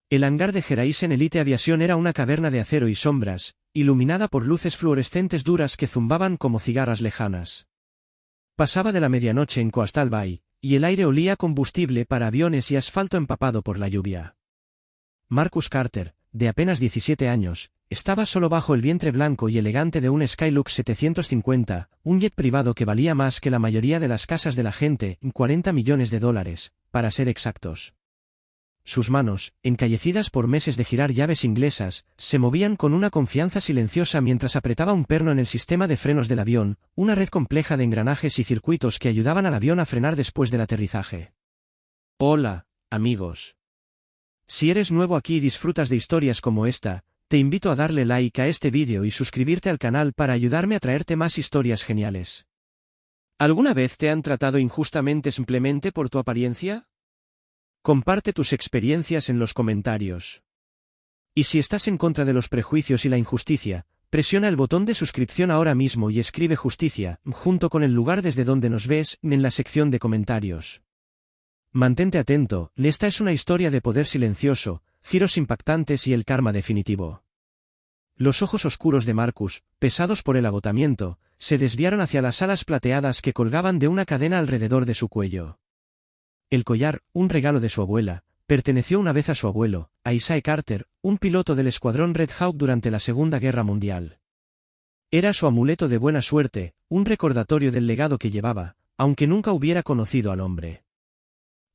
El hangar de Horizon Elite Aviation era una caverna de acero y sombras, iluminada por luces fluorescentes duras que zumbaban como cigarras lejanas. Pasaba de la medianoche en Coastal Bay, y el aire olía a combustible para aviones y asfalto empapado por la lluvia. Marcus Carter, de apenas 17 años, estaba solo bajo el vientre blanco y elegante de un Skylux 750, un jet privado que valía más que la mayoría de las casas de la gente, $40 millones, para ser exactos. Sus manos, encallecidas por meses de girar llaves inglesas, se movían con una confianza silenciosa mientras apretaba un perno en el sistema de frenos del avión, una red compleja de engranajes y circuitos que ayudaban al avión a frenar después del aterrizaje. Hola, amigos. Si eres nuevo aquí y disfrutas de historias como esta, te invito a darle like a este vídeo y suscribirte al canal para ayudarme a traerte más historias geniales. ¿Alguna vez te han tratado injustamente simplemente por tu apariencia? Comparte tus experiencias en los comentarios. Y si estás en contra de los prejuicios y la injusticia, presiona el botón de suscripción ahora mismo y escribe justicia, junto con el lugar desde donde nos ves, en la sección de comentarios. Mantente atento, esta es una historia de poder silencioso, giros impactantes y el karma definitivo. Los ojos oscuros de Marcus, pesados por el agotamiento, se desviaron hacia las alas plateadas que colgaban de una cadena alrededor de su cuello. El collar, un regalo de su abuela, perteneció una vez a su abuelo, a Isaiah Carter, un piloto del escuadrón Red Hawk durante la Segunda Guerra Mundial. Era su amuleto de buena suerte, un recordatorio del legado que llevaba, aunque nunca hubiera conocido al hombre.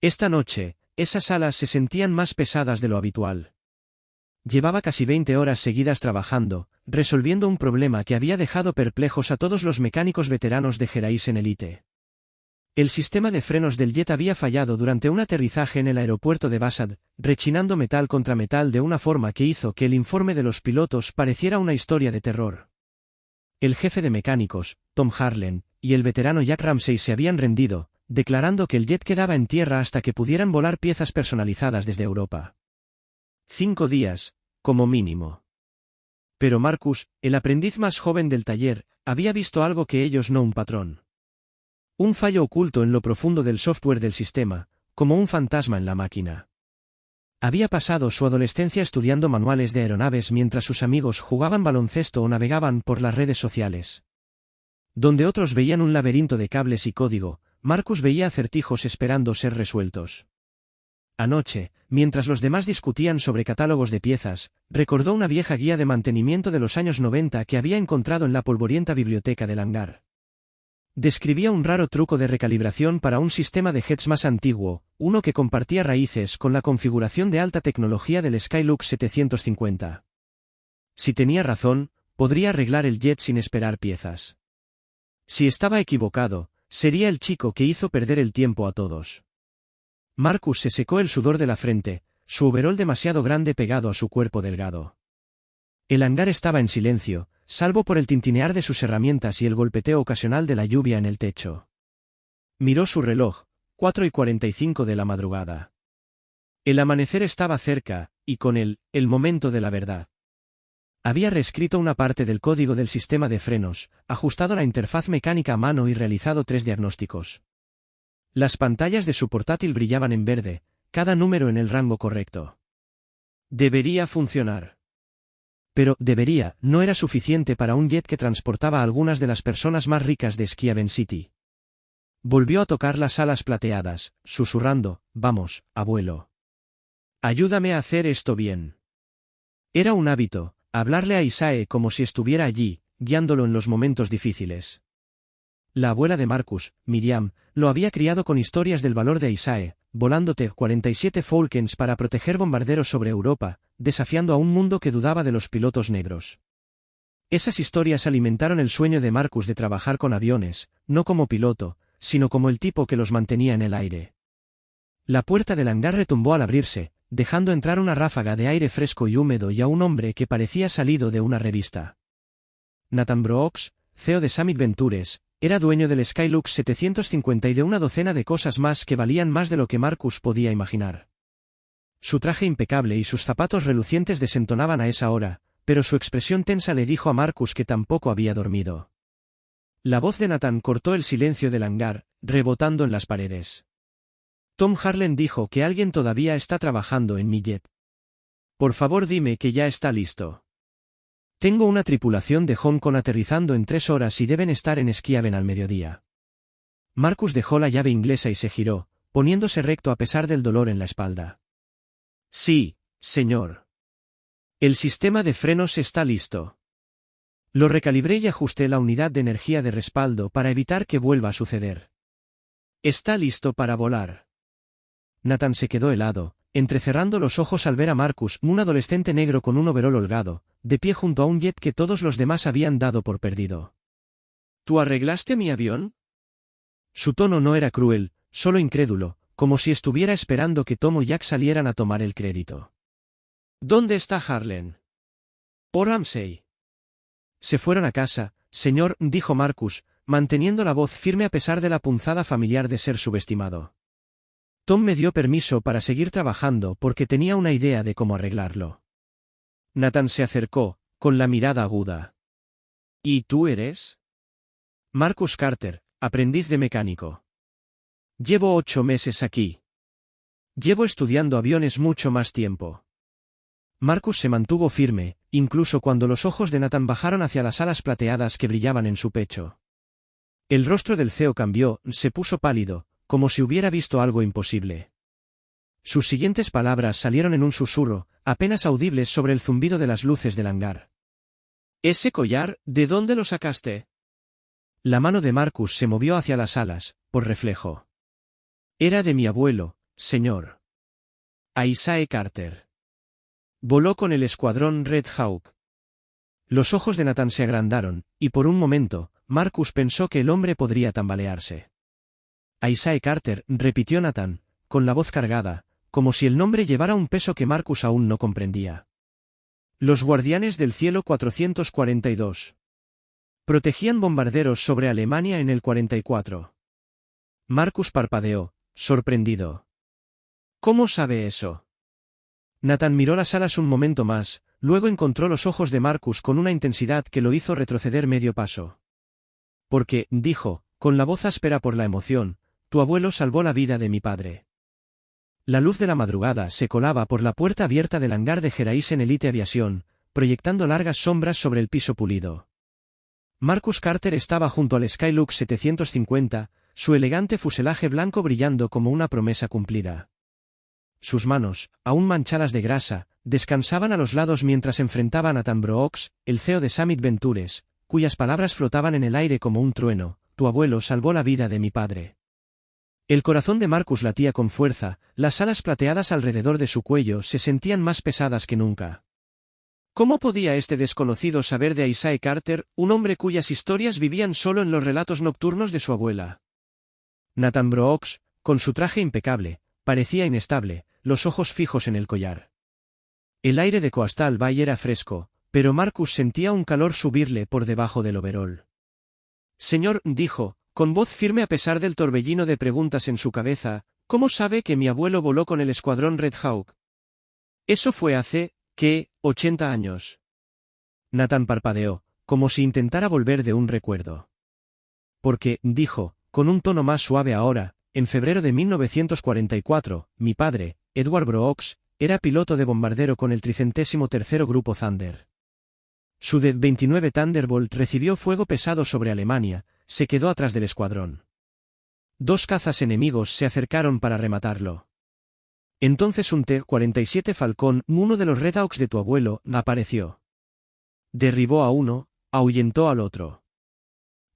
Esta noche, esas alas se sentían más pesadas de lo habitual. Llevaba casi 20 horas seguidas trabajando, resolviendo un problema que había dejado perplejos a todos los mecánicos veteranos de Horizon Elite. El sistema de frenos del jet había fallado durante un aterrizaje en el aeropuerto de Basad, rechinando metal contra metal de una forma que hizo que el informe de los pilotos pareciera una historia de terror. El jefe de mecánicos, Tom Harlan, y el veterano Jack Ramsey se habían rendido, declarando que el jet quedaba en tierra hasta que pudieran volar piezas personalizadas desde Europa. 5 días, como mínimo. Pero Marcus, el aprendiz más joven del taller, había visto algo que ellos no un patrón. Un fallo oculto en lo profundo del software del sistema, como un fantasma en la máquina. Había pasado su adolescencia estudiando manuales de aeronaves mientras sus amigos jugaban baloncesto o navegaban por las redes sociales. Donde otros veían un laberinto de cables y código, Marcus veía acertijos esperando ser resueltos. Anoche, mientras los demás discutían sobre catálogos de piezas, recordó una vieja guía de mantenimiento de los años 90 que había encontrado en la polvorienta biblioteca del hangar. Describía un raro truco de recalibración para un sistema de jets más antiguo, uno que compartía raíces con la configuración de alta tecnología del Skylux 750. Si tenía razón, podría arreglar el jet sin esperar piezas. Si estaba equivocado, sería el chico que hizo perder el tiempo a todos. Marcus se secó el sudor de la frente, su overol demasiado grande pegado a su cuerpo delgado. El hangar estaba en silencio, salvo por el tintinear de sus herramientas y el golpeteo ocasional de la lluvia en el techo. Miró su reloj, 4:45 de la madrugada. El amanecer estaba cerca, y con él, el momento de la verdad. Había reescrito una parte del código del sistema de frenos, ajustado la interfaz mecánica a mano y realizado 3 diagnósticos. Las pantallas de su portátil brillaban en verde, cada número en el rango correcto. Debería funcionar. Pero debería no era suficiente para un jet que transportaba a algunas de las personas más ricas de Schiaven City. Volvió a tocar las alas plateadas, susurrando, «Vamos, abuelo. Ayúdame a hacer esto bien». Era un hábito, hablarle a Isaiah como si estuviera allí, guiándolo en los momentos difíciles. La abuela de Marcus, Miriam, lo había criado con historias del valor de Isaiah, volando T-47 Falcons para proteger bombarderos sobre Europa, desafiando a un mundo que dudaba de los pilotos negros. Esas historias alimentaron el sueño de Marcus de trabajar con aviones, no como piloto, sino como el tipo que los mantenía en el aire. La puerta del hangar retumbó al abrirse, dejando entrar una ráfaga de aire fresco y húmedo y a un hombre que parecía salido de una revista. Nathan Brooks, CEO de Summit Ventures, era dueño del Skylux 750 y de una docena de cosas más que valían más de lo que Marcus podía imaginar. Su traje impecable y sus zapatos relucientes desentonaban a esa hora, pero su expresión tensa le dijo a Marcus que tampoco había dormido. La voz de Nathan cortó el silencio del hangar, rebotando en las paredes. Tom Harlan dijo que alguien todavía está trabajando en mi jet. Por favor dime que ya está listo. Tengo una tripulación de Hong Kong aterrizando en 3 horas y deben estar en Schiaven al mediodía. Marcus dejó la llave inglesa y se giró, poniéndose recto a pesar del dolor en la espalda. Sí, señor. El sistema de frenos está listo. Lo recalibré y ajusté la unidad de energía de respaldo para evitar que vuelva a suceder. Está listo para volar. Nathan se quedó helado, entrecerrando los ojos al ver a Marcus, un adolescente negro con un overol holgado, de pie junto a un jet que todos los demás habían dado por perdido. ¿Tú arreglaste mi avión? Su tono no era cruel, solo incrédulo, como si estuviera esperando que Tom y Jack salieran a tomar el crédito. ¿Dónde está Harlan? ¿O Ramsey? Se fueron a casa, señor, dijo Marcus, manteniendo la voz firme a pesar de la punzada familiar de ser subestimado. Tom me dio permiso para seguir trabajando porque tenía una idea de cómo arreglarlo. Nathan se acercó, con la mirada aguda. ¿Y tú eres? Marcus Carter, aprendiz de mecánico. Llevo 8 meses aquí. Llevo estudiando aviones mucho más tiempo. Marcus se mantuvo firme, incluso cuando los ojos de Nathan bajaron hacia las alas plateadas que brillaban en su pecho. El rostro del CEO cambió, se puso pálido, como si hubiera visto algo imposible. Sus siguientes palabras salieron en un susurro, apenas audibles sobre el zumbido de las luces del hangar. ¿Ese collar, de dónde lo sacaste? La mano de Marcus se movió hacia las alas, por reflejo. Era de mi abuelo, señor. Isaac Carter. Voló con el escuadrón Red Hawk. Los ojos de Nathan se agrandaron, y por un momento, Marcus pensó que el hombre podría tambalearse. Isaac Carter, repitió Nathan, con la voz cargada, como si el nombre llevara un peso que Marcus aún no comprendía. Los Guardianes del Cielo 442. Protegían bombarderos sobre Alemania en el 44. Marcus parpadeó, sorprendido. ¿Cómo sabe eso? Nathan miró las alas un momento más, luego encontró los ojos de Marcus con una intensidad que lo hizo retroceder medio paso. Porque, dijo, con la voz áspera por la emoción, tu abuelo salvó la vida de mi padre. La luz de la madrugada se colaba por la puerta abierta del hangar de Geraisen Elite Aviación, proyectando largas sombras sobre el piso pulido. Marcus Carter estaba junto al Skylux 750, su elegante fuselaje blanco brillando como una promesa cumplida. Sus manos, aún manchadas de grasa, descansaban a los lados mientras enfrentaba a Nathan Brooks, el CEO de Summit Ventures, cuyas palabras flotaban en el aire como un trueno: tu abuelo salvó la vida de mi padre. El corazón de Marcus latía con fuerza, las alas plateadas alrededor de su cuello se sentían más pesadas que nunca. ¿Cómo podía este desconocido saber de Isaac Carter, un hombre cuyas historias vivían solo en los relatos nocturnos de su abuela? Nathan Brooks, con su traje impecable, parecía inestable, los ojos fijos en el collar. El aire de Coastal Bay era fresco, pero Marcus sentía un calor subirle por debajo del overol. Señor, dijo, con voz firme a pesar del torbellino de preguntas en su cabeza, ¿cómo sabe que mi abuelo voló con el escuadrón Red Hawk? Eso fue hace, ¿qué, 80 años? Nathan parpadeó, como si intentara volver de un recuerdo. Porque, dijo, con un tono más suave ahora, en febrero de 1944, mi padre, Edward Brooks, era piloto de bombardero con el 33º Grupo Thunder. Su D-29 Thunderbolt recibió fuego pesado sobre Alemania, se quedó atrás del escuadrón. 2 cazas enemigos se acercaron para rematarlo. Entonces un T-47 Falcón, uno de los Red Hawks de tu abuelo, apareció. Derribó a uno, ahuyentó al otro.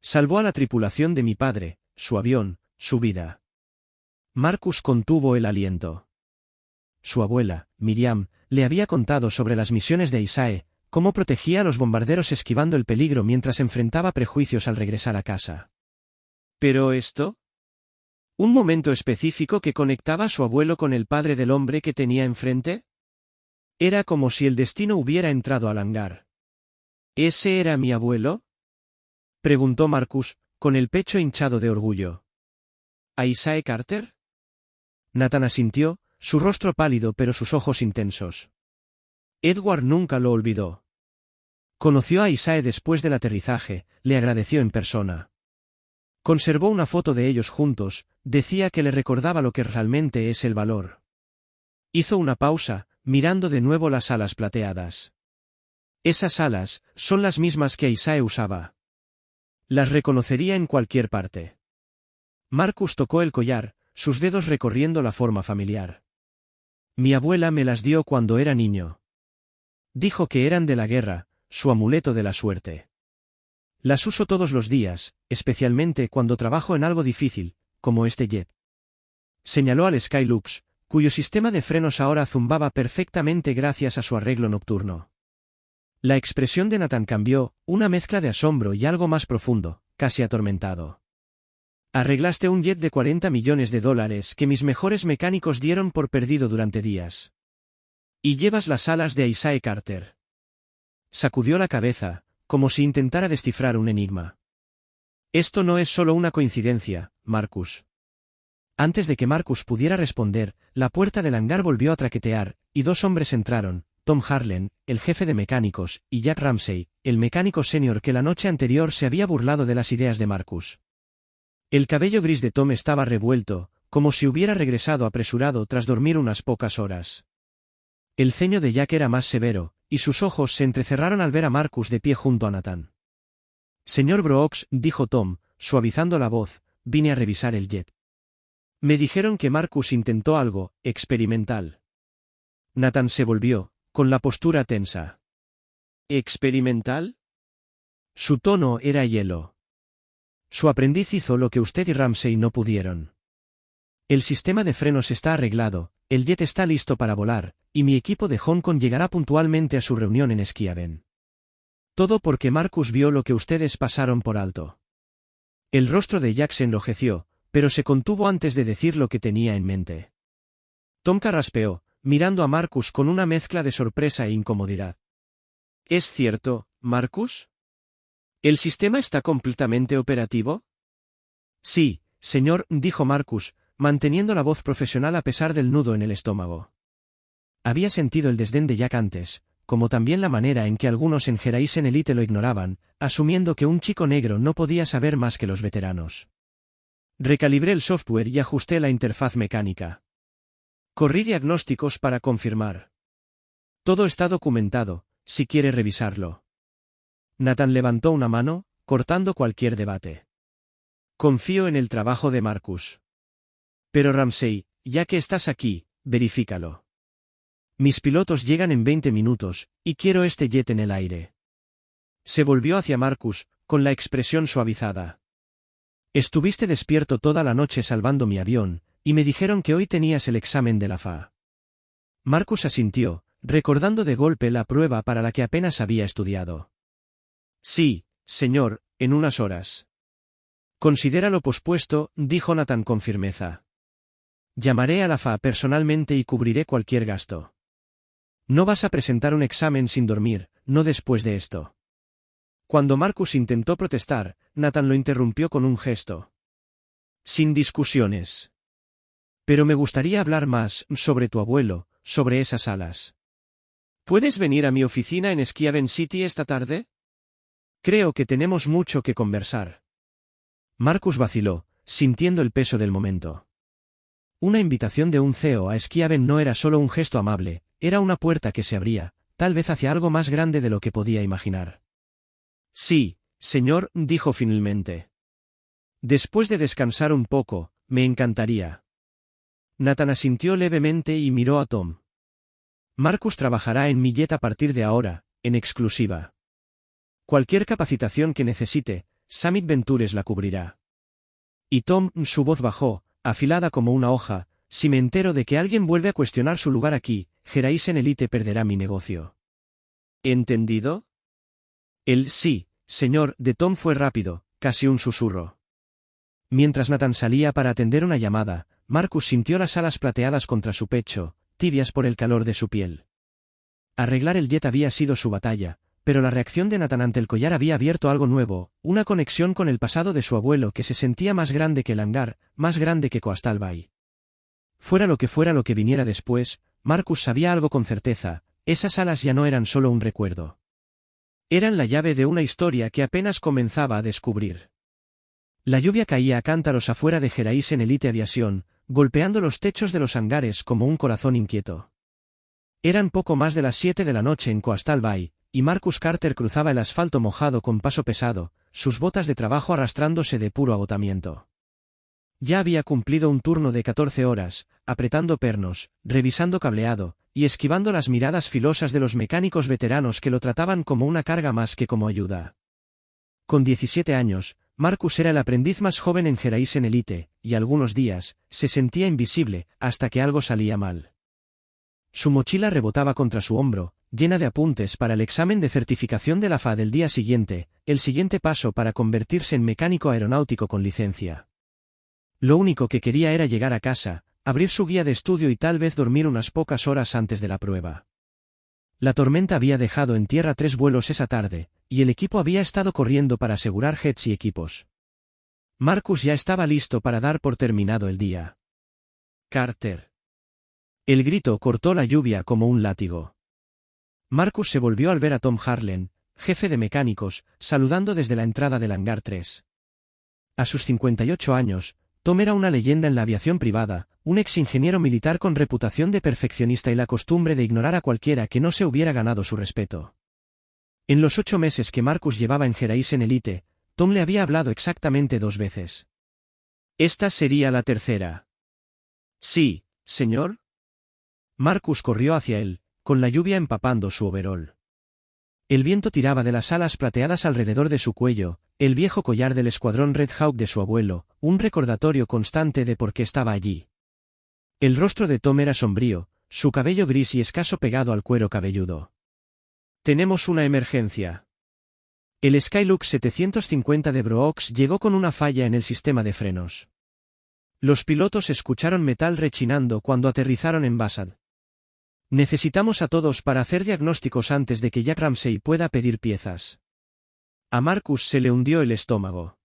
Salvó a la tripulación de mi padre, su avión, su vida. Marcus contuvo el aliento. Su abuela, Miriam, le había contado sobre las misiones de Isaac, cómo protegía a los bombarderos esquivando el peligro mientras enfrentaba prejuicios al regresar a casa. ¿Pero esto? ¿Un momento específico que conectaba a su abuelo con el padre del hombre que tenía enfrente? Era como si el destino hubiera entrado al hangar. ¿Ese era mi abuelo?, preguntó Marcus, con el pecho hinchado de orgullo. ¿A Isaac Carter? Nathan asintió, su rostro pálido pero sus ojos intensos. Edward nunca lo olvidó. Conoció a Isaac después del aterrizaje, le agradeció en persona. Conservó una foto de ellos juntos, decía que le recordaba lo que realmente es el valor. Hizo una pausa, mirando de nuevo las alas plateadas. Esas alas son las mismas que Isae usaba. Las reconocería en cualquier parte. Marcus tocó el collar, sus dedos recorriendo la forma familiar. Mi abuela me las dio cuando era niño. Dijo que eran de la guerra, su amuleto de la suerte. Las uso todos los días, especialmente cuando trabajo en algo difícil, como este jet. Señaló al Skylux, cuyo sistema de frenos ahora zumbaba perfectamente gracias a su arreglo nocturno. La expresión de Nathan cambió, una mezcla de asombro y algo más profundo, casi atormentado. Arreglaste un jet de $40 millones que mis mejores mecánicos dieron por perdido durante días. Y llevas las alas de Isaiah Carter. Sacudió la cabeza, como si intentara descifrar un enigma. Esto no es solo una coincidencia, Marcus. Antes de que Marcus pudiera responder, la puerta del hangar volvió a traquetear, y dos hombres entraron, Tom Harlan, el jefe de mecánicos, y Jack Ramsey, el mecánico senior que la noche anterior se había burlado de las ideas de Marcus. El cabello gris de Tom estaba revuelto, como si hubiera regresado apresurado tras dormir unas pocas horas. El ceño de Jack era más severo, y sus ojos se entrecerraron al ver a Marcus de pie junto a Nathan. Señor Brooks, dijo Tom, suavizando la voz, vine a revisar el jet. Me dijeron que Marcus intentó algo experimental. Nathan se volvió, con la postura tensa. ¿Experimental? Su tono era hielo. Su aprendiz hizo lo que usted y Ramsey no pudieron. El sistema de frenos está arreglado, el jet está listo para volar, y mi equipo de Hong Kong llegará puntualmente a su reunión en Schiaven. Todo porque Marcus vio lo que ustedes pasaron por alto. El rostro de Jack se enrojeció, pero se contuvo antes de decir lo que tenía en mente. Tom carraspeó, mirando a Marcus con una mezcla de sorpresa e incomodidad. ¿Es cierto, Marcus? ¿El sistema está completamente operativo? Sí, señor, dijo Marcus, manteniendo la voz profesional a pesar del nudo en el estómago. Había sentido el desdén de Jack antes, como también la manera en que algunos en Geraisen Elite lo ignoraban, asumiendo que un chico negro no podía saber más que los veteranos. Recalibré el software y ajusté la interfaz mecánica. Corrí diagnósticos para confirmar. Todo está documentado, si quiere revisarlo. Nathan levantó una mano, cortando cualquier debate. Confío en el trabajo de Marcus. Pero Ramsey, ya que estás aquí, verifícalo. Mis pilotos llegan en 20 minutos, y quiero este jet en el aire. Se volvió hacia Marcus, con la expresión suavizada. Estuviste despierto toda la noche salvando mi avión, y me dijeron que hoy tenías el examen de la FAA. Marcus asintió, recordando de golpe la prueba para la que apenas había estudiado. Sí, señor, en unas horas. Considéralo pospuesto, dijo Nathan con firmeza. Llamaré a la FAA personalmente y cubriré cualquier gasto. No vas a presentar un examen sin dormir, no después de esto. Cuando Marcus intentó protestar, Nathan lo interrumpió con un gesto. Sin discusiones. Pero me gustaría hablar más sobre tu abuelo, sobre esas alas. ¿Puedes venir a mi oficina en Schiaven City esta tarde? Creo que tenemos mucho que conversar. Marcus vaciló, sintiendo el peso del momento. Una invitación de un CEO a Schiaven no era solo un gesto amable, era una puerta que se abría, tal vez hacia algo más grande de lo que podía imaginar. Sí, señor, dijo finalmente. Después de descansar un poco, me encantaría. Nathan asintió levemente y miró a Tom. Marcus trabajará en mi jet a partir de ahora, en exclusiva. Cualquier capacitación que necesite, Summit Ventures la cubrirá. Y Tom, su voz bajó, afilada como una hoja, si me entero de que alguien vuelve a cuestionar su lugar aquí, Geraisen Elite perderá mi negocio. ¿Entendido? El sí, señor, de Tom fue rápido, casi un susurro. Mientras Nathan salía para atender una llamada, Marcus sintió las alas plateadas contra su pecho, tibias por el calor de su piel. Arreglar el jet había sido su batalla, pero la reacción de Nathan ante el collar había abierto algo nuevo, una conexión con el pasado de su abuelo que se sentía más grande que el hangar, más grande que Coastal Bay. Fuera lo que viniera después, Marcus sabía algo con certeza, esas alas ya no eran solo un recuerdo. Eran la llave de una historia que apenas comenzaba a descubrir. La lluvia caía a cántaros afuera de Geraisen Elite Aviación, golpeando los techos de los hangares como un corazón inquieto. Eran poco más de las 7 de la noche en Coastal Bay, y Marcus Carter cruzaba el asfalto mojado con paso pesado, sus botas de trabajo arrastrándose de puro agotamiento. Ya había cumplido un turno de 14 horas, apretando pernos, revisando cableado, y esquivando las miradas filosas de los mecánicos veteranos que lo trataban como una carga más que como ayuda. Con 17 años, Marcus era el aprendiz más joven en Geraisen Elite, y algunos días, se sentía invisible, hasta que algo salía mal. Su mochila rebotaba contra su hombro, llena de apuntes para el examen de certificación de la FA del día siguiente, el siguiente paso para convertirse en mecánico aeronáutico con licencia. Lo único que quería era llegar a casa, abrir su guía de estudio y tal vez dormir unas pocas horas antes de la prueba. La tormenta había dejado en tierra 3 vuelos esa tarde, y el equipo había estado corriendo para asegurar jets y equipos. Marcus ya estaba listo para dar por terminado el día. Carter. El grito cortó la lluvia como un látigo. Marcus se volvió al ver a Tom Harlan, jefe de mecánicos, saludando desde la entrada del hangar 3. A sus 58 años, Tom era una leyenda en la aviación privada, un ex ingeniero militar con reputación de perfeccionista y la costumbre de ignorar a cualquiera que no se hubiera ganado su respeto. En los 8 meses que Marcus llevaba en Geraisen Elite, Tom le había hablado exactamente 2 veces. Esta sería la tercera. Sí, señor. Marcus corrió hacia él, con la lluvia empapando su overol. El viento tiraba de las alas plateadas alrededor de su cuello, el viejo collar del escuadrón Red Hawk de su abuelo, un recordatorio constante de por qué estaba allí. El rostro de Tom era sombrío, su cabello gris y escaso pegado al cuero cabelludo. Tenemos una emergencia. El Skylux 750 de Brooks llegó con una falla en el sistema de frenos. Los pilotos escucharon metal rechinando cuando aterrizaron en Bassad. Necesitamos a todos para hacer diagnósticos antes de que Jack Ramsey pueda pedir piezas. A Marcus se le hundió el estómago.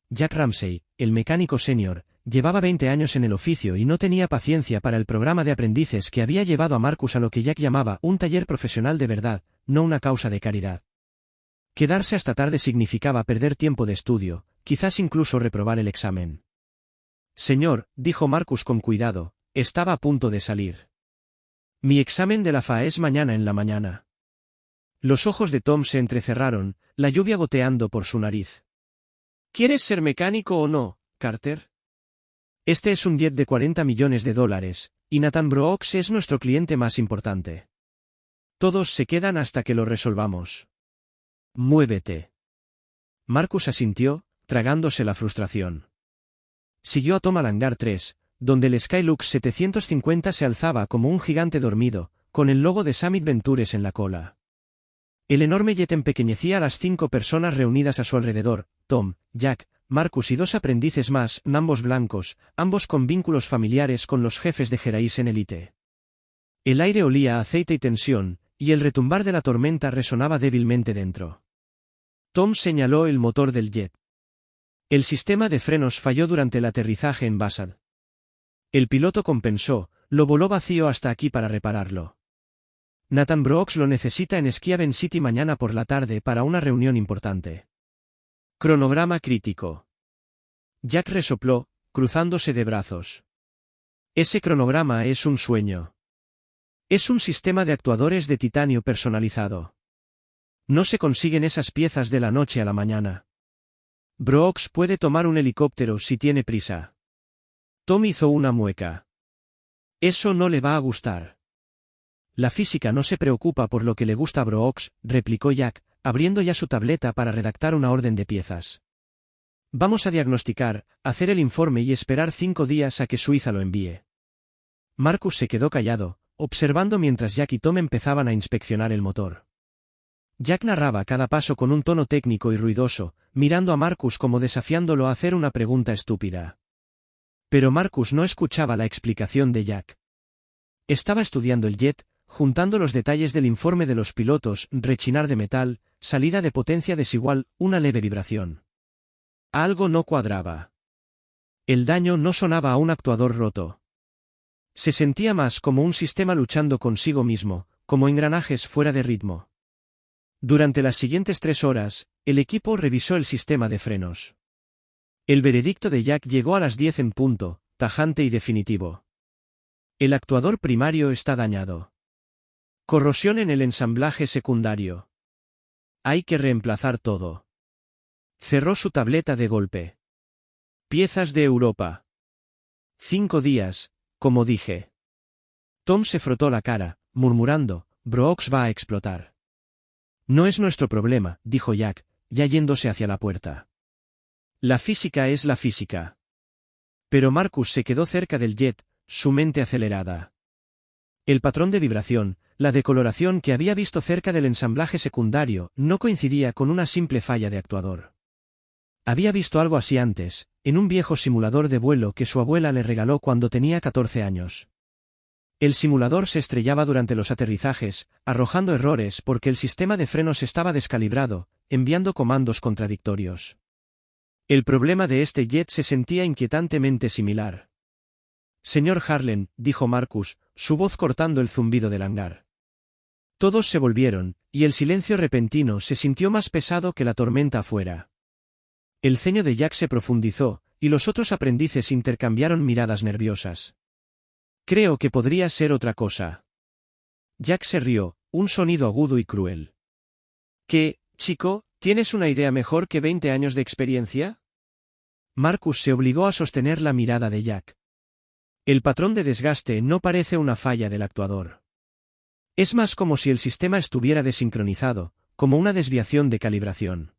Jack Ramsey, el mecánico senior, llevaba 20 años en el oficio y no tenía paciencia para el programa de aprendices que había llevado a Marcus a lo que Jack llamaba un taller profesional de verdad, no una causa de caridad. Quedarse hasta tarde significaba perder tiempo de estudio, quizás incluso reprobar el examen. Señor, dijo Marcus con cuidado, estaba a punto de salir. Mi examen de la FA es mañana en la mañana. Los ojos de Tom se entrecerraron, la lluvia goteando por su nariz. ¿Quieres ser mecánico o no, Carter? Este es un jet de $40 millones, y Nathan Brooks es nuestro cliente más importante. Todos se quedan hasta que lo resolvamos. Muévete. Marcus asintió, tragándose la frustración. Siguió a Tom al hangar 3, donde el Skylux 750 se alzaba como un gigante dormido, con el logo de Summit Ventures en la cola. El enorme jet empequeñecía a las 5 personas reunidas a su alrededor, Tom, Jack, Marcus y 2 aprendices más, ambos blancos, ambos con vínculos familiares con los jefes de Geraisen Elite. El aire olía a aceite y tensión, y el retumbar de la tormenta resonaba débilmente dentro. Tom señaló el motor del jet. El sistema de frenos falló durante el aterrizaje en Bassad. El piloto compensó, lo voló vacío hasta aquí para repararlo. Nathan Brooks lo necesita en Skiaven City mañana por la tarde para una reunión importante. Cronograma crítico. Jack resopló, cruzándose de brazos. Ese cronograma es un sueño. Es un sistema de actuadores de titanio personalizado. No se consiguen esas piezas de la noche a la mañana. Brooks puede tomar un helicóptero si tiene prisa. Tom hizo una mueca. Eso no le va a gustar. La física no se preocupa por lo que le gusta a Brooks, replicó Jack, abriendo ya su tableta para redactar una orden de piezas. Vamos a diagnosticar, hacer el informe y esperar 5 días a que Suiza lo envíe. Marcus se quedó callado, observando mientras Jack y Tom empezaban a inspeccionar el motor. Jack narraba cada paso con un tono técnico y ruidoso, mirando a Marcus como desafiándolo a hacer una pregunta estúpida. Pero Marcus no escuchaba la explicación de Jack. Estaba estudiando el jet, juntando los detalles del informe de los pilotos, rechinar de metal, salida de potencia desigual, una leve vibración. Algo no cuadraba. El daño no sonaba a un actuador roto. Se sentía más como un sistema luchando consigo mismo, como engranajes fuera de ritmo. Durante las siguientes 3 horas, el equipo revisó el sistema de frenos. El veredicto de Jack llegó a las 10 en punto, tajante y definitivo. El actuador primario está dañado. Corrosión en el ensamblaje secundario. Hay que reemplazar todo. Cerró su tableta de golpe. Piezas de Europa. 5 días, como dije. Tom se frotó la cara, murmurando, Brooks va a explotar. No es nuestro problema, dijo Jack, ya yéndose hacia la puerta. La física es la física. Pero Marcus se quedó cerca del jet, su mente acelerada. El patrón de vibración, la decoloración que había visto cerca del ensamblaje secundario, no coincidía con una simple falla de actuador. Había visto algo así antes, en un viejo simulador de vuelo que su abuela le regaló cuando tenía 14 años. El simulador se estrellaba durante los aterrizajes, arrojando errores porque el sistema de frenos estaba descalibrado, enviando comandos contradictorios. El problema de este jet se sentía inquietantemente similar. Señor Harlan, dijo Marcus, su voz cortando el zumbido del hangar. Todos se volvieron, y el silencio repentino se sintió más pesado que la tormenta afuera. El ceño de Jack se profundizó, y los otros aprendices intercambiaron miradas nerviosas. Creo que podría ser otra cosa. Jack se rió, un sonido agudo y cruel. ¿Qué, chico, tienes una idea mejor que 20 años de experiencia? Marcus se obligó a sostener la mirada de Jack. El patrón de desgaste no parece una falla del actuador. Es más como si el sistema estuviera desincronizado, como una desviación de calibración.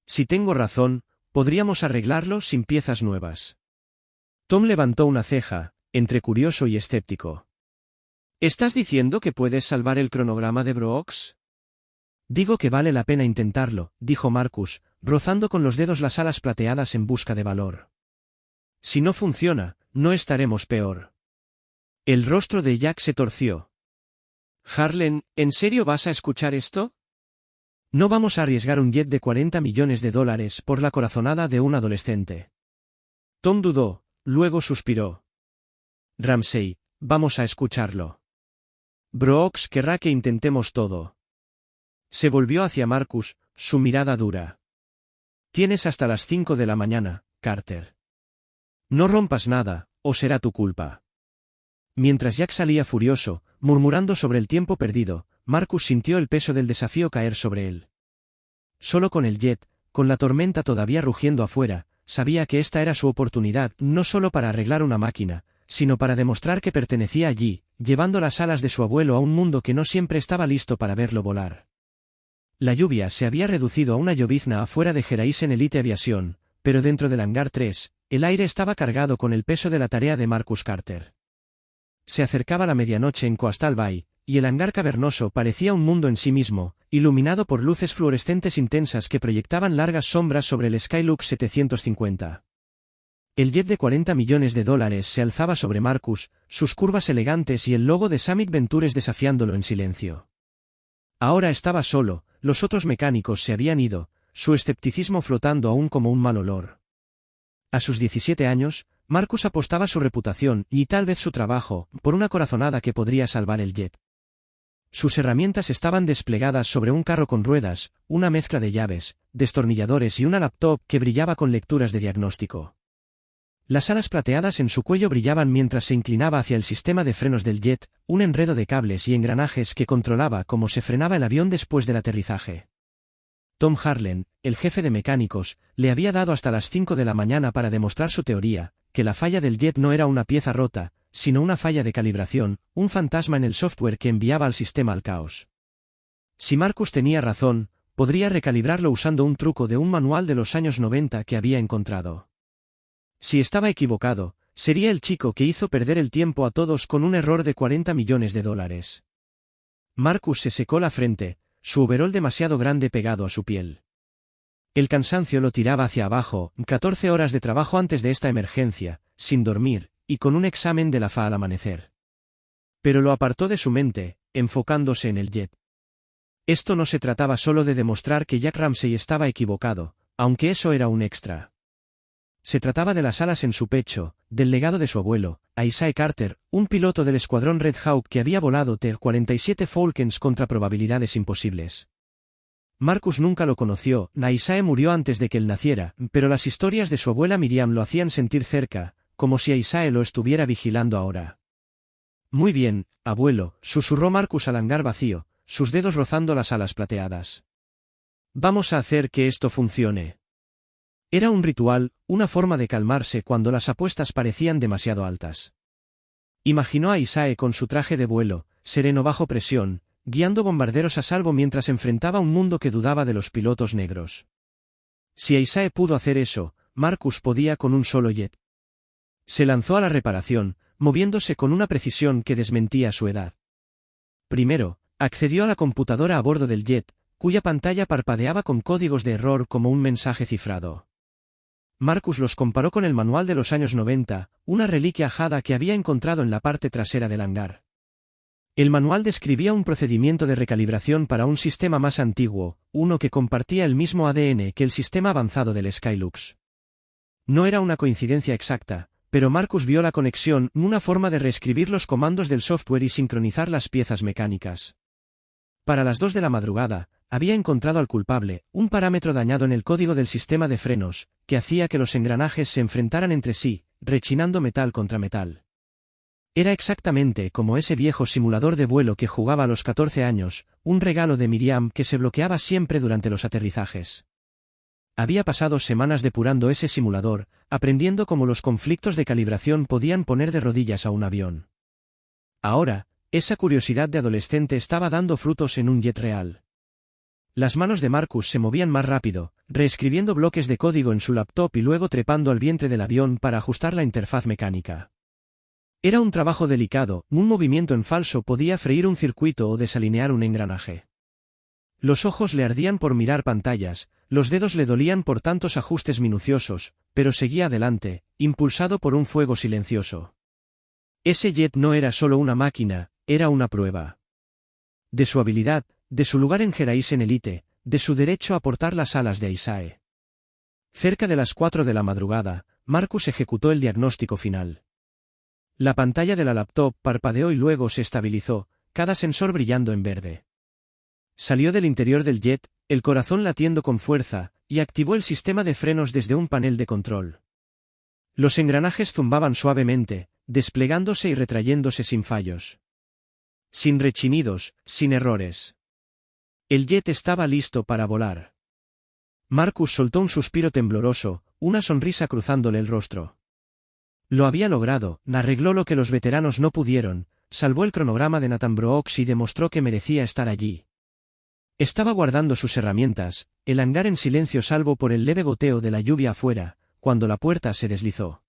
Si tengo razón, podríamos arreglarlo sin piezas nuevas. Tom levantó una ceja, entre curioso y escéptico. ¿Estás diciendo que puedes salvar el cronograma de Brooks? Digo que vale la pena intentarlo, dijo Marcus, rozando con los dedos las alas plateadas en busca de valor. Si no funciona, no estaremos peor. El rostro de Jack se torció. Harlan, ¿en serio vas a escuchar esto? No vamos a arriesgar un jet de $40 millones por la corazonada de un adolescente. Tom dudó, luego suspiró. Ramsey, vamos a escucharlo. Brooks querrá que intentemos todo. Se volvió hacia Marcus, su mirada dura. Tienes hasta las 5 de la mañana, Carter. No rompas nada, o será tu culpa. Mientras Jack salía furioso, murmurando sobre el tiempo perdido, Marcus sintió el peso del desafío caer sobre él. Solo con el jet, con la tormenta todavía rugiendo afuera, sabía que esta era su oportunidad no solo para arreglar una máquina, sino para demostrar que pertenecía allí, llevando las alas de su abuelo a un mundo que no siempre estaba listo para verlo volar. La lluvia se había reducido a una llovizna afuera de Geraisen Elite Aviación, pero dentro del hangar 3, el aire estaba cargado con el peso de la tarea de Marcus Carter. Se acercaba la medianoche en Coastal Bay, y el hangar cavernoso parecía un mundo en sí mismo, iluminado por luces fluorescentes intensas que proyectaban largas sombras sobre el Skylux 750. El jet de $40 millones se alzaba sobre Marcus, sus curvas elegantes y el logo de Summit Ventures desafiándolo en silencio. Ahora estaba solo, los otros mecánicos se habían ido, su escepticismo flotando aún como un mal olor. A sus 17 años, Marcus apostaba su reputación, y tal vez su trabajo, por una corazonada que podría salvar el jet. Sus herramientas estaban desplegadas sobre un carro con ruedas, una mezcla de llaves, destornilladores y una laptop que brillaba con lecturas de diagnóstico. Las alas plateadas en su cuello brillaban mientras se inclinaba hacia el sistema de frenos del jet, un enredo de cables y engranajes que controlaba cómo se frenaba el avión después del aterrizaje. Tom Harlan, el jefe de mecánicos, le había dado hasta las 5 de la mañana para demostrar su teoría, que la falla del jet no era una pieza rota, sino una falla de calibración, un fantasma en el software que enviaba al sistema al caos. Si Marcus tenía razón, podría recalibrarlo usando un truco de un manual de los años 90 que había encontrado. Si estaba equivocado, sería el chico que hizo perder el tiempo a todos con un error de $40 millones. Marcus se secó la frente, su overol demasiado grande pegado a su piel. El cansancio lo tiraba hacia abajo, 14 horas de trabajo antes de esta emergencia, sin dormir, y con un examen de la FA al amanecer. Pero lo apartó de su mente, enfocándose en el jet. Esto no se trataba solo de demostrar que Jack Ramsey estaba equivocado, aunque eso era un extra. Se trataba de las alas en su pecho, del legado de su abuelo, Isaiah Carter, un piloto del escuadrón Red Hawk que había volado T-47 Falcons contra probabilidades imposibles. Marcus nunca lo conoció, Isaiah murió antes de que él naciera, pero las historias de su abuela Miriam lo hacían sentir cerca, como si Isaiah lo estuviera vigilando ahora. Muy bien, abuelo, susurró Marcus al hangar vacío, sus dedos rozando las alas plateadas. Vamos a hacer que esto funcione. Era un ritual, una forma de calmarse cuando las apuestas parecían demasiado altas. Imaginó a Isae con su traje de vuelo, sereno bajo presión, guiando bombarderos a salvo mientras enfrentaba un mundo que dudaba de los pilotos negros. Si Isae pudo hacer eso, Marcus podía con un solo jet. Se lanzó a la reparación, moviéndose con una precisión que desmentía su edad. Primero, accedió a la computadora a bordo del jet, cuya pantalla parpadeaba con códigos de error como un mensaje cifrado. Marcus los comparó con el manual de los años 90, una reliquia ajada que había encontrado en la parte trasera del hangar. El manual describía un procedimiento de recalibración para un sistema más antiguo, uno que compartía el mismo ADN que el sistema avanzado del Skylux. No era una coincidencia exacta, pero Marcus vio la conexión, una forma de reescribir los comandos del software y sincronizar las piezas mecánicas. Para las 2 de la madrugada, había encontrado al culpable, un parámetro dañado en el código del sistema de frenos, que hacía que los engranajes se enfrentaran entre sí, rechinando metal contra metal. Era exactamente como ese viejo simulador de vuelo que jugaba a los 14 años, un regalo de Miriam que se bloqueaba siempre durante los aterrizajes. Había pasado semanas depurando ese simulador, aprendiendo cómo los conflictos de calibración podían poner de rodillas a un avión. Ahora, esa curiosidad de adolescente estaba dando frutos en un jet real. Las manos de Marcus se movían más rápido, reescribiendo bloques de código en su laptop y luego trepando al vientre del avión para ajustar la interfaz mecánica. Era un trabajo delicado, un movimiento en falso podía freír un circuito o desalinear un engranaje. Los ojos le ardían por mirar pantallas, los dedos le dolían por tantos ajustes minuciosos, pero seguía adelante, impulsado por un fuego silencioso. Ese jet no era solo una máquina, era una prueba. De su habilidad, de su lugar en Geraisen Elite, de su derecho a portar las alas de Isae. Cerca de las 4 de la madrugada, Marcus ejecutó el diagnóstico final. La pantalla de la laptop parpadeó y luego se estabilizó, cada sensor brillando en verde. Salió del interior del jet, el corazón latiendo con fuerza, y activó el sistema de frenos desde un panel de control. Los engranajes zumbaban suavemente, desplegándose y retrayéndose sin fallos. Sin rechinidos, sin errores. El jet estaba listo para volar. Marcus soltó un suspiro tembloroso, una sonrisa cruzándole el rostro. Lo había logrado, arregló lo que los veteranos no pudieron, salvó el cronograma de Nathan Brooks y demostró que merecía estar allí. Estaba guardando sus herramientas, el hangar en silencio salvo por el leve goteo de la lluvia afuera, cuando la puerta se deslizó.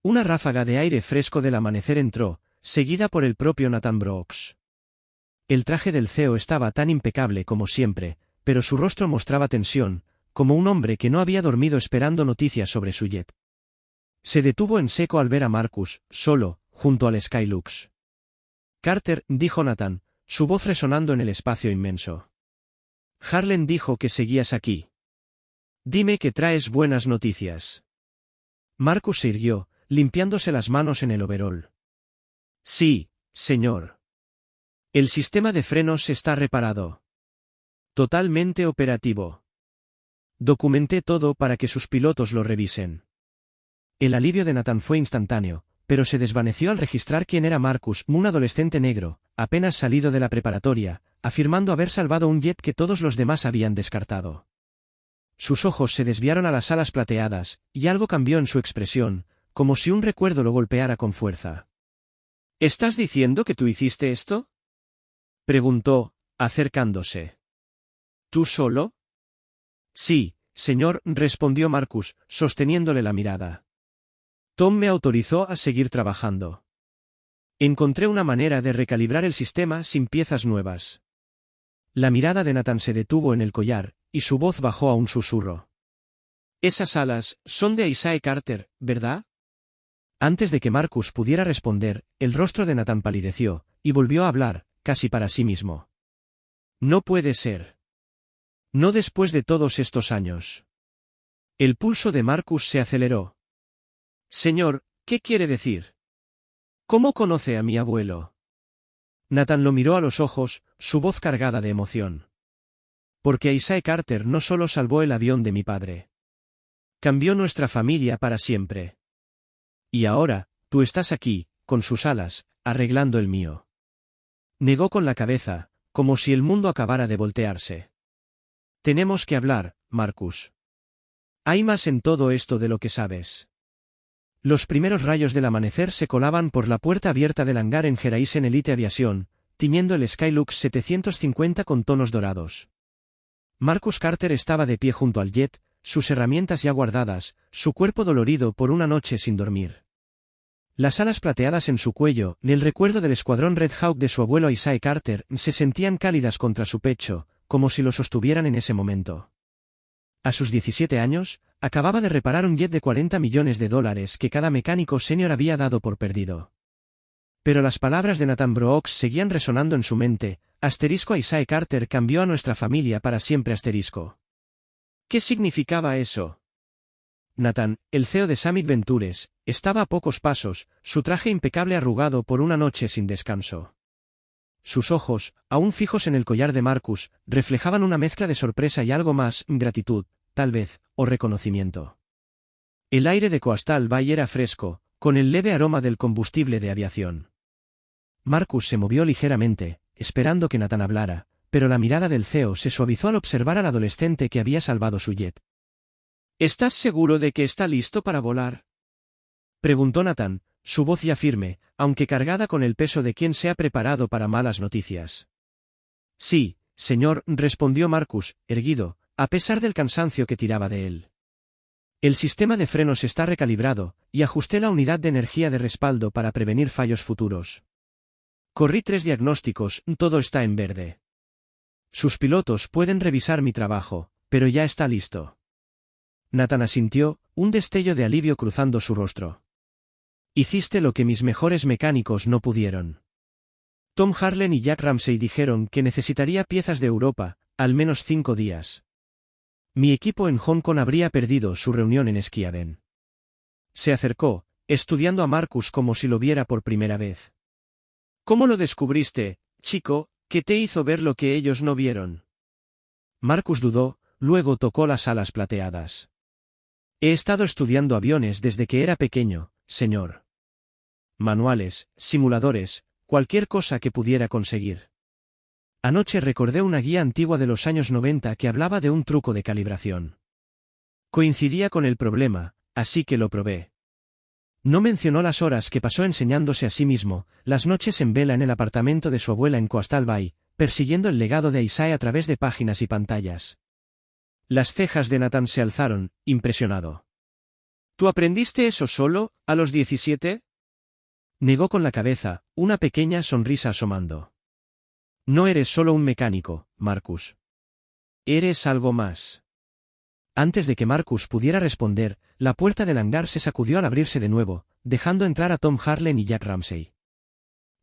Una ráfaga de aire fresco del amanecer entró, seguida por el propio Nathan Brooks. El traje del CEO estaba tan impecable como siempre, pero su rostro mostraba tensión, como un hombre que no había dormido esperando noticias sobre su jet. Se detuvo en seco al ver a Marcus, solo, junto al Skylux. Carter, dijo Nathan, su voz resonando en el espacio inmenso. Harlan dijo que seguías aquí. Dime que traes buenas noticias. Marcus se irguió, limpiándose las manos en el overol. Sí, señor. El sistema de frenos está reparado. Totalmente operativo. Documenté todo para que sus pilotos lo revisen. El alivio de Nathan fue instantáneo, pero se desvaneció al registrar quién era Marcus, un adolescente negro, apenas salido de la preparatoria, afirmando haber salvado un jet que todos los demás habían descartado. Sus ojos se desviaron a las alas plateadas, y algo cambió en su expresión, como si un recuerdo lo golpeara con fuerza. ¿Estás diciendo que tú hiciste esto? Preguntó, acercándose. ¿Tú solo? Sí, señor, respondió Marcus, sosteniéndole la mirada. Tom me autorizó a seguir trabajando. Encontré una manera de recalibrar el sistema sin piezas nuevas. La mirada de Nathan se detuvo en el collar, y su voz bajó a un susurro. Esas alas son de Isae Carter, ¿verdad? Antes de que Marcus pudiera responder, el rostro de Nathan palideció, y volvió a hablar, casi para sí mismo. No puede ser. No después de todos estos años. El pulso de Marcus se aceleró. Señor, ¿qué quiere decir? ¿Cómo conoce a mi abuelo? Nathan lo miró a los ojos, su voz cargada de emoción. Porque Isae Carter no solo salvó el avión de mi padre. Cambió nuestra familia para siempre. Y ahora, tú estás aquí, con sus alas, arreglando el mío. Negó con la cabeza, como si el mundo acabara de voltearse. Tenemos que hablar, Marcus. Hay más en todo esto de lo que sabes. Los primeros rayos del amanecer se colaban por la puerta abierta del hangar en Geraisen Elite Aviation, tiñendo el Skylux 750 con tonos dorados. Marcus Carter estaba de pie junto al jet, sus herramientas ya guardadas, su cuerpo dolorido por una noche sin dormir. Las alas plateadas en su cuello, ni el recuerdo del escuadrón Red Hawk de su abuelo Isaiah Carter, se sentían cálidas contra su pecho, como si lo sostuvieran en ese momento. A sus 17 años, acababa de reparar un jet de $40 millones que cada mecánico senior había dado por perdido. Pero las palabras de Nathan Brooks seguían resonando en su mente. Isaiah Carter cambió a nuestra familia para siempre. ¿Qué significaba eso? Nathan, el CEO de Summit Ventures, estaba a pocos pasos, su traje impecable arrugado por una noche sin descanso. Sus ojos, aún fijos en el collar de Marcus, reflejaban una mezcla de sorpresa y algo más, gratitud, tal vez, o reconocimiento. El aire de Coastal Bay era fresco, con el leve aroma del combustible de aviación. Marcus se movió ligeramente, esperando que Nathan hablara, pero la mirada del CEO se suavizó al observar al adolescente que había salvado su jet. ¿Estás seguro de que está listo para volar?, preguntó Nathan, su voz ya firme, aunque cargada con el peso de quien se ha preparado para malas noticias. Sí, señor, respondió Marcus, erguido, a pesar del cansancio que tiraba de él. El sistema de frenos está recalibrado, y ajusté la unidad de energía de respaldo para prevenir fallos futuros. Corrí 3 diagnósticos, todo está en verde. Sus pilotos pueden revisar mi trabajo, pero ya está listo. Nathan asintió, un destello de alivio cruzando su rostro. Hiciste lo que mis mejores mecánicos no pudieron. Tom Harlen y Jack Ramsey dijeron que necesitaría piezas de Europa, al menos 5 días. Mi equipo en Hong Kong habría perdido su reunión en Skiaben. Se acercó, estudiando a Marcus como si lo viera por primera vez. ¿Cómo lo descubriste, chico, que te hizo ver lo que ellos no vieron? Marcus dudó, luego tocó las alas plateadas. He estado estudiando aviones desde que era pequeño, señor. Manuales, simuladores, cualquier cosa que pudiera conseguir. Anoche recordé una guía antigua de los años 90 que hablaba de un truco de calibración. Coincidía con el problema, así que lo probé. No mencionó las horas que pasó enseñándose a sí mismo, las noches en vela en el apartamento de su abuela en Coastal Bay, persiguiendo el legado de Isaiah a través de páginas y pantallas. Las cejas de Nathan se alzaron, impresionado. ¿Tú aprendiste eso solo, a los 17? Negó con la cabeza, una pequeña sonrisa asomando. No eres solo un mecánico, Marcus. Eres algo más. Antes de que Marcus pudiera responder, la puerta del hangar se sacudió al abrirse de nuevo, dejando entrar a Tom Harlen y Jack Ramsey.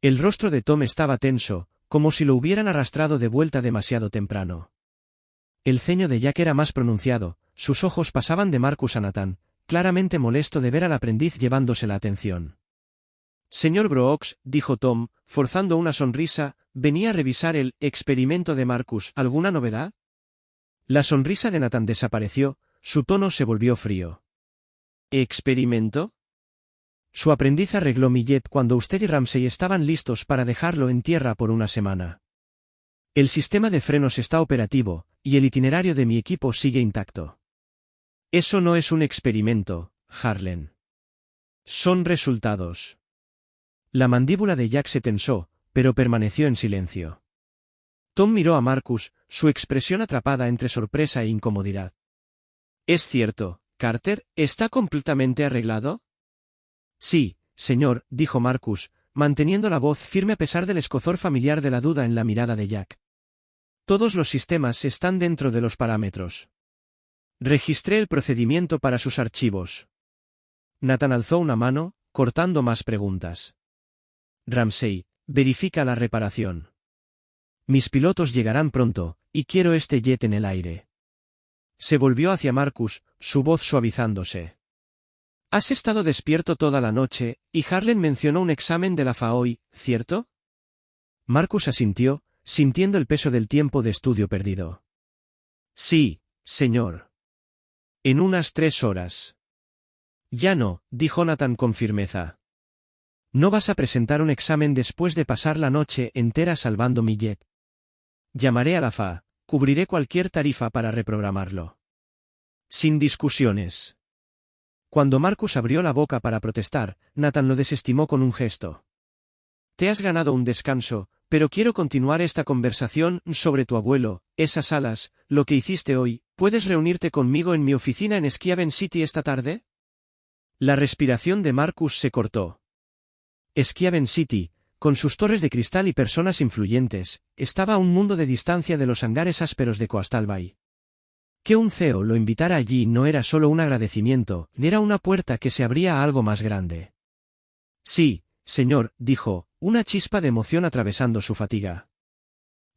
El rostro de Tom estaba tenso, como si lo hubieran arrastrado de vuelta demasiado temprano. El ceño de Jack era más pronunciado, sus ojos pasaban de Marcus a Nathan, claramente molesto de ver al aprendiz llevándose la atención. Señor Brooks, dijo Tom, forzando una sonrisa, venía a revisar el experimento de Marcus. ¿Alguna novedad? La sonrisa de Nathan desapareció, su tono se volvió frío. ¿Experimento? Su aprendiz arregló mi jet cuando usted y Ramsey estaban listos para dejarlo en tierra por una semana. El sistema de frenos está operativo, y el itinerario de mi equipo sigue intacto. Eso no es un experimento, Harlen. Son resultados. La mandíbula de Jack se tensó, pero permaneció en silencio. Tom miró a Marcus, su expresión atrapada entre sorpresa e incomodidad. ¿Es cierto, Carter, está completamente arreglado? Sí, señor, dijo Marcus, manteniendo la voz firme a pesar del escozor familiar de la duda en la mirada de Jack. Todos los sistemas están dentro de los parámetros. Registré el procedimiento para sus archivos. Nathan alzó una mano, cortando más preguntas. Ramsey, verifica la reparación. Mis pilotos llegarán pronto, y quiero este jet en el aire. Se volvió hacia Marcus, su voz suavizándose. Has estado despierto toda la noche, y Harlen mencionó un examen de la FAOI, ¿cierto? Marcus asintió, sintiendo el peso del tiempo de estudio perdido. Sí, señor. En unas 3 horas. Ya no, dijo Nathan con firmeza. No vas a presentar un examen después de pasar la noche entera salvando mi jet. Llamaré a la FAA, cubriré cualquier tarifa para reprogramarlo. Sin discusiones. Cuando Marcus abrió la boca para protestar, Nathan lo desestimó con un gesto. Te has ganado un descanso, pero quiero continuar esta conversación sobre tu abuelo, esas alas, lo que hiciste hoy. ¿Puedes reunirte conmigo en mi oficina en Schiaven City esta tarde? La respiración de Marcus se cortó. Schiaven City, con sus torres de cristal y personas influyentes, estaba a un mundo de distancia de los hangares ásperos de Coastal Bay. Que un CEO lo invitara allí no era solo un agradecimiento, era una puerta que se abría a algo más grande. Sí, señor, dijo, una chispa de emoción atravesando su fatiga.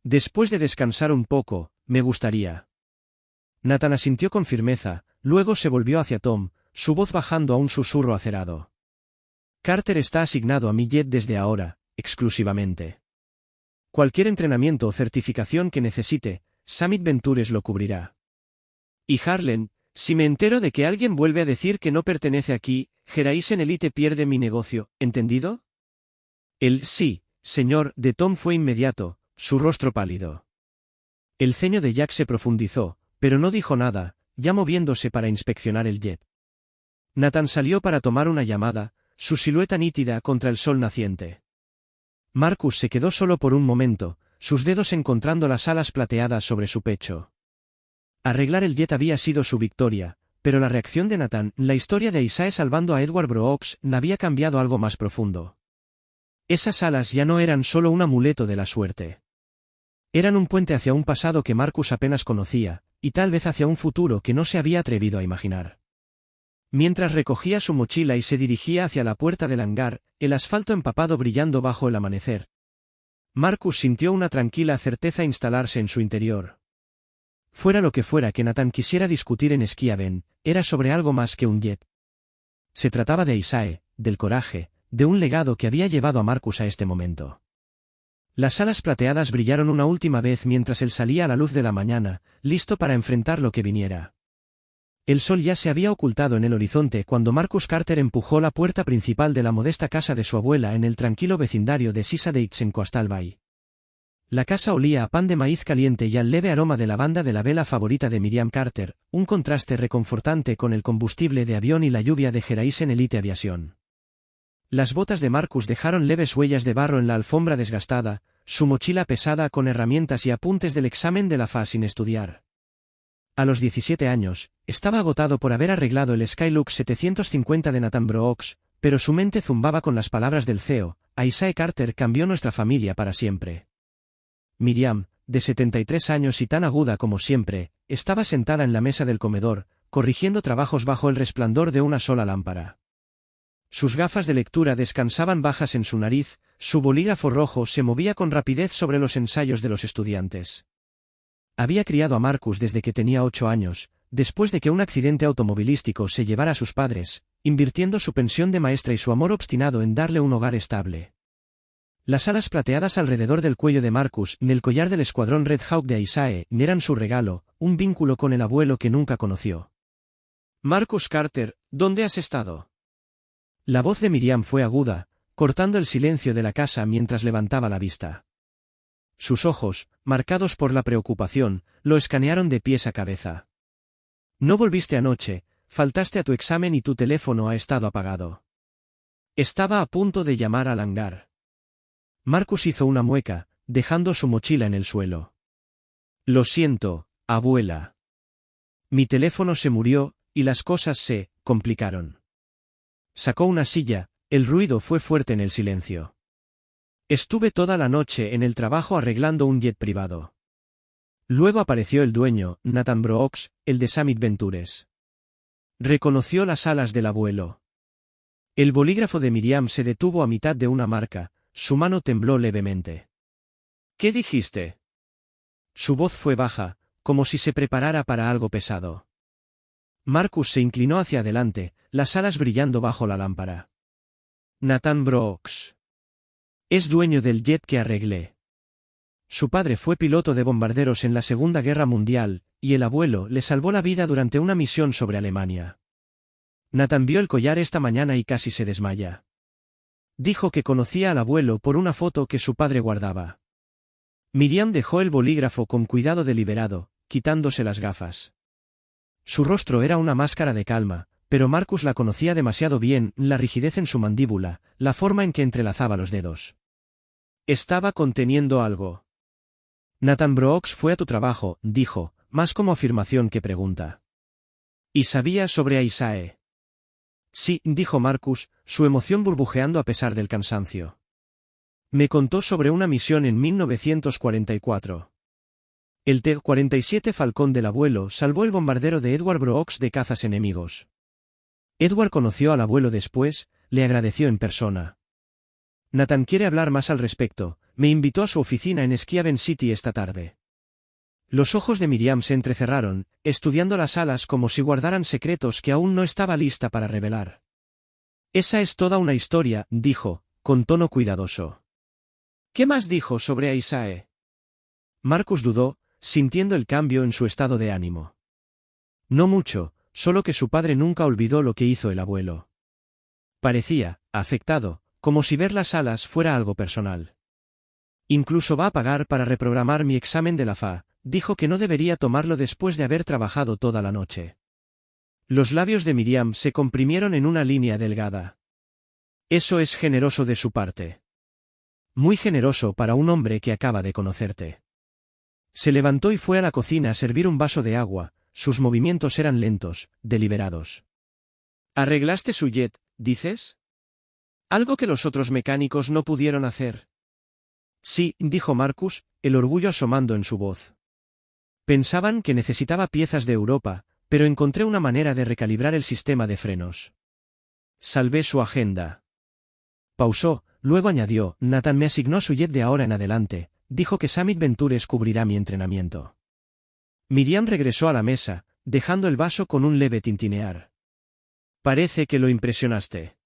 Después de descansar un poco, me gustaría. Nathan asintió con firmeza, luego se volvió hacia Tom, su voz bajando a un susurro acerado. Carter está asignado a mi jet desde ahora, exclusivamente. Cualquier entrenamiento o certificación que necesite, Summit Ventures lo cubrirá. Y Harlan, si me entero de que alguien vuelve a decir que no pertenece aquí, Horizon Elite pierde mi negocio, ¿entendido? El sí, señor, de Tom fue inmediato, su rostro pálido. El ceño de Jack se profundizó, pero no dijo nada, ya moviéndose para inspeccionar el jet. Nathan salió para tomar una llamada, su silueta nítida contra el sol naciente. Marcus se quedó solo por un momento, sus dedos encontrando las alas plateadas sobre su pecho. Arreglar el jet había sido su victoria, pero la reacción de Nathan, la historia de Isaiah salvando a Edward Brooks, había cambiado algo más profundo. Esas alas ya no eran solo un amuleto de la suerte. Eran un puente hacia un pasado que Marcus apenas conocía, y tal vez hacia un futuro que no se había atrevido a imaginar. Mientras recogía su mochila y se dirigía hacia la puerta del hangar, el asfalto empapado brillando bajo el amanecer, Marcus sintió una tranquila certeza instalarse en su interior. Fuera lo que fuera que Nathan quisiera discutir en Schiaven, era sobre algo más que un jet. Se trataba de Isaiah, del coraje, de un legado que había llevado a Marcus a este momento. Las alas plateadas brillaron una última vez mientras él salía a la luz de la mañana, listo para enfrentar lo que viniera. El sol ya se había ocultado en el horizonte cuando Marcus Carter empujó la puerta principal de la modesta casa de su abuela en el tranquilo vecindario de Sisadates en Coastal Bay. La casa olía a pan de maíz caliente y al leve aroma de lavanda de la vela favorita de Miriam Carter, un contraste reconfortante con el combustible de avión y la lluvia de Horizon Elite Aviación. Las botas de Marcus dejaron leves huellas de barro en la alfombra desgastada, su mochila pesada con herramientas y apuntes del examen de la FAA sin estudiar. A los 17 años, estaba agotado por haber arreglado el Skylux 750 de Nathan Brooks, pero su mente zumbaba con las palabras del CEO, Isaiah Carter cambió nuestra familia para siempre. Miriam, de 73 años y tan aguda como siempre, estaba sentada en la mesa del comedor, corrigiendo trabajos bajo el resplandor de una sola lámpara. Sus gafas de lectura descansaban bajas en su nariz, su bolígrafo rojo se movía con rapidez sobre los ensayos de los estudiantes. Había criado a Marcus desde que tenía 8 años, después de que un accidente automovilístico se llevara a sus padres, invirtiendo su pensión de maestra y su amor obstinado en darle un hogar estable. Las alas plateadas alrededor del cuello de Marcus y el collar del escuadrón Red Hawk de Isaiah eran su regalo, un vínculo con el abuelo que nunca conoció. Marcus Carter, ¿dónde has estado? La voz de Miriam fue aguda, cortando el silencio de la casa mientras levantaba la vista. Sus ojos, marcados por la preocupación, lo escanearon de pies a cabeza. No volviste anoche, faltaste a tu examen y tu teléfono ha estado apagado. Estaba a punto de llamar al hangar. Marcus hizo una mueca, dejando su mochila en el suelo. Lo siento, abuela. Mi teléfono se murió, y las cosas se complicaron. Sacó una silla, el ruido fue fuerte en el silencio. Estuve toda la noche en el trabajo arreglando un jet privado. Luego apareció el dueño, Nathan Brooks, el de Summit Ventures. Reconoció las alas del abuelo. El bolígrafo de Miriam se detuvo a mitad de una marca, su mano tembló levemente. ¿Qué dijiste? Su voz fue baja, como si se preparara para algo pesado. Marcus se inclinó hacia adelante, las alas brillando bajo la lámpara. Nathan Brooks. Es dueño del jet que arreglé. Su padre fue piloto de bombarderos en la Segunda Guerra Mundial, y el abuelo le salvó la vida durante una misión sobre Alemania. Nathan vio el collar esta mañana y casi se desmaya. Dijo que conocía al abuelo por una foto que su padre guardaba. Miriam dejó el bolígrafo con cuidado deliberado, quitándose las gafas. Su rostro era una máscara de calma, pero Marcus la conocía demasiado bien, la rigidez en su mandíbula, la forma en que entrelazaba los dedos. Estaba conteniendo algo. Nathan Brooks fue a tu trabajo, dijo, más como afirmación que pregunta. ¿Y sabía sobre Aisae? Sí, dijo Marcus, su emoción burbujeando a pesar del cansancio. Me contó sobre una misión en 1944. El T-47 Falcón del abuelo salvó el bombardero de Edward Brooks de cazas enemigos. Edward conoció al abuelo después, le agradeció en persona. Nathan quiere hablar más al respecto, me invitó a su oficina en Schiaven City esta tarde. Los ojos de Miriam se entrecerraron, estudiando las alas como si guardaran secretos que aún no estaba lista para revelar. Esa es toda una historia, dijo, con tono cuidadoso. ¿Qué más dijo sobre Aisae? Marcus dudó, sintiendo el cambio en su estado de ánimo. No mucho, solo que su padre nunca olvidó lo que hizo el abuelo. Parecía, afectado, como si ver las alas fuera algo personal. Incluso va a pagar para reprogramar mi examen de la FA, dijo que no debería tomarlo después de haber trabajado toda la noche. Los labios de Miriam se comprimieron en una línea delgada. Eso es generoso de su parte. Muy generoso para un hombre que acaba de conocerte. Se levantó y fue a la cocina a servir un vaso de agua, sus movimientos eran lentos, deliberados. ¿Arreglaste su jet, dices? ¿Algo que los otros mecánicos no pudieron hacer? Sí, dijo Marcus, el orgullo asomando en su voz. Pensaban que necesitaba piezas de Europa, pero encontré una manera de recalibrar el sistema de frenos. Salvé su agenda. Pausó, luego añadió, Nathan me asignó su jet de ahora en adelante, dijo que Summit Ventures cubrirá mi entrenamiento. Miriam regresó a la mesa, dejando el vaso con un leve tintinear. Parece que lo impresionaste.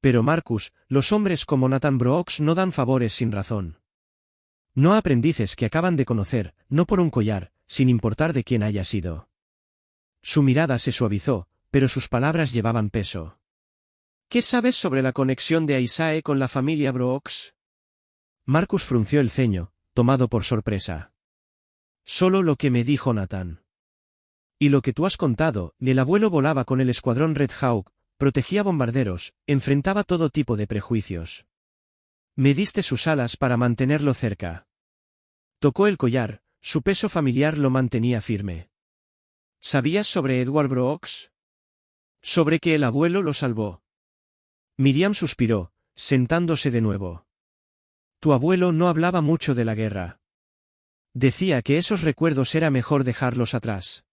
Pero Marcus, los hombres como Nathan Brooks no dan favores sin razón. No aprendices que acaban de conocer, no por un collar, sin importar de quién haya sido. Su mirada se suavizó, pero sus palabras llevaban peso. ¿Qué sabes sobre la conexión de Aisae con la familia Brooks? Marcus frunció el ceño, tomado por sorpresa. Solo lo que me dijo Nathan. Y lo que tú has contado, el abuelo volaba con el escuadrón Red Hawk, protegía bombarderos, enfrentaba todo tipo de prejuicios. Me diste sus alas para mantenerlo cerca. Tocó el collar, su peso familiar lo mantenía firme. ¿Sabías sobre Edward Brooks? ¿Sobre que el abuelo lo salvó? Miriam suspiró, sentándose de nuevo. Tu abuelo no hablaba mucho de la guerra. Decía que esos recuerdos era mejor dejarlos atrás.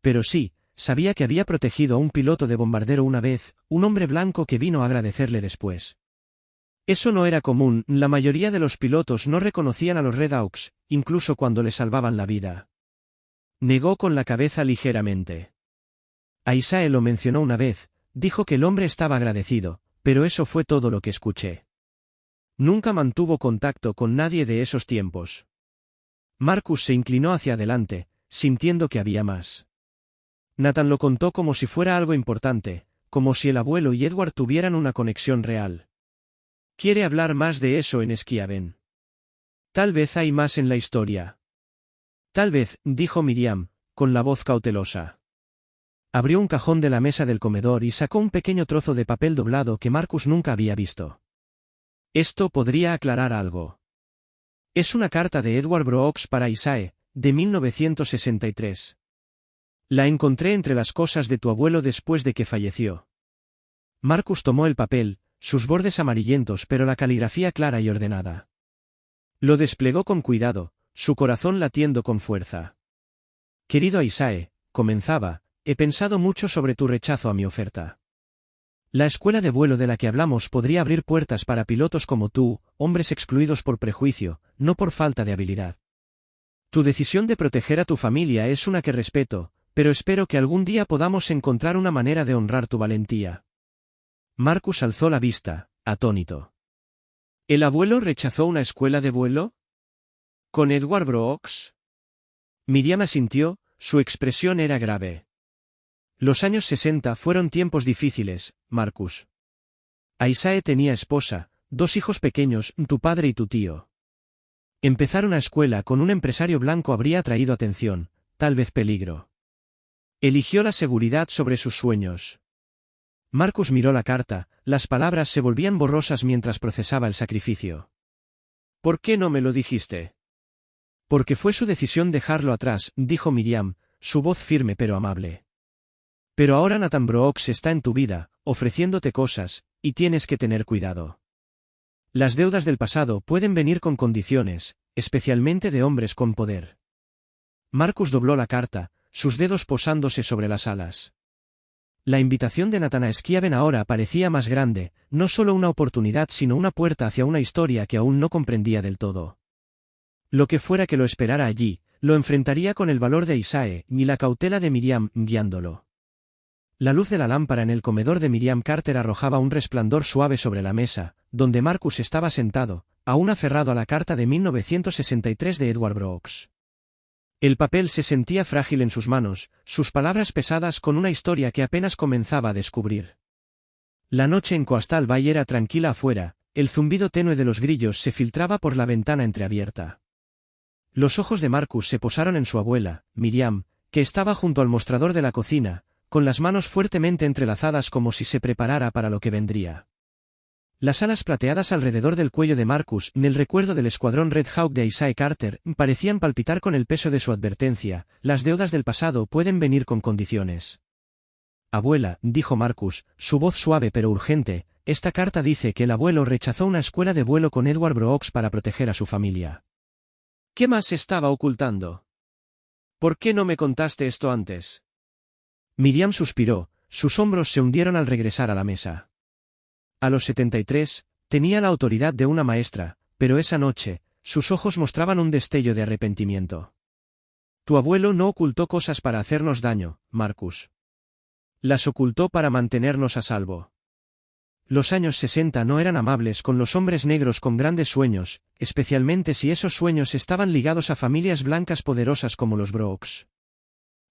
Pero sí, sabía que había protegido a un piloto de bombardero una vez, un hombre blanco que vino a agradecerle después. Eso no era común, la mayoría de los pilotos no reconocían a los Red Hawks, incluso cuando les salvaban la vida. Negó con la cabeza ligeramente. Aisae lo mencionó una vez, dijo que el hombre estaba agradecido, pero eso fue todo lo que escuché. Nunca mantuvo contacto con nadie de esos tiempos. Marcus se inclinó hacia adelante, sintiendo que había más. Nathan lo contó como si fuera algo importante, como si el abuelo y Edward tuvieran una conexión real. ¿Quiere hablar más de eso en Schiaven? Tal vez hay más en la historia. Tal vez, dijo Miriam, con la voz cautelosa. Abrió un cajón de la mesa del comedor y sacó un pequeño trozo de papel doblado que Marcus nunca había visto. Esto podría aclarar algo. Es una carta de Edward Brooks para Aisae, de 1963. La encontré entre las cosas de tu abuelo después de que falleció. Marcus tomó el papel, sus bordes amarillentos pero la caligrafía clara y ordenada. Lo desplegó con cuidado, su corazón latiendo con fuerza. Querido Aisae, comenzaba, he pensado mucho sobre tu rechazo a mi oferta. La escuela de vuelo de la que hablamos podría abrir puertas para pilotos como tú, hombres excluidos por prejuicio, no por falta de habilidad. Tu decisión de proteger a tu familia es una que respeto, pero espero que algún día podamos encontrar una manera de honrar tu valentía. Marcus alzó la vista, atónito. ¿El abuelo rechazó una escuela de vuelo? ¿Con Edward Brooks? Miriam asintió, su expresión era grave. Los años 60 fueron tiempos difíciles, Marcus. Aisae tenía esposa, 2 hijos pequeños, tu padre y tu tío. Empezar una escuela con un empresario blanco habría atraído atención, tal vez peligro. Eligió la seguridad sobre sus sueños. Marcus miró la carta, las palabras se volvían borrosas mientras procesaba el sacrificio. ¿Por qué no me lo dijiste? Porque fue su decisión dejarlo atrás, dijo Miriam, su voz firme pero amable. Pero ahora Nathan Brooks está en tu vida, ofreciéndote cosas, y tienes que tener cuidado. Las deudas del pasado pueden venir con condiciones, especialmente de hombres con poder. Marcus dobló la carta, sus dedos posándose sobre las alas. La invitación de Nathan a Schiaven ahora parecía más grande, no solo una oportunidad sino una puerta hacia una historia que aún no comprendía del todo. Lo que fuera que lo esperara allí, lo enfrentaría con el valor de Aisae y la cautela de Miriam guiándolo. La luz de la lámpara en el comedor de Miriam Carter arrojaba un resplandor suave sobre la mesa, donde Marcus estaba sentado, aún aferrado a la carta de 1963 de Edward Brooks. El papel se sentía frágil en sus manos, sus palabras pesadas con una historia que apenas comenzaba a descubrir. La noche en Coastal Bay era tranquila afuera, el zumbido tenue de los grillos se filtraba por la ventana entreabierta. Los ojos de Marcus se posaron en su abuela, Miriam, que estaba junto al mostrador de la cocina, con las manos fuertemente entrelazadas como si se preparara para lo que vendría. Las alas plateadas alrededor del cuello de Marcus, en el recuerdo del escuadrón Red Hawk de Aisae Carter, parecían palpitar con el peso de su advertencia, las deudas del pasado pueden venir con condiciones. Abuela, dijo Marcus, su voz suave pero urgente, esta carta dice que el abuelo rechazó una escuela de vuelo con Edward Brooks para proteger a su familia. ¿Qué más estaba ocultando? ¿Por qué no me contaste esto antes? Miriam suspiró, sus hombros se hundieron al regresar a la mesa. A los 73, tenía la autoridad de una maestra, pero esa noche, sus ojos mostraban un destello de arrepentimiento. Tu abuelo no ocultó cosas para hacernos daño, Marcus. Las ocultó para mantenernos a salvo. Los años 60 no eran amables con los hombres negros con grandes sueños, especialmente si esos sueños estaban ligados a familias blancas poderosas como los Brooks.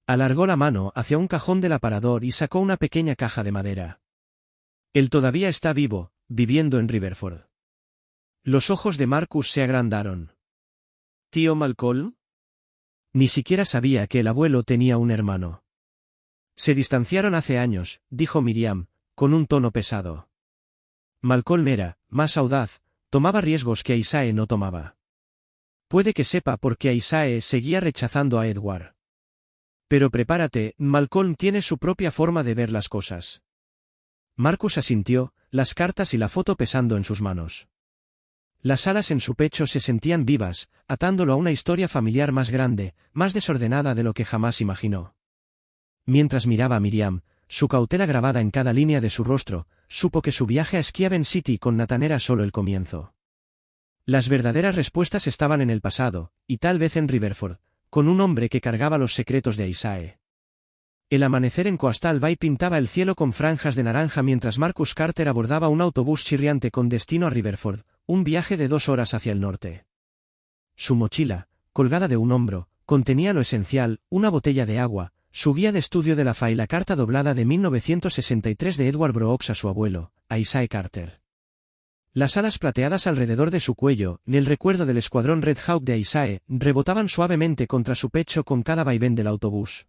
Alargó la mano hacia un cajón del aparador y sacó una pequeña caja de madera. Él todavía está vivo, viviendo en Riverford. Los ojos de Marcus se agrandaron. ¿Tío Malcolm? Ni siquiera sabía que el abuelo tenía un hermano. Se distanciaron hace años, dijo Miriam, con un tono pesado. Malcolm era, más audaz, tomaba riesgos que Aisae no tomaba. Puede que sepa por qué Aisae seguía rechazando a Edward. Pero prepárate, Malcolm tiene su propia forma de ver las cosas. Marcus asintió, las cartas y la foto pesando en sus manos. Las alas en su pecho se sentían vivas, atándolo a una historia familiar más grande, más desordenada de lo que jamás imaginó. Mientras miraba a Miriam, su cautela grabada en cada línea de su rostro, supo que su viaje a Schiaven City con Nathan era solo el comienzo. Las verdaderas respuestas estaban en el pasado, y tal vez en Riverford, con un hombre que cargaba los secretos de Aisae. El amanecer en Coastal Bay pintaba el cielo con franjas de naranja mientras Marcus Carter abordaba un autobús chirriante con destino a Riverford, un viaje de 2 horas hacia el norte. Su mochila, colgada de un hombro, contenía lo esencial, una botella de agua, su guía de estudio de la FA y la carta doblada de 1963 de Edward Brooks a su abuelo, Aisae Carter. Las alas plateadas alrededor de su cuello, en el recuerdo del escuadrón Red Hawk de Aisae, rebotaban suavemente contra su pecho con cada vaivén del autobús.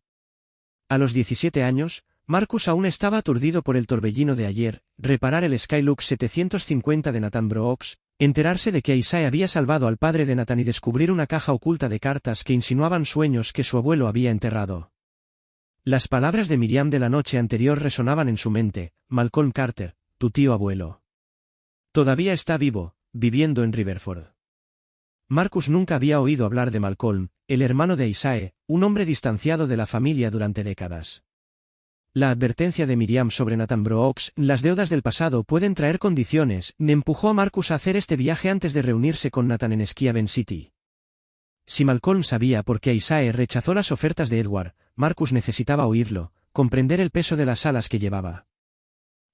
A los 17 años, Marcus aún estaba aturdido por el torbellino de ayer, reparar el Skylux 750 de Nathan Brooks, enterarse de que Aisae había salvado al padre de Nathan y descubrir una caja oculta de cartas que insinuaban sueños que su abuelo había enterrado. Las palabras de Miriam de la noche anterior resonaban en su mente, Malcolm Carter, tu tío abuelo. Todavía está vivo, viviendo en Riverford. Marcus nunca había oído hablar de Malcolm, el hermano de Aisae, un hombre distanciado de la familia durante décadas. La advertencia de Miriam sobre Nathan Brooks, las deudas del pasado pueden traer condiciones, empujó a Marcus a hacer este viaje antes de reunirse con Nathan en Schiaven City. Si Malcolm sabía por qué Aisae rechazó las ofertas de Edward, Marcus necesitaba oírlo, comprender el peso de las alas que llevaba.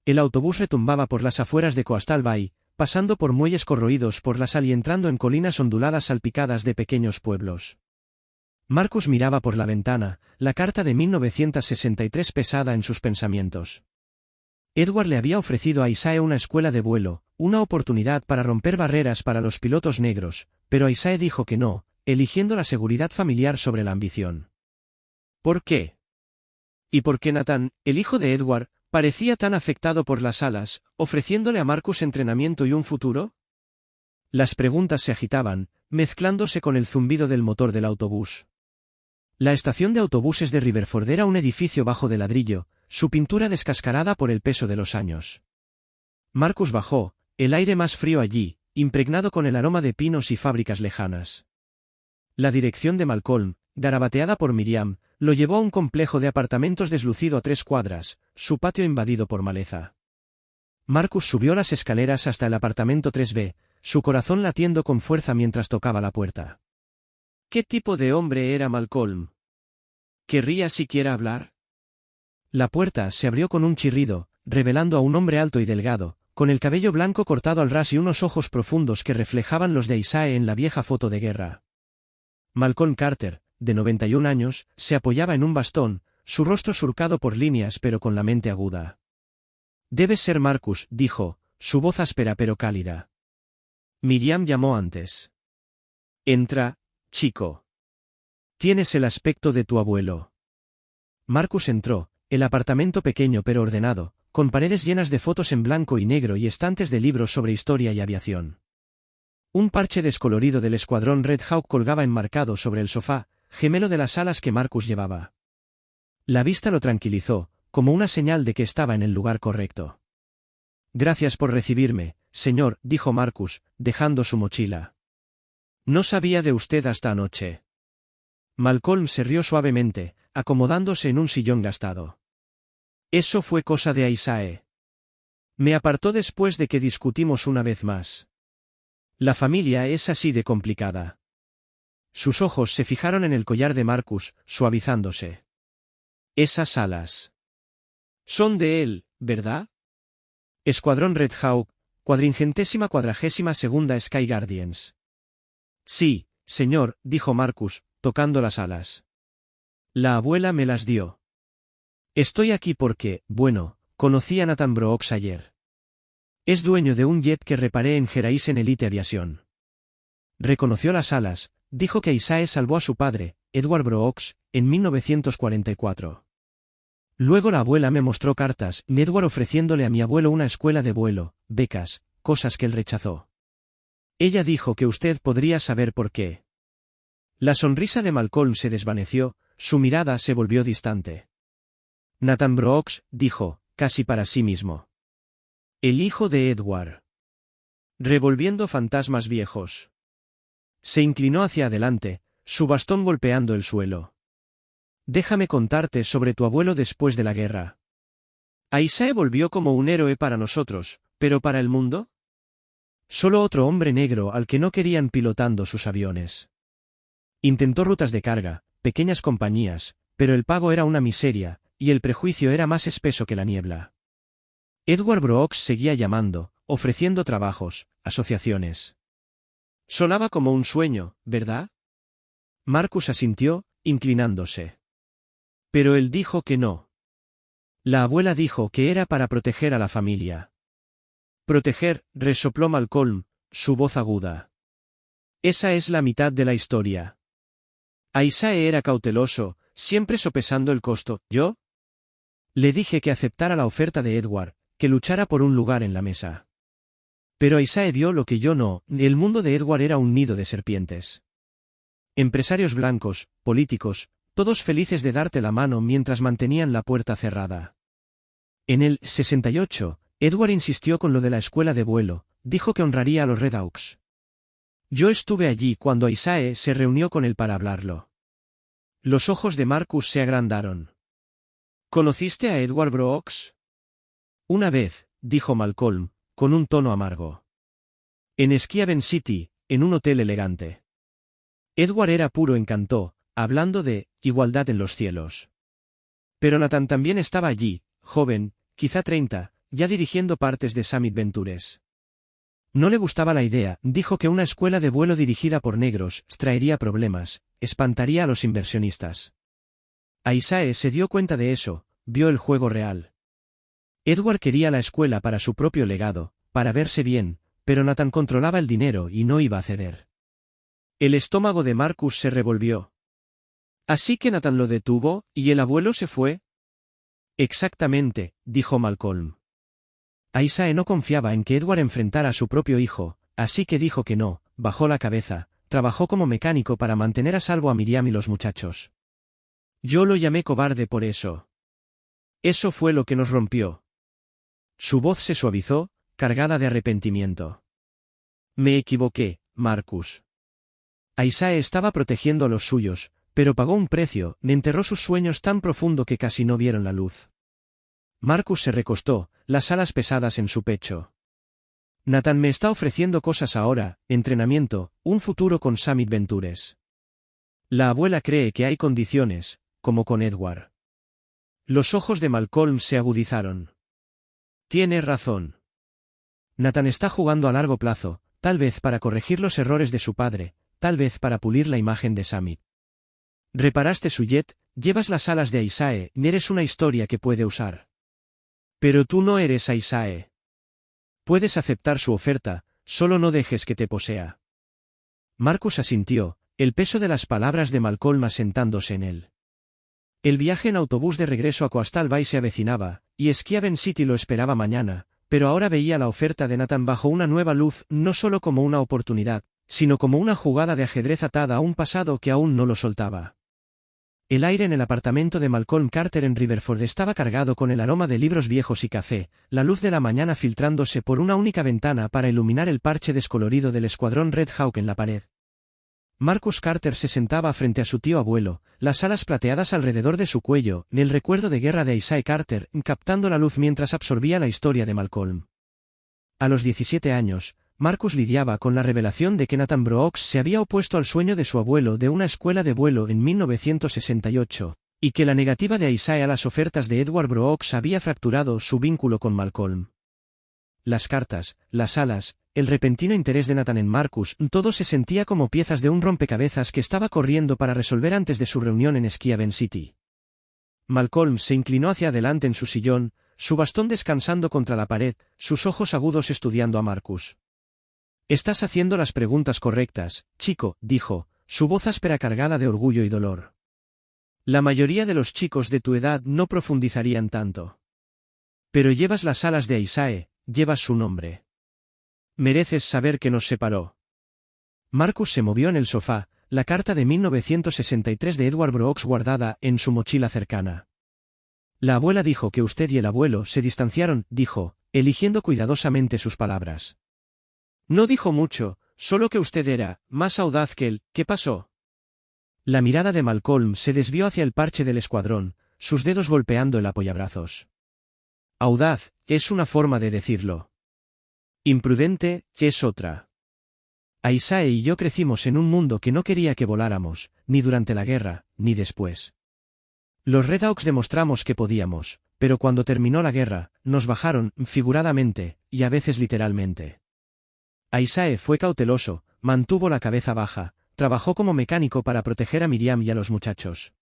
El autobús retumbaba por las afueras de Coastal Bay, pasando por muelles corroídos por la sal y entrando en colinas onduladas salpicadas de pequeños pueblos. Marcus miraba por la ventana, la carta de 1963 pesada en sus pensamientos. Edward le había ofrecido a Isaiah una escuela de vuelo, una oportunidad para romper barreras para los pilotos negros, pero Isaiah dijo que no, eligiendo la seguridad familiar sobre la ambición. ¿Por qué? ¿Y por qué Nathan, el hijo de Edward, parecía tan afectado por las alas, ofreciéndole a Marcus entrenamiento y un futuro? Las preguntas se agitaban, mezclándose con el zumbido del motor del autobús. La estación de autobuses de Riverford era un edificio bajo de ladrillo, su pintura descascarada por el peso de los años. Marcus bajó, el aire más frío allí, impregnado con el aroma de pinos y fábricas lejanas. La dirección de Malcolm, garabateada por Miriam, lo llevó a un complejo de apartamentos deslucido a 3 cuadras, su patio invadido por maleza. Marcus subió las escaleras hasta el apartamento 3B, su corazón latiendo con fuerza mientras tocaba la puerta. ¿Qué tipo de hombre era Malcolm? ¿Querría siquiera hablar? La puerta se abrió con un chirrido, revelando a un hombre alto y delgado, con el cabello blanco cortado al ras y unos ojos profundos que reflejaban los de Isaiah en la vieja foto de guerra. Malcolm Carter, de 91 años, se apoyaba en un bastón, su rostro surcado por líneas pero con la mente aguda. «Debes ser Marcus», dijo, su voz áspera pero cálida. Miriam llamó antes. «Entra, chico. Tienes el aspecto de tu abuelo». Marcus entró, el apartamento pequeño pero ordenado, con paredes llenas de fotos en blanco y negro y estantes de libros sobre historia y aviación. Un parche descolorido del escuadrón Red Hawk colgaba enmarcado sobre el sofá, gemelo de las alas que Marcus llevaba. La vista lo tranquilizó, como una señal de que estaba en el lugar correcto. «Gracias por recibirme, señor», dijo Marcus, dejando su mochila. «No sabía de usted hasta anoche». Malcolm se rió suavemente, acomodándose en un sillón gastado. «Eso fue cosa de Isaiah. Me apartó después de que discutimos una vez más. La familia es así de complicada». Sus ojos se fijaron en el collar de Marcus, suavizándose. «Esas alas. Son de él, ¿verdad?» Escuadrón Red Hawk, 442ª Sky Guardians. «Sí, señor», dijo Marcus, tocando las alas. «La abuela me las dio. Estoy aquí porque, bueno, conocí a Nathan Brooks ayer. Es dueño de un jet que reparé en Geraisen Elite Aviation». Reconoció las alas, dijo que Isaiah salvó a su padre, Edward Brooks, en 1944. Luego la abuela me mostró cartas, Edward ofreciéndole a mi abuelo una escuela de vuelo, becas, cosas que él rechazó. Ella dijo que usted podría saber por qué. La sonrisa de Malcolm se desvaneció, su mirada se volvió distante. Nathan Brooks, dijo, casi para sí mismo. El hijo de Edward. Revolviendo fantasmas viejos. Se inclinó hacia adelante, su bastón golpeando el suelo. «Déjame contarte sobre tu abuelo después de la guerra. Isaiah volvió como un héroe para nosotros, pero ¿para el mundo? Solo otro hombre negro al que no querían pilotando sus aviones. Intentó rutas de carga, pequeñas compañías, pero el pago era una miseria, y el prejuicio era más espeso que la niebla. Edward Brooks seguía llamando, ofreciendo trabajos, asociaciones. Sonaba como un sueño, ¿verdad?» Marcus asintió, inclinándose. Pero él dijo que no. La abuela dijo que era para proteger a la familia. «Proteger», resopló Malcolm, su voz aguda. «Esa es la mitad de la historia. Isaiah era cauteloso, siempre sopesando el costo. ¿Yo? Le dije que aceptara la oferta de Edward, que luchara por un lugar en la mesa. Pero Isaiah vio lo que yo no, el mundo de Edward era un nido de serpientes. Empresarios blancos, políticos, todos felices de darte la mano mientras mantenían la puerta cerrada. En el 68, Edward insistió con lo de la escuela de vuelo, dijo que honraría a los Red Hawks. Yo estuve allí cuando Isaiah se reunió con él para hablarlo. Los ojos de Marcus se agrandaron. ¿Conociste a Edward Brooks? Una vez, dijo Malcolm, con un tono amargo. En Schiaven City, en un hotel elegante. Edward era puro encanto, hablando de igualdad en los cielos. Pero Nathan también estaba allí, joven, quizá 30, ya dirigiendo partes de Summit Ventures. No le gustaba la idea, dijo que una escuela de vuelo dirigida por negros traería problemas, espantaría a los inversionistas. Isaiah se dio cuenta de eso, vio el juego real. Edward quería la escuela para su propio legado, para verse bien, pero Nathan controlaba el dinero y no iba a ceder. El estómago de Marcus se revolvió. Así que Nathan lo detuvo, ¿y el abuelo se fue? Exactamente, dijo Malcolm. Isaac no confiaba en que Edward enfrentara a su propio hijo, así que dijo que no, bajó la cabeza, trabajó como mecánico para mantener a salvo a Miriam y los muchachos. Yo lo llamé cobarde por eso. Eso fue lo que nos rompió. Su voz se suavizó, cargada de arrepentimiento. Me equivoqué, Marcus. Isaac estaba protegiendo a los suyos, pero pagó un precio, enterró sus sueños tan profundo que casi no vieron la luz. Marcus se recostó, las alas pesadas en su pecho. Nathan me está ofreciendo cosas ahora, entrenamiento, un futuro con Summit Ventures. La abuela cree que hay condiciones, como con Edward. Los ojos de Malcolm se agudizaron. Tiene razón. Nathan está jugando a largo plazo, tal vez para corregir los errores de su padre, tal vez para pulir la imagen de Summit. Reparaste su jet, llevas las alas de Isaac, y eres una historia que puede usar. Pero tú no eres Isaac. Puedes aceptar su oferta, solo no dejes que te posea. Marcus asintió, el peso de las palabras de Malcolm asentándose en él. El viaje en autobús de regreso a Coastal Bay se avecinaba, y Schiaven City lo esperaba mañana, pero ahora veía la oferta de Nathan bajo una nueva luz, no solo como una oportunidad, sino como una jugada de ajedrez atada a un pasado que aún no lo soltaba. El aire en el apartamento de Malcolm Carter en Riverford estaba cargado con el aroma de libros viejos y café, la luz de la mañana filtrándose por una única ventana para iluminar el parche descolorido del escuadrón Red Hawk en la pared. Marcus Carter se sentaba frente a su tío abuelo, las alas plateadas alrededor de su cuello, en el recuerdo de guerra de Isaac Carter, captando la luz mientras absorbía la historia de Malcolm. A los 17 años, Marcus lidiaba con la revelación de que Nathan Brooks se había opuesto al sueño de su abuelo de una escuela de vuelo en 1968, y que la negativa de Isaac a las ofertas de Edward Brooks había fracturado su vínculo con Malcolm. Las cartas, las alas, el repentino interés de Nathan en Marcus, todo se sentía como piezas de un rompecabezas que estaba corriendo para resolver antes de su reunión en Schiaven City. Malcolm se inclinó hacia adelante en su sillón, su bastón descansando contra la pared, sus ojos agudos estudiando a Marcus. Estás haciendo las preguntas correctas, chico, dijo, su voz áspera cargada de orgullo y dolor. La mayoría de los chicos de tu edad no profundizarían tanto. Pero llevas las alas de Isaac, llevas su nombre. Mereces saber que nos separó. Marcus se movió en el sofá, la carta de 1963 de Edward Brooks guardada en su mochila cercana. La abuela dijo que usted y el abuelo se distanciaron, dijo, eligiendo cuidadosamente sus palabras. No dijo mucho, solo que usted era más audaz que él. ¿Qué pasó? La mirada de Malcolm se desvió hacia el parche del escuadrón, sus dedos golpeando el apoyabrazos. Audaz, es una forma de decirlo. Imprudente, es otra. Isaac y yo crecimos en un mundo que no quería que voláramos, ni durante la guerra, ni después. Los Red Hawks demostramos que podíamos, pero cuando terminó la guerra, nos bajaron, figuradamente, y a veces literalmente. Isaac fue cauteloso, mantuvo la cabeza baja, trabajó como mecánico para proteger a Miriam y a los muchachos.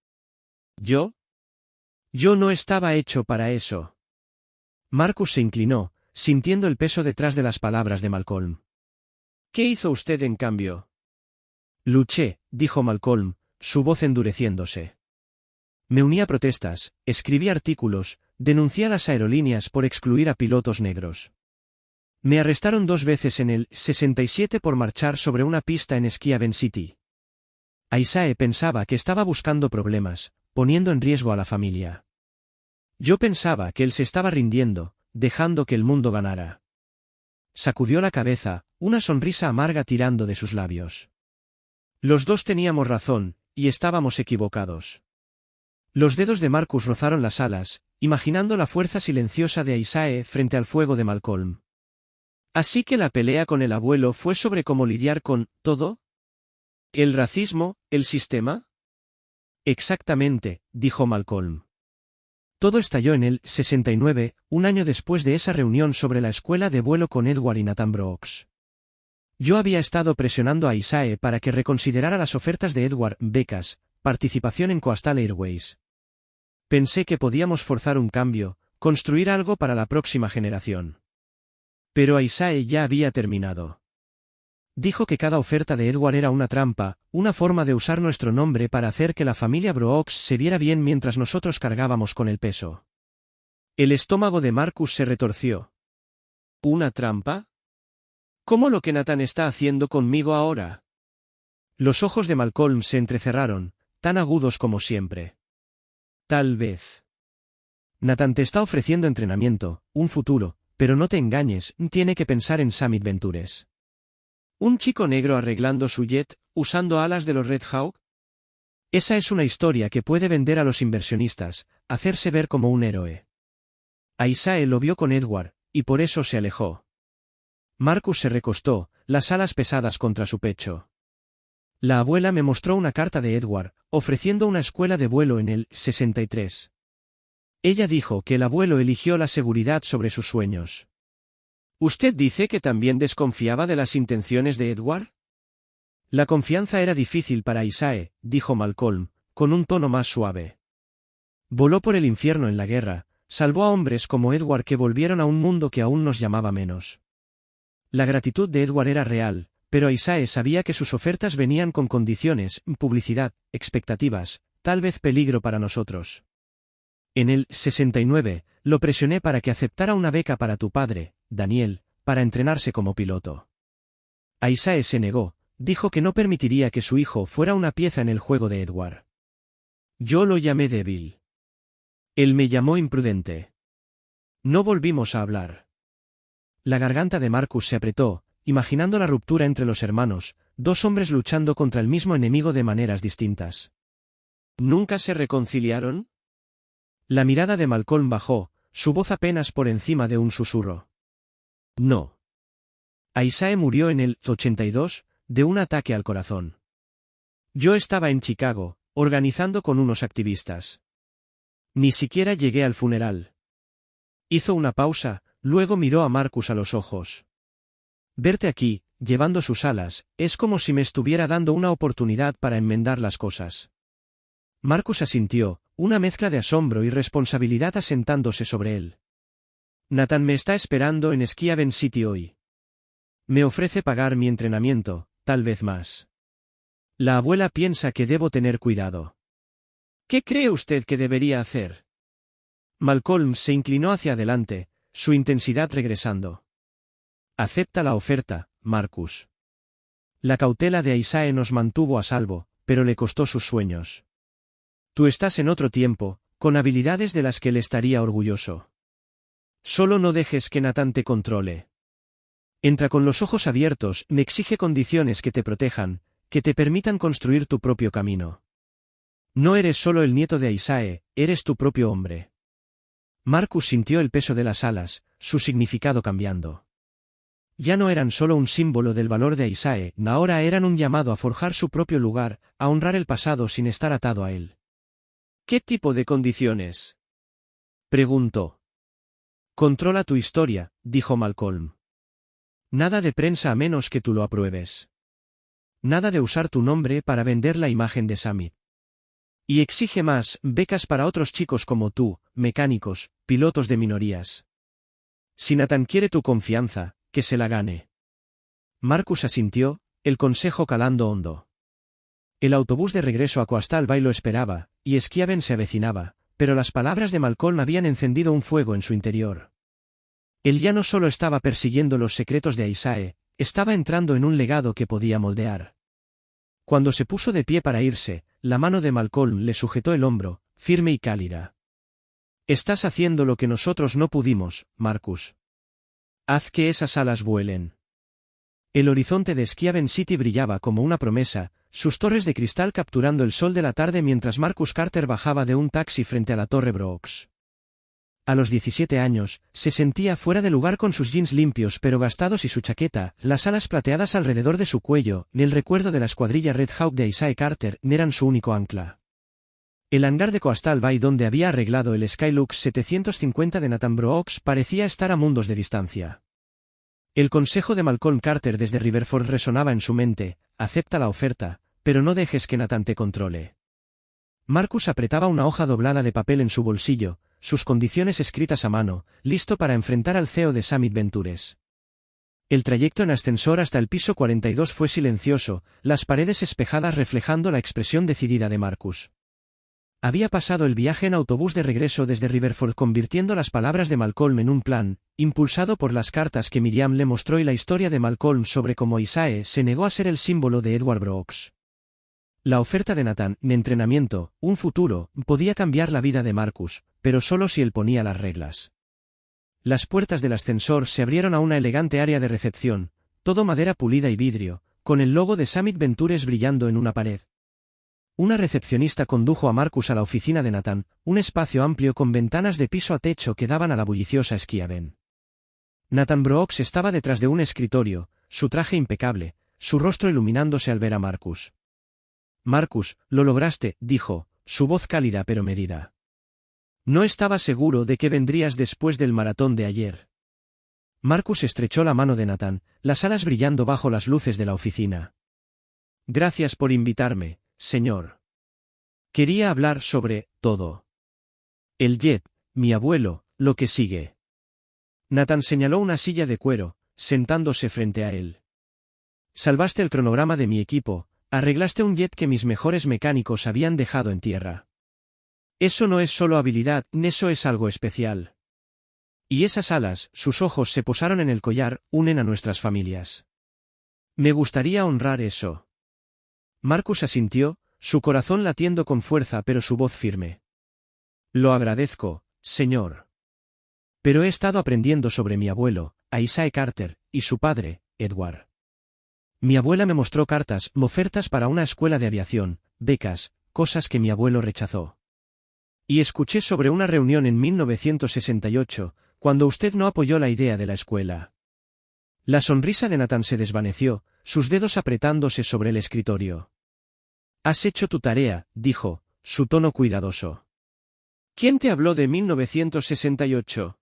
¿Yo? Yo no estaba hecho para eso. Marcus se inclinó, sintiendo el peso detrás de las palabras de Malcolm. ¿Qué hizo usted en cambio? Luché, dijo Malcolm, su voz endureciéndose. Me uní a protestas, escribí artículos, denuncié a las aerolíneas por excluir a pilotos negros. Me arrestaron 2 veces en el 67 por marchar sobre una pista en Schiaven City. Isaac pensaba que estaba buscando problemas, poniendo en riesgo a la familia. Yo pensaba que él se estaba rindiendo, dejando que el mundo ganara. Sacudió la cabeza, una sonrisa amarga tirando de sus labios. Los dos teníamos razón, y estábamos equivocados. Los dedos de Marcus rozaron las alas, imaginando la fuerza silenciosa de Isaac frente al fuego de Malcolm. Así que la pelea con el abuelo fue sobre cómo lidiar con todo. ¿El racismo, el sistema? Exactamente, dijo Malcolm. Todo estalló en el 69, un año después de esa reunión sobre la escuela de vuelo con Edward y Nathan Brooks. Yo había estado presionando a Isaac para que reconsiderara las ofertas de Edward, becas, participación en Coastal Airways. Pensé que podíamos forzar un cambio, construir algo para la próxima generación. Pero Isaac ya había terminado. Dijo que cada oferta de Edward era una trampa, una forma de usar nuestro nombre para hacer que la familia Brooks se viera bien mientras nosotros cargábamos con el peso. El estómago de Marcus se retorció. ¿Una trampa? ¿Cómo lo que Nathan está haciendo conmigo ahora? Los ojos de Malcolm se entrecerraron, tan agudos como siempre. Tal vez. Nathan te está ofreciendo entrenamiento, un futuro, pero no te engañes, tiene que pensar en Summit Ventures. ¿Un chico negro arreglando su jet, usando alas de los Red Hawk? Esa es una historia que puede vender a los inversionistas, hacerse ver como un héroe. Isaac lo vio con Edward, y por eso se alejó. Marcus se recostó, las alas pesadas contra su pecho. La abuela me mostró una carta de Edward, ofreciendo una escuela de vuelo en el 63. Ella dijo que el abuelo eligió la seguridad sobre sus sueños. ¿Usted dice que también desconfiaba de las intenciones de Edward? La confianza era difícil para Isaac, dijo Malcolm, con un tono más suave. Voló por el infierno en la guerra, salvó a hombres como Edward que volvieron a un mundo que aún nos llamaba menos. La gratitud de Edward era real, pero Isaac sabía que sus ofertas venían con condiciones, publicidad, expectativas, tal vez peligro para nosotros. En el 69, lo presioné para que aceptara una beca para tu padre, Daniel, para entrenarse como piloto. Isaac se negó, dijo que no permitiría que su hijo fuera una pieza en el juego de Edward. Yo lo llamé débil. Él me llamó imprudente. No volvimos a hablar. La garganta de Marcus se apretó, imaginando la ruptura entre los hermanos, dos hombres luchando contra el mismo enemigo de maneras distintas. ¿Nunca se reconciliaron? La mirada de Malcolm bajó, su voz apenas por encima de un susurro. No. Isaac murió en el 82, de un ataque al corazón. Yo estaba en Chicago, organizando con unos activistas. Ni siquiera llegué al funeral. Hizo una pausa, luego miró a Marcus a los ojos. Verte aquí, llevando sus alas, es como si me estuviera dando una oportunidad para enmendar las cosas. Marcus asintió, una mezcla de asombro y responsabilidad asentándose sobre él. Nathan me está esperando en Ski Haven City hoy. Me ofrece pagar mi entrenamiento, tal vez más. La abuela piensa que debo tener cuidado. ¿Qué cree usted que debería hacer? Malcolm se inclinó hacia adelante, su intensidad regresando. Acepta la oferta, Marcus. La cautela de Isaac nos mantuvo a salvo, pero le costó sus sueños. Tú estás en otro tiempo, con habilidades de las que él estaría orgulloso. Solo no dejes que Nathan te controle. Entra con los ojos abiertos, me exige condiciones que te protejan, que te permitan construir tu propio camino. No eres solo el nieto de Isaac, eres tu propio hombre. Marcus sintió el peso de las alas, su significado cambiando. Ya no eran solo un símbolo del valor de Isaac, ahora eran un llamado a forjar su propio lugar, a honrar el pasado sin estar atado a él. ¿Qué tipo de condiciones? Preguntó. Controla tu historia, dijo Malcolm. Nada de prensa a menos que tú lo apruebes. Nada de usar tu nombre para vender la imagen de Summit. Y exige más, becas para otros chicos como tú, mecánicos, pilotos de minorías. Si Nathan quiere tu confianza, que se la gane. Marcus asintió, el consejo calando hondo. El autobús de regreso a Coastal Bay lo esperaba, y Ski Haven se avecinaba, pero las palabras de Malcolm habían encendido un fuego en su interior. Él ya no solo estaba persiguiendo los secretos de Isaac, estaba entrando en un legado que podía moldear. Cuando se puso de pie para irse, la mano de Malcolm le sujetó el hombro, firme y cálida. Estás haciendo lo que nosotros no pudimos, Marcus. Haz que esas alas vuelen. El horizonte de Ski Haven City brillaba como una promesa, sus torres de cristal capturando el sol de la tarde mientras Marcus Carter bajaba de un taxi frente a la Torre Brooks. A los 17 años, se sentía fuera de lugar con sus jeans limpios pero gastados y su chaqueta, las alas plateadas alrededor de su cuello, y el recuerdo de la escuadrilla Red Hawk de Isaac Carter eran su único ancla. El hangar de Coastal Bay donde había arreglado el Skylux 750 de Nathan Brooks parecía estar a mundos de distancia. El consejo de Malcolm Carter desde Riverford resonaba en su mente, acepta la oferta, pero no dejes que Nathan te controle. Marcus apretaba una hoja doblada de papel en su bolsillo, sus condiciones escritas a mano, listo para enfrentar al CEO de Summit Ventures. El trayecto en ascensor hasta el piso 42 fue silencioso, las paredes espejadas reflejando la expresión decidida de Marcus. Había pasado el viaje en autobús de regreso desde Riverford convirtiendo las palabras de Malcolm en un plan, impulsado por las cartas que Miriam le mostró y la historia de Malcolm sobre cómo Isaiah se negó a ser el símbolo de Edward Brooks. La oferta de Nathan, de entrenamiento, un futuro, podía cambiar la vida de Marcus, pero solo si él ponía las reglas. Las puertas del ascensor se abrieron a una elegante área de recepción, todo madera pulida y vidrio, con el logo de Summit Ventures brillando en una pared. Una recepcionista condujo a Marcus a la oficina de Nathan, un espacio amplio con ventanas de piso a techo que daban a la bulliciosa Schiaven. Nathan Brooks estaba detrás de un escritorio, su traje impecable, su rostro iluminándose al ver a Marcus. Marcus, lo lograste, dijo, su voz cálida pero medida. No estaba seguro de que vendrías después del maratón de ayer. Marcus estrechó la mano de Nathan, las alas brillando bajo las luces de la oficina. Gracias por invitarme, señor. Quería hablar sobre todo. El jet, mi abuelo, lo que sigue. Nathan señaló una silla de cuero, sentándose frente a él. Salvaste el cronograma de mi equipo, arreglaste un jet que mis mejores mecánicos habían dejado en tierra. Eso no es solo habilidad, eso es algo especial. Y esas alas, sus ojos se posaron en el collar, unen a nuestras familias. Me gustaría honrar eso. Marcus asintió, su corazón latiendo con fuerza pero su voz firme. Lo agradezco, señor. Pero he estado aprendiendo sobre mi abuelo, Isaiah Carter, y su padre, Edward. Mi abuela me mostró cartas, ofertas para una escuela de aviación, becas, cosas que mi abuelo rechazó. Y escuché sobre una reunión en 1968, cuando usted no apoyó la idea de la escuela. La sonrisa de Nathan se desvaneció, sus dedos apretándose sobre el escritorio. Has hecho tu tarea, dijo, su tono cuidadoso. ¿Quién te habló de 1968?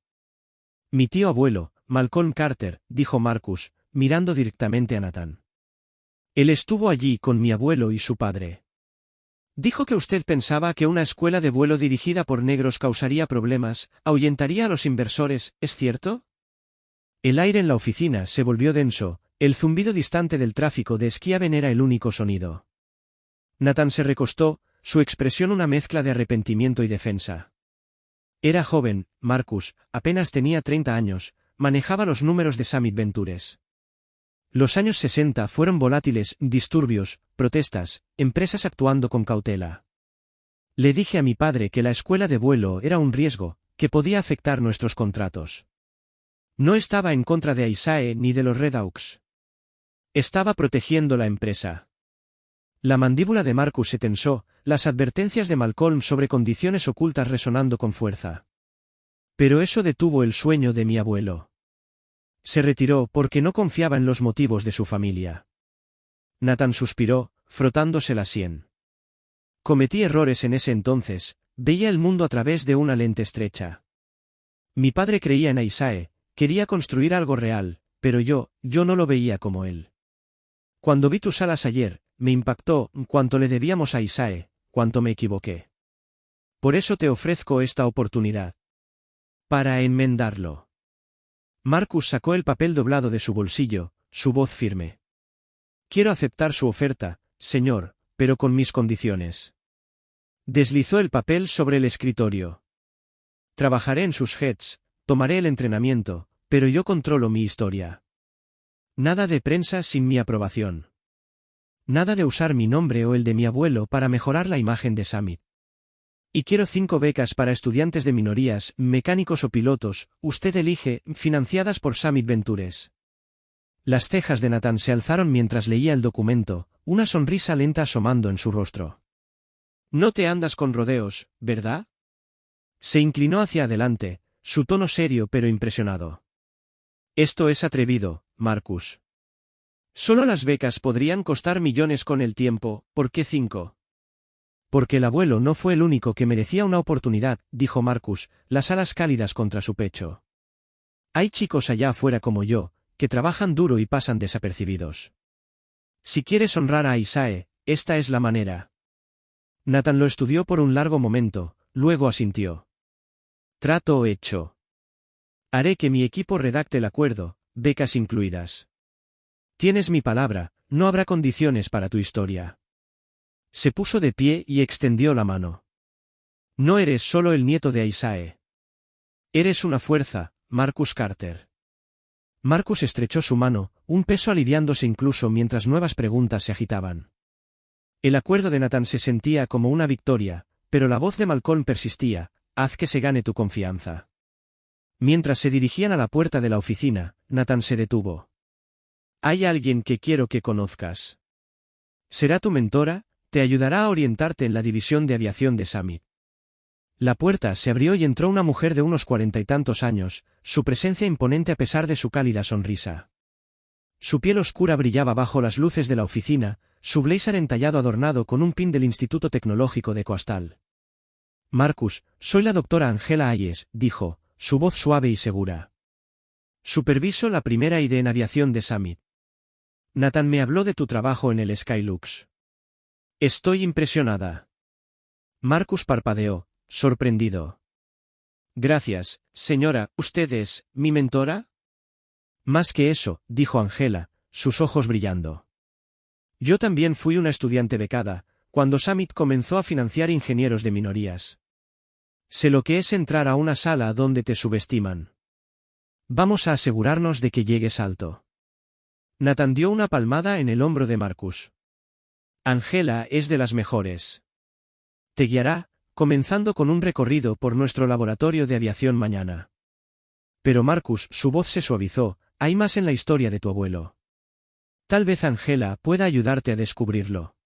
Mi tío abuelo, Malcolm Carter, dijo Marcus, mirando directamente a Nathan. Él estuvo allí con mi abuelo y su padre. Dijo que usted pensaba que una escuela de vuelo dirigida por negros causaría problemas, ahuyentaría a los inversores, ¿es cierto? El aire en la oficina se volvió denso, el zumbido distante del tráfico de Schiaven era el único sonido. Nathan se recostó, su expresión una mezcla de arrepentimiento y defensa. Era joven, Marcus, apenas tenía 30 años, manejaba los números de Summit Ventures. Los años 60 fueron volátiles, disturbios, protestas, empresas actuando con cautela. Le dije a mi padre que la escuela de vuelo era un riesgo, que podía afectar nuestros contratos. No estaba en contra de Isaiah ni de los Redhawks. Estaba protegiendo la empresa. La mandíbula de Marcus se tensó, las advertencias de Malcolm sobre condiciones ocultas resonando con fuerza. Pero eso detuvo el sueño de mi abuelo. Se retiró porque no confiaba en los motivos de su familia. Nathan suspiró, frotándose la sien. Cometí errores en ese entonces, veía el mundo a través de una lente estrecha. Mi padre creía en Isaiah, quería construir algo real, pero yo no lo veía como él. Cuando vi tus alas ayer, me impactó cuánto le debíamos a Isaiah, cuánto me equivoqué. Por eso te ofrezco esta oportunidad. Para enmendarlo. Marcus sacó el papel doblado de su bolsillo, su voz firme. Quiero aceptar su oferta, señor, pero con mis condiciones. Deslizó el papel sobre el escritorio. Trabajaré en sus jets, tomaré el entrenamiento, pero yo controlo mi historia. Nada de prensa sin mi aprobación. Nada de usar mi nombre o el de mi abuelo para mejorar la imagen de Summit. Y quiero 5 becas para estudiantes de minorías, mecánicos o pilotos, usted elige, financiadas por Summit Ventures. Las cejas de Nathan se alzaron mientras leía el documento, una sonrisa lenta asomando en su rostro. No te andas con rodeos, ¿verdad? Se inclinó hacia adelante, su tono serio pero impresionado. Esto es atrevido, Marcus. Solo las becas podrían costar millones con el tiempo, ¿por qué 5? Porque el abuelo no fue el único que merecía una oportunidad, dijo Marcus, las alas cálidas contra su pecho. Hay chicos allá afuera como yo, que trabajan duro y pasan desapercibidos. Si quieres honrar a Isaiah, esta es la manera. Nathan lo estudió por un largo momento, luego asintió. Trato hecho. Haré que mi equipo redacte el acuerdo, becas incluidas. Tienes mi palabra, no habrá condiciones para tu historia. Se puso de pie y extendió la mano. No eres solo el nieto de Isaac. Eres una fuerza, Marcus Carter. Marcus estrechó su mano, un peso aliviándose incluso mientras nuevas preguntas se agitaban. El acuerdo de Nathan se sentía como una victoria, pero la voz de Malcolm persistía: haz que se gane tu confianza. Mientras se dirigían a la puerta de la oficina, Nathan se detuvo. Hay alguien que quiero que conozcas. Será tu mentora, te ayudará a orientarte en la división de aviación de Summit. La puerta se abrió y entró una mujer de unos 40 y tantos años, su presencia imponente a pesar de su cálida sonrisa. Su piel oscura brillaba bajo las luces de la oficina, su blazer entallado adornado con un pin del Instituto Tecnológico de Coastal. Marcus, soy la doctora Angela Hayes, dijo, su voz suave y segura. Superviso la primera ID en aviación de Summit. Nathan me habló de tu trabajo en el Skylux. Estoy impresionada. Marcus parpadeó, sorprendido. Gracias, señora, ¿usted es mi mentora? Más que eso, dijo Angela, sus ojos brillando. Yo también fui una estudiante becada, cuando Summit comenzó a financiar ingenieros de minorías. Sé lo que es entrar a una sala donde te subestiman. Vamos a asegurarnos de que llegues alto. Nathan dio una palmada en el hombro de Marcus. Angela es de las mejores. Te guiará, comenzando con un recorrido por nuestro laboratorio de aviación mañana. Pero Marcus, su voz se suavizó, hay más en la historia de tu abuelo. Tal vez Angela pueda ayudarte a descubrirlo.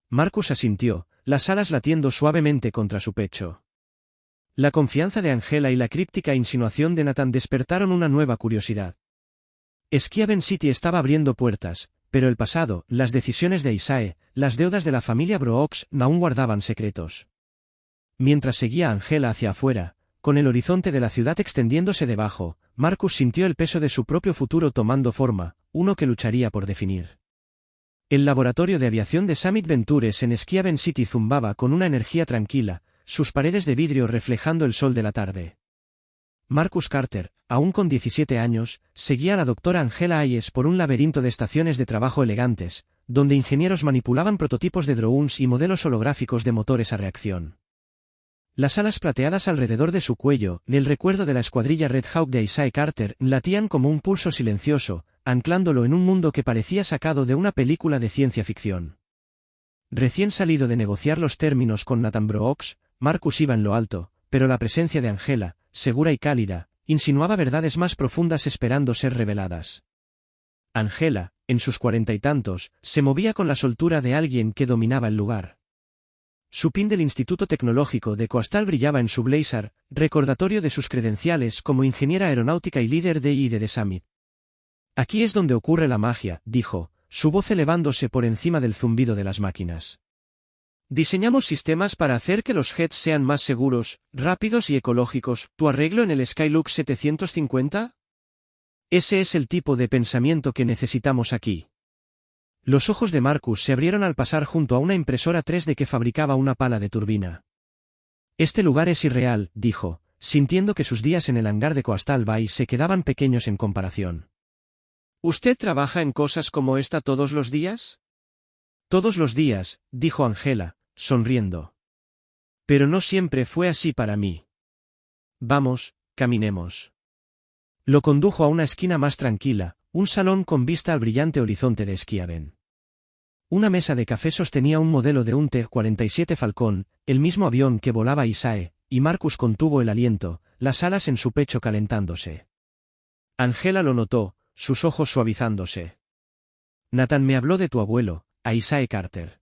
Marcus asintió, las alas latiendo suavemente contra su pecho. La confianza de Angela y la críptica insinuación de Nathan despertaron una nueva curiosidad. Schiaven City estaba abriendo puertas, pero el pasado, las decisiones de Isaac, las deudas de la familia Brooks aún guardaban secretos. Mientras seguía a Angela hacia afuera, con el horizonte de la ciudad extendiéndose debajo, Marcus sintió el peso de su propio futuro tomando forma, uno que lucharía por definir. El laboratorio de aviación de Summit Ventures en Schiaven City zumbaba con una energía tranquila, sus paredes de vidrio reflejando el sol de la tarde. Marcus Carter, aún con 17 años, seguía a la doctora Angela Hayes por un laberinto de estaciones de trabajo elegantes, donde ingenieros manipulaban prototipos de drones y modelos holográficos de motores a reacción. Las alas plateadas alrededor de su cuello, el recuerdo de la escuadrilla Red Hawk de Isaac Carter, latían como un pulso silencioso, anclándolo en un mundo que parecía sacado de una película de ciencia ficción. Recién salido de negociar los términos con Nathan Brooks, Marcus iba en lo alto, pero la presencia de Angela, segura y cálida, insinuaba verdades más profundas esperando ser reveladas. Angela, en sus 40 y tantos, se movía con la soltura de alguien que dominaba el lugar. Su pin del Instituto Tecnológico de Coastal brillaba en su blazer, recordatorio de sus credenciales como ingeniera aeronáutica y líder de I.D. de Summit. Aquí es donde ocurre la magia, dijo, su voz elevándose por encima del zumbido de las máquinas. Diseñamos sistemas para hacer que los jets sean más seguros, rápidos y ecológicos. ¿Tu arreglo en el Skylux 750? Ese es el tipo de pensamiento que necesitamos aquí. Los ojos de Marcus se abrieron al pasar junto a una impresora 3D que fabricaba una pala de turbina. Este lugar es irreal, dijo, sintiendo que sus días en el hangar de Coastal Bay se quedaban pequeños en comparación. ¿Usted trabaja en cosas como esta todos los días? Todos los días, dijo Angela, sonriendo. Pero no siempre fue así para mí. Vamos, caminemos. Lo condujo a una esquina más tranquila, un salón con vista al brillante horizonte de Schiaven. Una mesa de café sostenía un modelo de un T-47 Falcon, el mismo avión que volaba Isaac, y Marcus contuvo el aliento, las alas en su pecho calentándose. Angela lo notó, sus ojos suavizándose. Nathan me habló de tu abuelo, a Isaac Carter.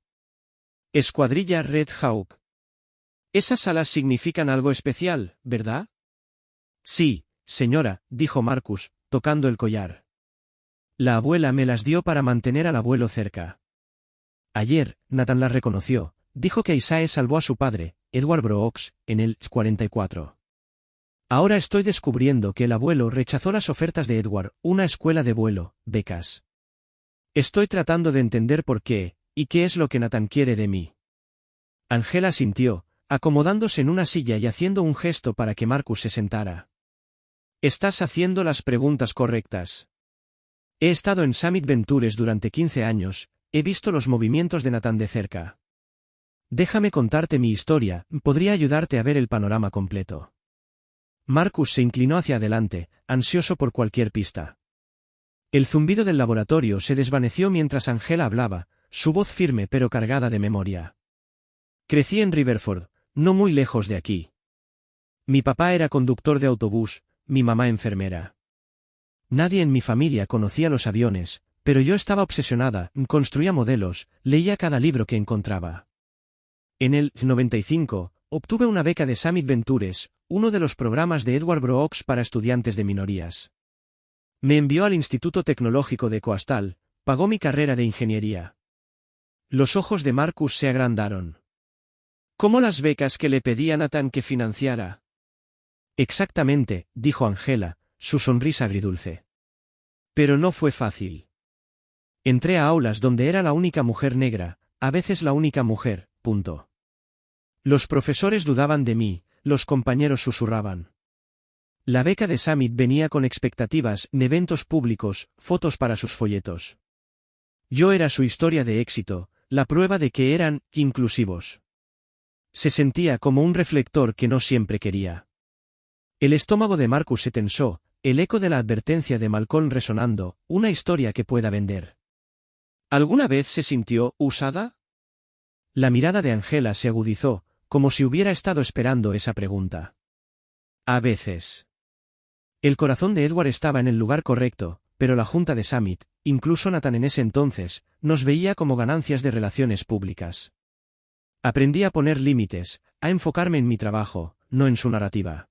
Escuadrilla Red Hawk. Esas alas significan algo especial, ¿verdad? Sí, señora, dijo Marcus, tocando el collar. La abuela me las dio para mantener al abuelo cerca. Ayer, Nathan las reconoció, dijo que Isaac salvó a su padre, Edward Brooks, en el 44. Ahora estoy descubriendo que el abuelo rechazó las ofertas de Edward, una escuela de vuelo, becas. Estoy tratando de entender por qué, y qué es lo que Nathan quiere de mí. Angela asintió, acomodándose en una silla y haciendo un gesto para que Marcus se sentara. Estás haciendo las preguntas correctas. He estado en Summit Ventures durante 15 años, he visto los movimientos de Nathan de cerca. Déjame contarte mi historia, podría ayudarte a ver el panorama completo. Marcus se inclinó hacia adelante, ansioso por cualquier pista. El zumbido del laboratorio se desvaneció mientras Angela hablaba, su voz firme pero cargada de memoria. Crecí en Riverford, no muy lejos de aquí. Mi papá era conductor de autobús, mi mamá enfermera. Nadie en mi familia conocía los aviones, pero yo estaba obsesionada, construía modelos, leía cada libro que encontraba. En el 95, obtuve una beca de Summit Ventures, uno de los programas de Edward Brooks para estudiantes de minorías. Me envió al Instituto Tecnológico de Coastal, pagó mi carrera de ingeniería. Los ojos de Marcus se agrandaron. ¿Cómo las becas que le pedía Nathan que financiara? Exactamente, dijo Angela, su sonrisa agridulce. Pero no fue fácil. Entré a aulas donde era la única mujer negra, a veces la única mujer, punto. Los profesores dudaban de mí, los compañeros susurraban. La beca de Summit venía con expectativas, eventos públicos, fotos para sus folletos. Yo era su historia de éxito, la prueba de que eran inclusivos. Se sentía como un reflector que no siempre quería. El estómago de Marcus se tensó, el eco de la advertencia de Malcolm resonando, una historia que pueda vender. ¿Alguna vez se sintió usada? La mirada de Angela se agudizó, como si hubiera estado esperando esa pregunta. A veces. El corazón de Edward estaba en el lugar correcto, pero la junta de Summit, incluso Nathan en ese entonces, nos veía como ganancias de relaciones públicas. Aprendí a poner límites, a enfocarme en mi trabajo, no en su narrativa.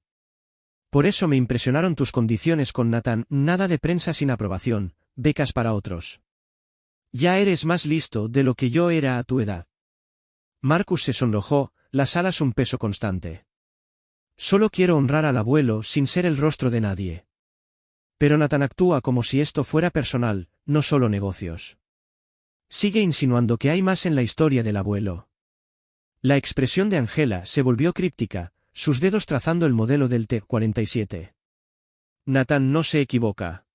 Por eso me impresionaron tus condiciones con Nathan, nada de prensa sin aprobación, becas para otros. Ya eres más listo de lo que yo era a tu edad. Marcus se sonrojó, las alas un peso constante. Solo quiero honrar al abuelo sin ser el rostro de nadie. Pero Nathan actúa como si esto fuera personal, no solo negocios. Sigue insinuando que hay más en la historia del abuelo. La expresión de Angela se volvió críptica, sus dedos trazando el modelo del T-47. Nathan no se equivoca.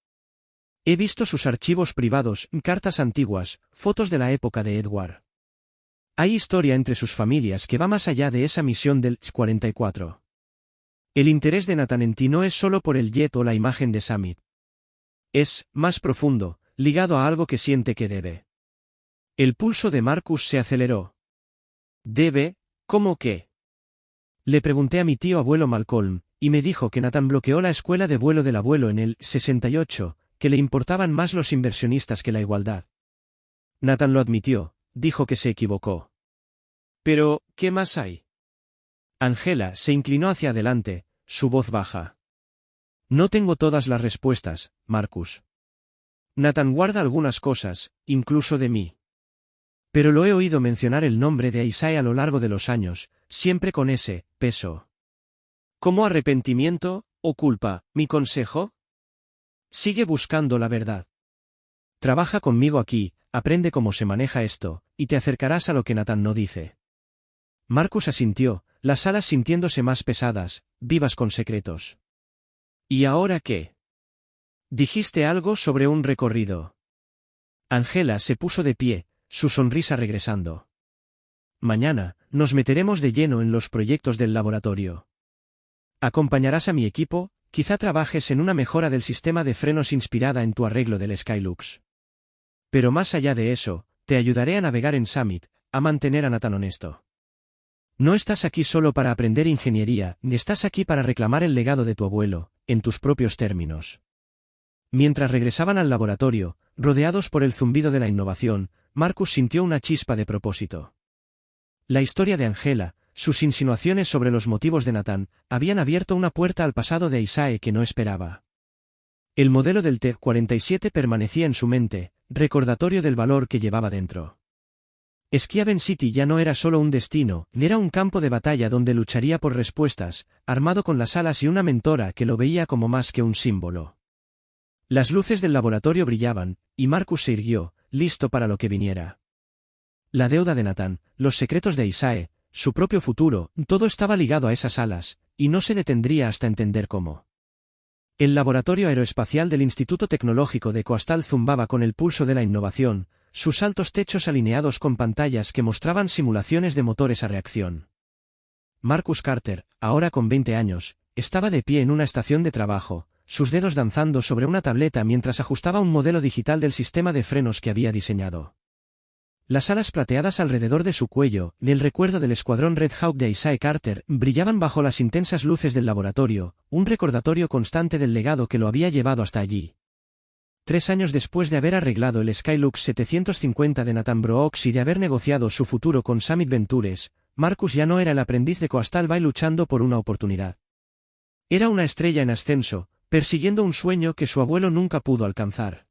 He visto sus archivos privados, cartas antiguas, fotos de la época de Edward. Hay historia entre sus familias que va más allá de esa misión del 44. El interés de Nathan en ti no es solo por el jet o la imagen de Summit. Es, más profundo, ligado a algo que siente que debe. El pulso de Marcus se aceleró. ¿Debe? ¿Cómo qué? Le pregunté a mi tío abuelo Malcolm, y me dijo que Nathan bloqueó la escuela de vuelo del abuelo en el 68, que le importaban más los inversionistas que la igualdad. Nathan lo admitió, dijo que se equivocó. Pero, ¿qué más hay? Angela se inclinó hacia adelante, su voz baja. No tengo todas las respuestas, Marcus. Nathan guarda algunas cosas, incluso de mí. Pero lo he oído mencionar el nombre de Isaiah a lo largo de los años, siempre con ese peso. ¿Como arrepentimiento, o culpa, mi consejo? Sigue buscando la verdad. Trabaja conmigo aquí, aprende cómo se maneja esto, y te acercarás a lo que Nathan no dice. Marcus asintió, las alas sintiéndose más pesadas, vivas con secretos. ¿Y ahora qué? Dijiste algo sobre un recorrido. Angela se puso de pie, su sonrisa regresando. Mañana, nos meteremos de lleno en los proyectos del laboratorio. Acompañarás a mi equipo, quizá trabajes en una mejora del sistema de frenos inspirada en tu arreglo del Skylux. Pero más allá de eso, te ayudaré a navegar en Summit, a mantener a Nathan honesto. No estás aquí solo para aprender ingeniería, ni estás aquí para reclamar el legado de tu abuelo, en tus propios términos. Mientras regresaban al laboratorio, rodeados por el zumbido de la innovación, Marcus sintió una chispa de propósito. La historia de Angela, sus insinuaciones sobre los motivos de Nathan, habían abierto una puerta al pasado de Isaiah que no esperaba. El modelo del T-47 permanecía en su mente, recordatorio del valor que llevaba dentro. Schiaven City ya no era solo un destino, ni era un campo de batalla donde lucharía por respuestas, armado con las alas y una mentora que lo veía como más que un símbolo. Las luces del laboratorio brillaban, y Marcus se irguió, listo para lo que viniera. La deuda de Nathan, los secretos de Isaiah, su propio futuro, todo estaba ligado a esas alas, y no se detendría hasta entender cómo. El laboratorio aeroespacial del Instituto Tecnológico de Coastal zumbaba con el pulso de la innovación, sus altos techos alineados con pantallas que mostraban simulaciones de motores a reacción. Marcus Carter, ahora con 20 años, estaba de pie en una estación de trabajo, sus dedos danzando sobre una tableta mientras ajustaba un modelo digital del sistema de frenos que había diseñado. Las alas plateadas alrededor de su cuello, el recuerdo del escuadrón Red Hawk de Isaiah Carter, brillaban bajo las intensas luces del laboratorio, un recordatorio constante del legado que lo había llevado hasta allí. 3 años después de haber arreglado el Skylux 750 de Nathan Brooks y de haber negociado su futuro con Summit Ventures, Marcus ya no era el aprendiz de Coastal Bay luchando por una oportunidad. Era una estrella en ascenso, persiguiendo un sueño que su abuelo nunca pudo alcanzar.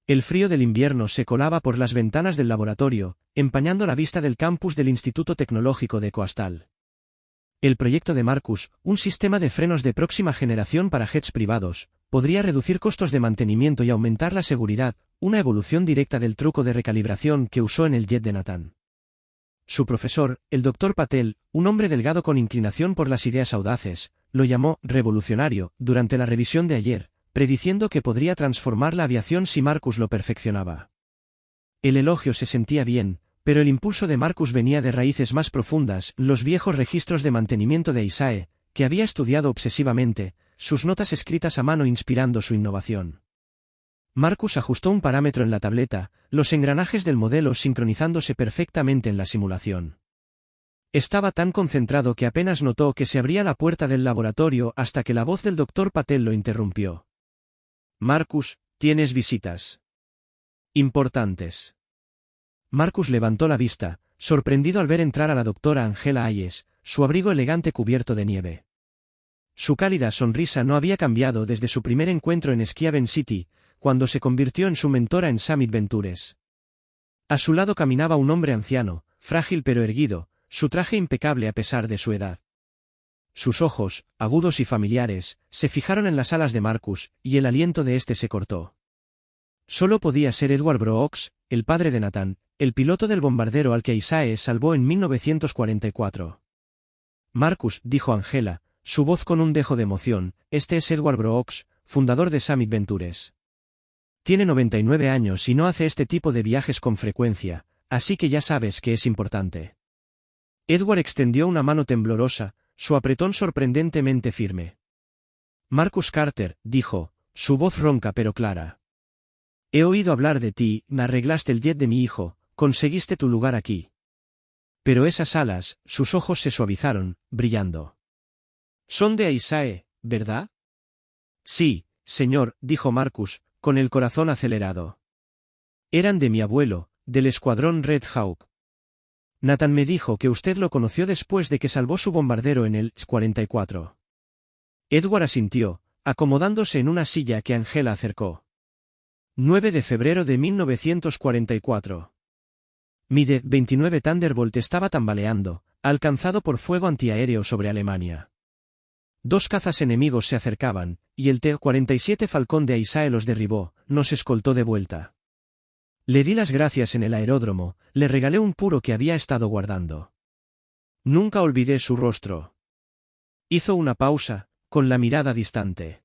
El frío del invierno se colaba por las ventanas del laboratorio, empañando la vista del campus del Instituto Tecnológico de Coastal. El proyecto de Marcus, un sistema de frenos de próxima generación para jets privados, podría reducir costos de mantenimiento y aumentar la seguridad, una evolución directa del truco de recalibración que usó en el jet de Nathan. Su profesor, el Dr. Patel, un hombre delgado con inclinación por las ideas audaces, lo llamó «revolucionario» durante la revisión de ayer, prediciendo que podría transformar la aviación si Marcus lo perfeccionaba. El elogio se sentía bien, pero el impulso de Marcus venía de raíces más profundas, los viejos registros de mantenimiento de Isaiah, que había estudiado obsesivamente, sus notas escritas a mano inspirando su innovación. Marcus ajustó un parámetro en la tableta, los engranajes del modelo sincronizándose perfectamente en la simulación. Estaba tan concentrado que apenas notó que se abría la puerta del laboratorio hasta que la voz del Dr. Patel lo interrumpió. «Marcus, tienes visitas. Importantes». Marcus levantó la vista, sorprendido al ver entrar a la doctora Angela Hayes, su abrigo elegante cubierto de nieve. Su cálida sonrisa no había cambiado desde su primer encuentro en Schiaven City, cuando se convirtió en su mentora en Summit Ventures. A su lado caminaba un hombre anciano, frágil pero erguido, su traje impecable a pesar de su edad. Sus ojos, agudos y familiares, se fijaron en las alas de Marcus, y el aliento de éste se cortó. Solo podía ser Edward Brooks, el padre de Nathan, el piloto del bombardero al que Isaiah salvó en 1944. Marcus, dijo Angela, su voz con un dejo de emoción, este es Edward Brooks, fundador de Summit Ventures. Tiene 99 años y no hace este tipo de viajes con frecuencia, así que ya sabes que es importante. Edward extendió una mano temblorosa, su apretón sorprendentemente firme. Marcus Carter, dijo, su voz ronca pero clara. He oído hablar de ti, arreglaste el jet de mi hijo, conseguiste tu lugar aquí. Pero esas alas, sus ojos se suavizaron, brillando. Son de Isaiah, ¿verdad? Sí, señor, dijo Marcus, con el corazón acelerado. Eran de mi abuelo, del escuadrón Red Hawk. Nathan me dijo que usted lo conoció después de que salvó su bombardero en el S-44. Edward asintió, acomodándose en una silla que Angela acercó. 9 de febrero de 1944. Mi D-29 Thunderbolt estaba tambaleando, alcanzado por fuego antiaéreo sobre Alemania. 2 cazas enemigos se acercaban, y el T-47 Falcón de Isaiah los derribó, nos escoltó de vuelta. Le di las gracias en el aeródromo, le regalé un puro que había estado guardando. Nunca olvidé su rostro. Hizo una pausa, con la mirada distante.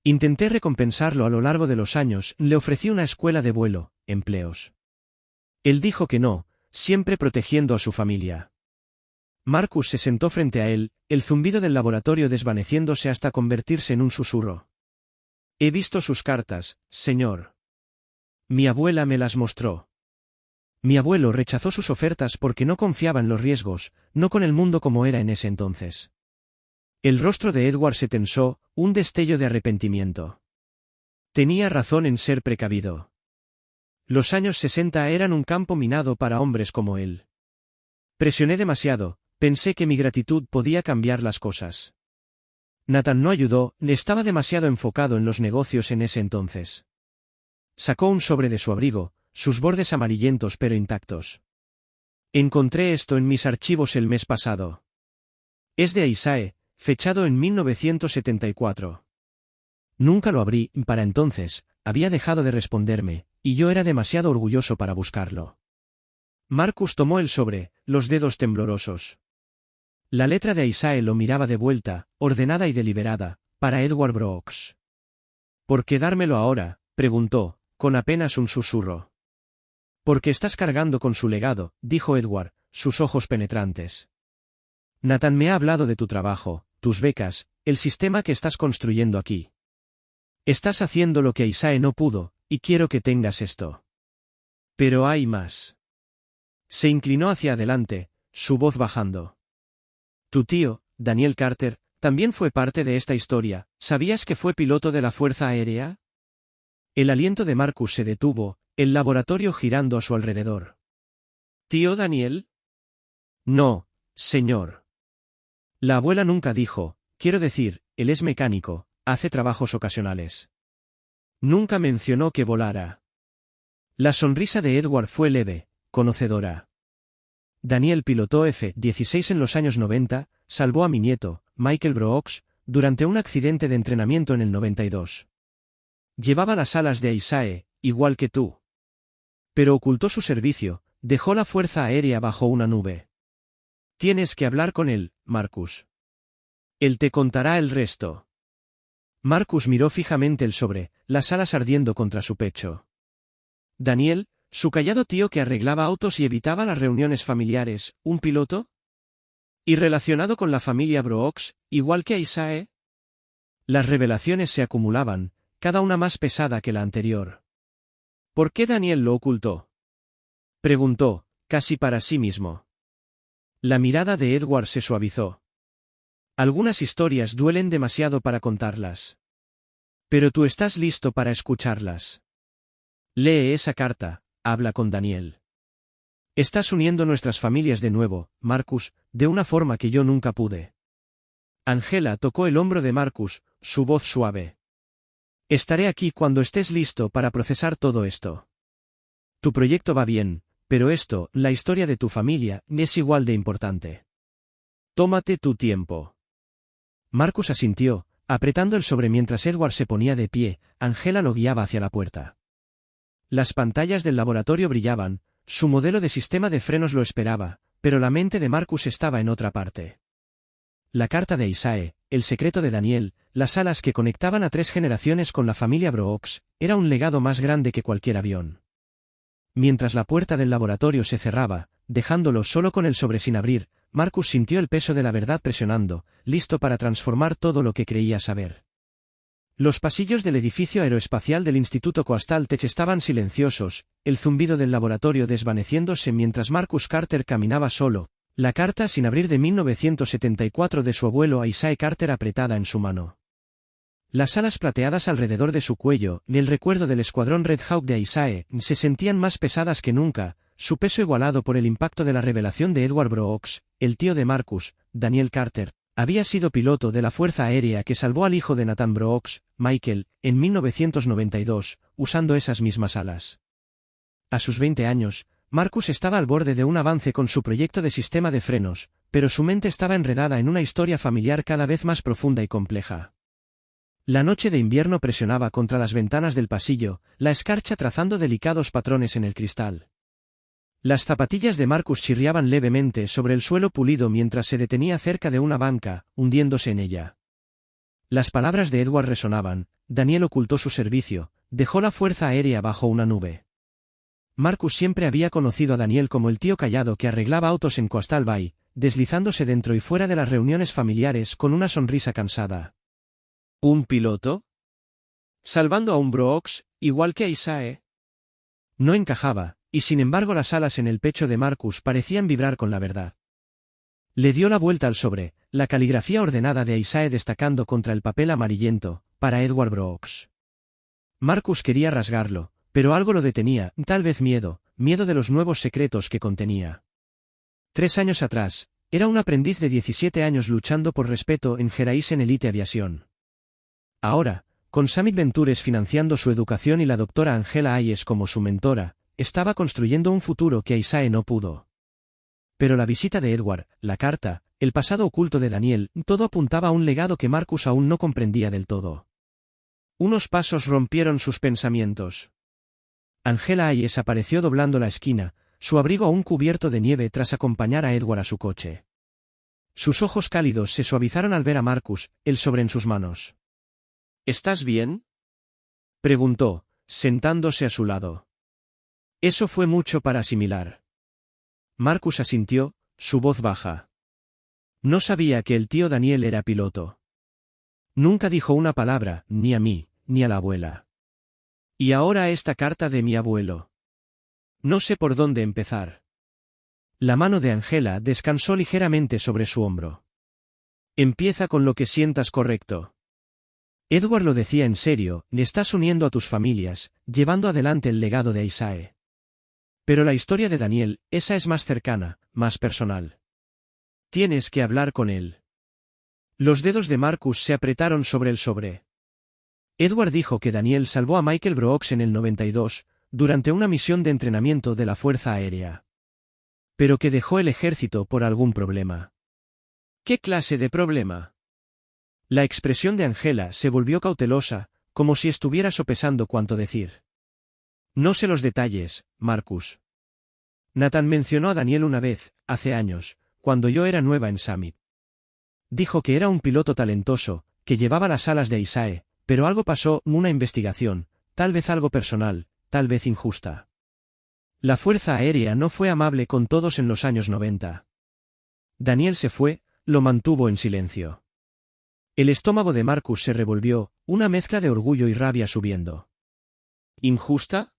Intenté recompensarlo a lo largo de los años, le ofrecí una escuela de vuelo, empleos. Él dijo que no, siempre protegiendo a su familia. Marcus se sentó frente a él, el zumbido del laboratorio desvaneciéndose hasta convertirse en un susurro. He visto sus cartas, señor. Mi abuela me las mostró. Mi abuelo rechazó sus ofertas porque no confiaba en los riesgos, no con el mundo como era en ese entonces. El rostro de Edward se tensó, un destello de arrepentimiento. Tenía razón en ser precavido. Los años 60 eran un campo minado para hombres como él. Presioné demasiado, pensé que mi gratitud podía cambiar las cosas. Nathan no ayudó, estaba demasiado enfocado en los negocios en ese entonces. Sacó un sobre de su abrigo, sus bordes amarillentos pero intactos. Encontré esto en mis archivos el mes pasado. Es de Isaiah, fechado en 1974. Nunca lo abrí, para entonces, había dejado de responderme, y yo era demasiado orgulloso para buscarlo. Marcus tomó el sobre, los dedos temblorosos. La letra de Isaac lo miraba de vuelta, ordenada y deliberada, para Edward Brooks. ¿Por qué dármelo ahora?, preguntó, con apenas un susurro. Porque estás cargando con su legado, dijo Edward, sus ojos penetrantes. Nathan me ha hablado de tu trabajo, tus becas, el sistema que estás construyendo aquí. Estás haciendo lo que Isaac no pudo, y quiero que tengas esto. Pero hay más. Se inclinó hacia adelante, su voz bajando. Tu tío, Daniel Carter, también fue parte de esta historia. ¿Sabías que fue piloto de la Fuerza Aérea? El aliento de Marcus se detuvo, el laboratorio girando a su alrededor. ¿Tío Daniel? No, señor. La abuela nunca dijo, quiero decir, él es mecánico, hace trabajos ocasionales. Nunca mencionó que volara. La sonrisa de Edward fue leve, conocedora. Daniel pilotó F-16 en los años 90, salvó a mi nieto, Michael Brooks, durante un accidente de entrenamiento en el 92. Llevaba las alas de Isaac, igual que tú. Pero ocultó su servicio, dejó la Fuerza Aérea bajo una nube. Tienes que hablar con él, Marcus. Él te contará el resto. Marcus miró fijamente el sobre, las alas ardiendo contra su pecho. Daniel, su callado tío que arreglaba autos y evitaba las reuniones familiares, ¿un piloto? ¿Y relacionado con la familia Brooks, igual que Isaac? Las revelaciones se acumulaban, cada una más pesada que la anterior. ¿Por qué Daniel lo ocultó?, preguntó, casi para sí mismo. La mirada de Edward se suavizó. Algunas historias duelen demasiado para contarlas. Pero tú estás listo para escucharlas. Lee esa carta, habla con Daniel. Estás uniendo nuestras familias de nuevo, Marcus, de una forma que yo nunca pude. Angela tocó el hombro de Marcus, su voz suave. Estaré aquí cuando estés listo para procesar todo esto. Tu proyecto va bien, pero esto, la historia de tu familia, es igual de importante. Tómate tu tiempo. Marcus asintió, apretando el sobre mientras Edward se ponía de pie. Angela lo guiaba hacia la puerta. Las pantallas del laboratorio brillaban, su modelo de sistema de frenos lo esperaba, pero la mente de Marcus estaba en otra parte. La carta de Isaac, el secreto de Daniel, las alas que conectaban a 3 generaciones con la familia Brooks, era un legado más grande que cualquier avión. Mientras la puerta del laboratorio se cerraba, dejándolo solo con el sobre sin abrir, Marcus sintió el peso de la verdad presionando, listo para transformar todo lo que creía saber. Los pasillos del edificio aeroespacial del Instituto Coastal Tech estaban silenciosos, el zumbido del laboratorio desvaneciéndose mientras Marcus Carter caminaba solo, la carta sin abrir de 1974 de su abuelo a Isaac Carter apretada en su mano. Las alas plateadas alrededor de su cuello, y el recuerdo del escuadrón Red Hawk de Isaac, se sentían más pesadas que nunca, su peso igualado por el impacto de la revelación de Edward Brooks, el tío de Marcus, Daniel Carter. Había sido piloto de la Fuerza Aérea que salvó al hijo de Nathan Brooks, Michael, en 1992, usando esas mismas alas. A sus 20 años, Marcus estaba al borde de un avance con su proyecto de sistema de frenos, pero su mente estaba enredada en una historia familiar cada vez más profunda y compleja. La noche de invierno presionaba contra las ventanas del pasillo, la escarcha trazando delicados patrones en el cristal. Las zapatillas de Marcus chirriaban levemente sobre el suelo pulido mientras se detenía cerca de una banca, hundiéndose en ella. Las palabras de Edward resonaban. Daniel ocultó su servicio, dejó la Fuerza Aérea bajo una nube. Marcus siempre había conocido a Daniel como el tío callado que arreglaba autos en Coastal Bay, deslizándose dentro y fuera de las reuniones familiares con una sonrisa cansada. ¿Un piloto? ¿Salvando a un Brooks, igual que a Isaac? No encajaba, y sin embargo las alas en el pecho de Marcus parecían vibrar con la verdad. Le dio la vuelta al sobre, la caligrafía ordenada de Isaac destacando contra el papel amarillento, para Edward Brooks. Marcus quería rasgarlo, pero algo lo detenía, tal vez miedo de los nuevos secretos que contenía. 3 años atrás, era un aprendiz de 17 años luchando por respeto en Geraisen Elite Aviación. Ahora, con Summit Ventures financiando su educación y la doctora Angela Hayes como su mentora, estaba construyendo un futuro que Isaac no pudo. Pero la visita de Edward, la carta, el pasado oculto de Daniel, todo apuntaba a un legado que Marcus aún no comprendía del todo. Unos pasos rompieron sus pensamientos. Angela Hayes apareció doblando la esquina, su abrigo aún cubierto de nieve tras acompañar a Edward a su coche. Sus ojos cálidos se suavizaron al ver a Marcus, el sobre en sus manos. ¿Estás bien?, preguntó, sentándose a su lado. Eso fue mucho para asimilar. Marcus asintió, su voz baja. No sabía que el tío Daniel era piloto. Nunca dijo una palabra, ni a mí, ni a la abuela. Y ahora esta carta de mi abuelo. No sé por dónde empezar. La mano de Angela descansó ligeramente sobre su hombro. Empieza con lo que sientas correcto. Edward lo decía en serio, le estás uniendo a tus familias, llevando adelante el legado de Isaac. Pero la historia de Daniel, esa es más cercana, más personal. Tienes que hablar con él. Los dedos de Marcus se apretaron sobre el sobre. Edward dijo que Daniel salvó a Michael Brooks en el 92, durante una misión de entrenamiento de la Fuerza Aérea. Pero que dejó el ejército por algún problema. ¿Qué clase de problema? La expresión de Angela se volvió cautelosa, como si estuviera sopesando cuánto decir. No sé los detalles, Marcus. Nathan mencionó a Daniel una vez, hace años, cuando yo era nueva en Summit. Dijo que era un piloto talentoso, que llevaba las alas de Isaac, pero algo pasó, una investigación, tal vez algo personal, tal vez injusta. La Fuerza Aérea no fue amable con todos en los años 90. Daniel se fue, lo mantuvo en silencio. El estómago de Marcus se revolvió, una mezcla de orgullo y rabia subiendo. ¿Injusta?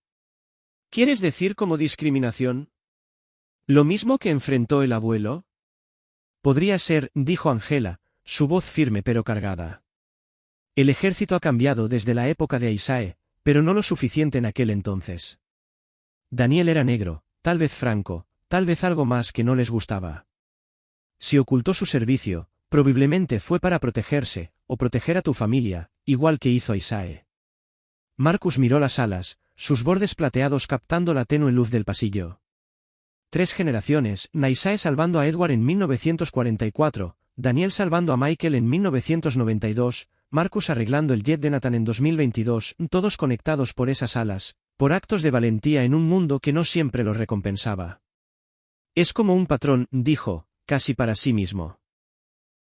¿Quieres decir como discriminación? ¿Lo mismo que enfrentó el abuelo? Podría ser, dijo Angela, su voz firme pero cargada. El ejército ha cambiado desde la época de Isaac, pero no lo suficiente en aquel entonces. Daniel era negro, tal vez franco, tal vez algo más que no les gustaba. Si ocultó su servicio, probablemente fue para protegerse, o proteger a tu familia, igual que hizo Isaac. Marcus miró las alas, sus bordes plateados captando la tenue luz del pasillo. 3 generaciones, Isaac salvando a Edward en 1944, Daniel salvando a Michael en 1992, Marcus arreglando el jet de Nathan en 2022, todos conectados por esas alas, por actos de valentía en un mundo que no siempre los recompensaba. Es como un patrón, dijo, casi para sí mismo.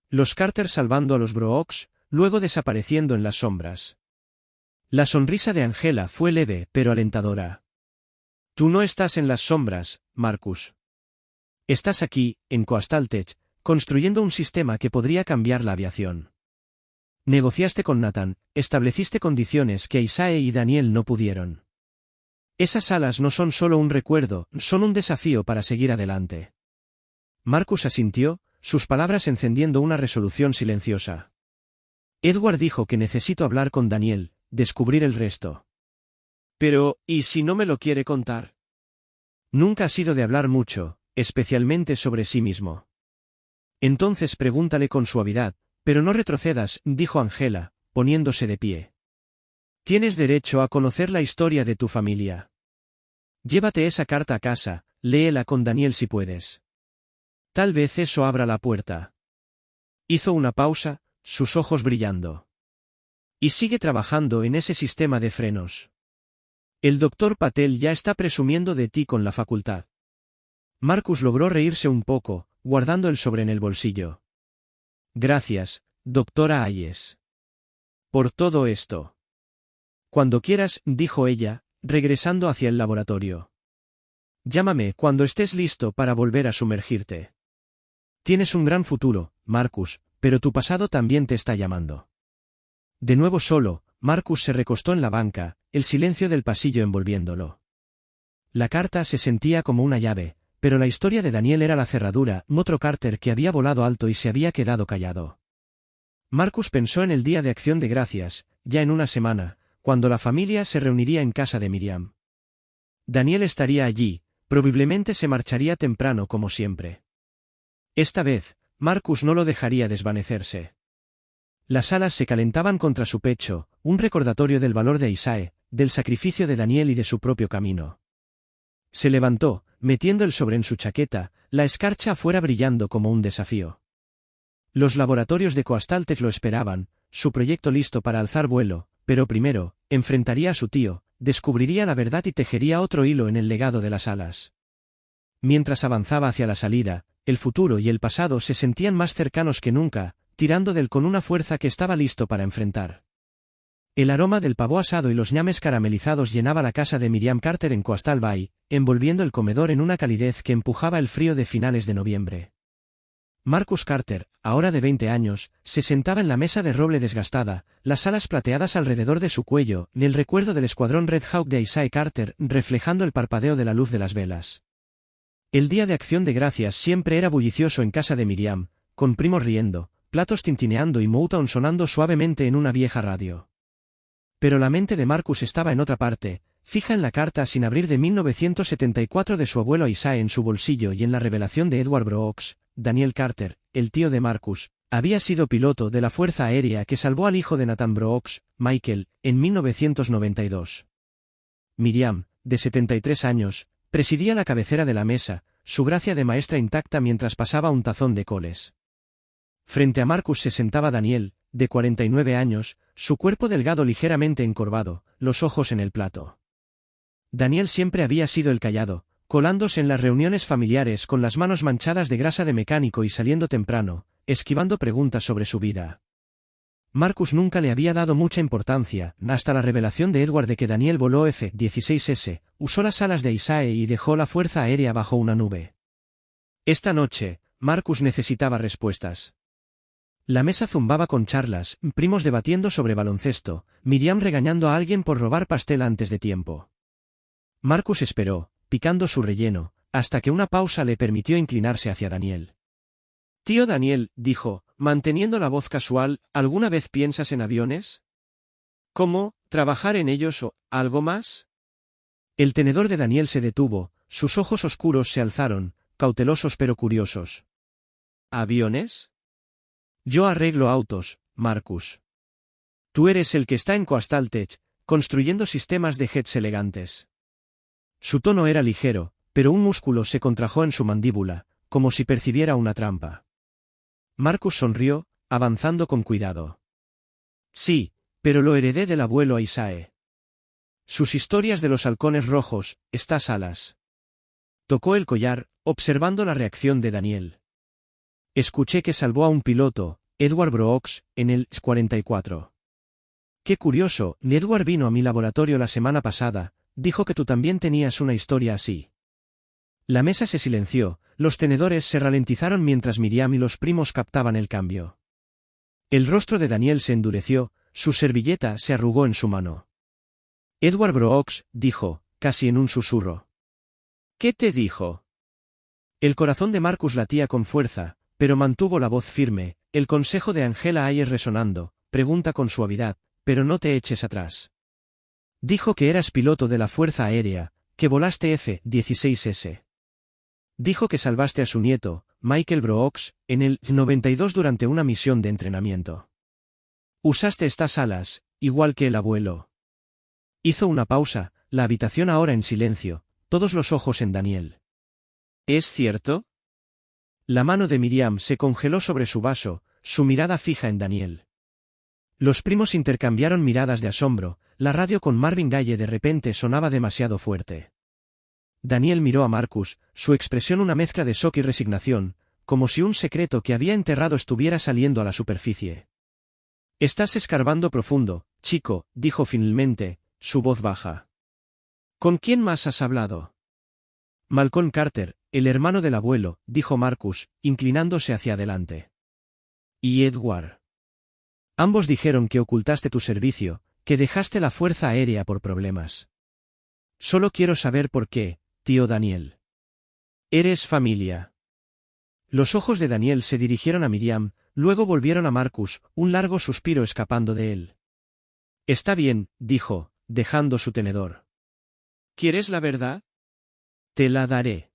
Los Carter salvando a los Brooks, luego desapareciendo en las sombras. La sonrisa de Angela fue leve pero alentadora. Tú no estás en las sombras, Marcus. Estás aquí, en Coastal Tech, construyendo un sistema que podría cambiar la aviación. Negociaste con Nathan, estableciste condiciones que Isaac y Daniel no pudieron. Esas alas no son solo un recuerdo, son un desafío para seguir adelante. Marcus asintió, sus palabras encendiendo una resolución silenciosa. Edward dijo que necesito hablar con Daniel, descubrir el resto. Pero, ¿y si no me lo quiere contar? Nunca ha sido de hablar mucho, especialmente sobre sí mismo. Entonces pregúntale con suavidad, pero no retrocedas, dijo Angela, poniéndose de pie. Tienes derecho a conocer la historia de tu familia. Llévate esa carta a casa, léela con Daniel si puedes. Tal vez eso abra la puerta. Hizo una pausa, sus ojos brillando. Y sigue trabajando en ese sistema de frenos. El doctor Patel ya está presumiendo de ti con la facultad. Marcus logró reírse un poco, guardando el sobre en el bolsillo. Gracias, doctora Hayes. Por todo esto. Cuando quieras, dijo ella, regresando hacia el laboratorio. Llámame cuando estés listo para volver a sumergirte. Tienes un gran futuro, Marcus, pero tu pasado también te está llamando. De nuevo solo, Marcus se recostó en la banca, el silencio del pasillo envolviéndolo. La carta se sentía como una llave, pero la historia de Daniel era la cerradura, otro Carter que había volado alto y se había quedado callado. Marcus pensó en el día de Acción de Gracias, ya en una semana, cuando la familia se reuniría en casa de Miriam. Daniel estaría allí, probablemente se marcharía temprano como siempre. Esta vez, Marcus no lo dejaría desvanecerse. Las alas se calentaban contra su pecho, un recordatorio del valor de Isaac, del sacrificio de Daniel y de su propio camino. Se levantó, metiendo el sobre en su chaqueta, la escarcha afuera brillando como un desafío. Los laboratorios de Coastal Tech lo esperaban, su proyecto listo para alzar vuelo, pero primero, enfrentaría a su tío, descubriría la verdad y tejería otro hilo en el legado de las alas. Mientras avanzaba hacia la salida, el futuro y el pasado se sentían más cercanos que nunca, tirando de él con una fuerza que estaba listo para enfrentar. El aroma del pavo asado y los ñames caramelizados llenaba la casa de Miriam Carter en Coastal Bay, envolviendo el comedor en una calidez que empujaba el frío de finales de noviembre. Marcus Carter, ahora de 20 años, se sentaba en la mesa de roble desgastada, las alas plateadas alrededor de su cuello, y el recuerdo del escuadrón Red Hawk de Isaiah Carter reflejando el parpadeo de la luz de las velas. El día de Acción de Gracias siempre era bullicioso en casa de Miriam, con primos riendo, platos tintineando y Motown sonando suavemente en una vieja radio. Pero la mente de Marcus estaba en otra parte, fija en la carta sin abrir de 1974 de su abuelo Isaiah en su bolsillo y en la revelación de Edward Brooks. Daniel Carter, el tío de Marcus, había sido piloto de la Fuerza Aérea que salvó al hijo de Nathan Brooks, Michael, en 1992. Miriam, de 73 años, presidía la cabecera de la mesa, su gracia de maestra intacta mientras pasaba un tazón de coles. Frente a Marcus se sentaba Daniel, de 49 años, su cuerpo delgado ligeramente encorvado, los ojos en el plato. Daniel siempre había sido el callado, colándose en las reuniones familiares con las manos manchadas de grasa de mecánico y saliendo temprano, esquivando preguntas sobre su vida. Marcus nunca le había dado mucha importancia, hasta la revelación de Edward de que Daniel voló F-16S, usó las alas de Isaiah y dejó la Fuerza Aérea bajo una nube. Esta noche, Marcus necesitaba respuestas. La mesa zumbaba con charlas, primos debatiendo sobre baloncesto, Miriam regañando a alguien por robar pastel antes de tiempo. Marcus esperó, picando su relleno, hasta que una pausa le permitió inclinarse hacia Daniel. «Tío Daniel», dijo, manteniendo la voz casual, «¿alguna vez piensas en aviones? ¿Cómo, trabajar en ellos o algo más?» El tenedor de Daniel se detuvo, sus ojos oscuros se alzaron, cautelosos pero curiosos. «¿Aviones? Yo arreglo autos, Marcus. Tú eres el que está en Coastal Tech, construyendo sistemas de jets elegantes». Su tono era ligero, pero un músculo se contrajo en su mandíbula, como si percibiera una trampa. Marcus sonrió, avanzando con cuidado. «Sí, pero lo heredé del abuelo Isaiah. Sus historias de los halcones rojos, estas alas». Tocó el collar, observando la reacción de Daniel. «Escuché que salvó a un piloto, Edward Brooks, en el S-44. Qué curioso, Edward vino a mi laboratorio la semana pasada, dijo que tú también tenías una historia así». La mesa se silenció, los tenedores se ralentizaron mientras Miriam y los primos captaban el cambio. El rostro de Daniel se endureció, su servilleta se arrugó en su mano. «Edward Brooks», dijo, casi en un susurro. «¿Qué te dijo?» El corazón de Marcus latía con fuerza, pero mantuvo la voz firme, el consejo de Angela Ayer resonando, «Pregunta con suavidad, pero no te eches atrás. Dijo que eras piloto de la Fuerza Aérea, que volaste F-16S. Dijo que salvaste a su nieto, Michael Brooks, en el 92 durante una misión de entrenamiento. Usaste estas alas, igual que el abuelo». Hizo una pausa, la habitación ahora en silencio, todos los ojos en Daniel. «¿Es cierto?» La mano de Miriam se congeló sobre su vaso, su mirada fija en Daniel. Los primos intercambiaron miradas de asombro, la radio con Marvin Gaye de repente sonaba demasiado fuerte. Daniel miró a Marcus, su expresión una mezcla de shock y resignación, como si un secreto que había enterrado estuviera saliendo a la superficie. «Estás escarbando profundo, chico», dijo finalmente, su voz baja. «¿Con quién más has hablado?» «Malcolm Carter, el hermano del abuelo», dijo Marcus, inclinándose hacia adelante. «¿Y Edward?» «Ambos dijeron que ocultaste tu servicio, que dejaste la Fuerza Aérea por problemas. Solo quiero saber por qué, tío Daniel. Eres familia». Los ojos de Daniel se dirigieron a Miriam, luego volvieron a Marcus, un largo suspiro escapando de él. «Está bien», dijo, dejando su tenedor. «¿Quieres la verdad? Te la daré».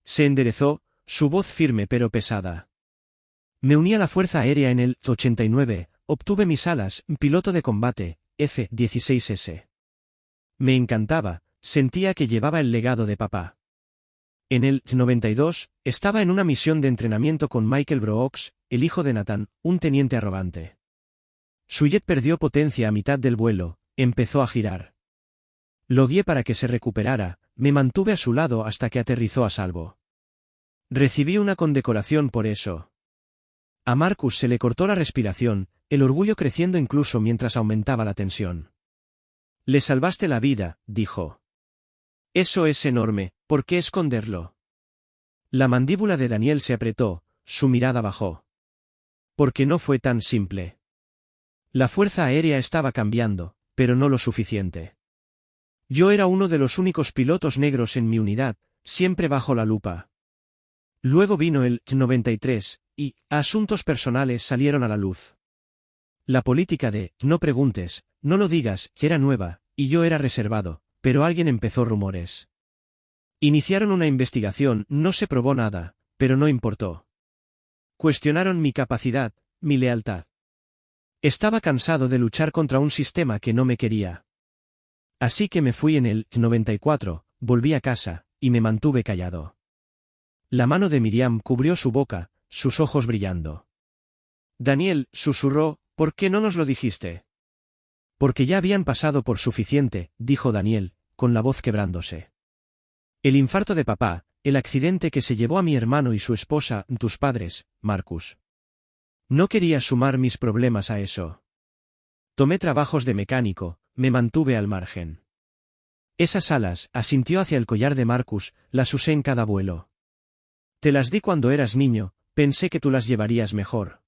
Se enderezó, su voz firme pero pesada. «Me uní a la Fuerza Aérea en el 89, obtuve mis alas, piloto de combate, F-16S. Me encantaba, sentía que llevaba el legado de papá. En el 92, estaba en una misión de entrenamiento con Michael Brooks, el hijo de Nathan, un teniente arrogante. Su jet perdió potencia a mitad del vuelo, empezó a girar. Lo guié para que se recuperara, me mantuve a su lado hasta que aterrizó a salvo. Recibí una condecoración por eso. A Marcus se le cortó la respiración, el orgullo creciendo incluso mientras aumentaba la tensión. Le salvaste la vida, dijo. Eso es enorme, ¿por qué esconderlo? La mandíbula de Daniel se apretó, su mirada bajó. Porque no fue tan simple. La fuerza aérea estaba cambiando, pero no lo suficiente. Yo era uno de los únicos pilotos negros en mi unidad, siempre bajo la lupa. Luego vino el 93, y asuntos personales salieron a la luz. La política de no preguntes, no lo digas, era nueva, y yo era reservado, pero alguien empezó rumores. Iniciaron una investigación, no se probó nada, pero no importó. Cuestionaron mi capacidad, mi lealtad. Estaba cansado de luchar contra un sistema que no me quería. Así que me fui en el 94, volví a casa, y me mantuve callado. La mano de Miriam cubrió su boca, sus ojos brillando. Daniel, susurró, ¿por qué no nos lo dijiste? Porque ya habían pasado por suficiente, dijo Daniel, con la voz quebrándose. El infarto de papá, el accidente que se llevó a mi hermano y su esposa, tus padres, Marcus. No quería sumar mis problemas a eso. Tomé trabajos de mecánico, me mantuve al margen. Esas alas, asintió hacia el collar de Marcus, las usé en cada vuelo. Te las di cuando eras niño, pensé que tú las llevarías mejor.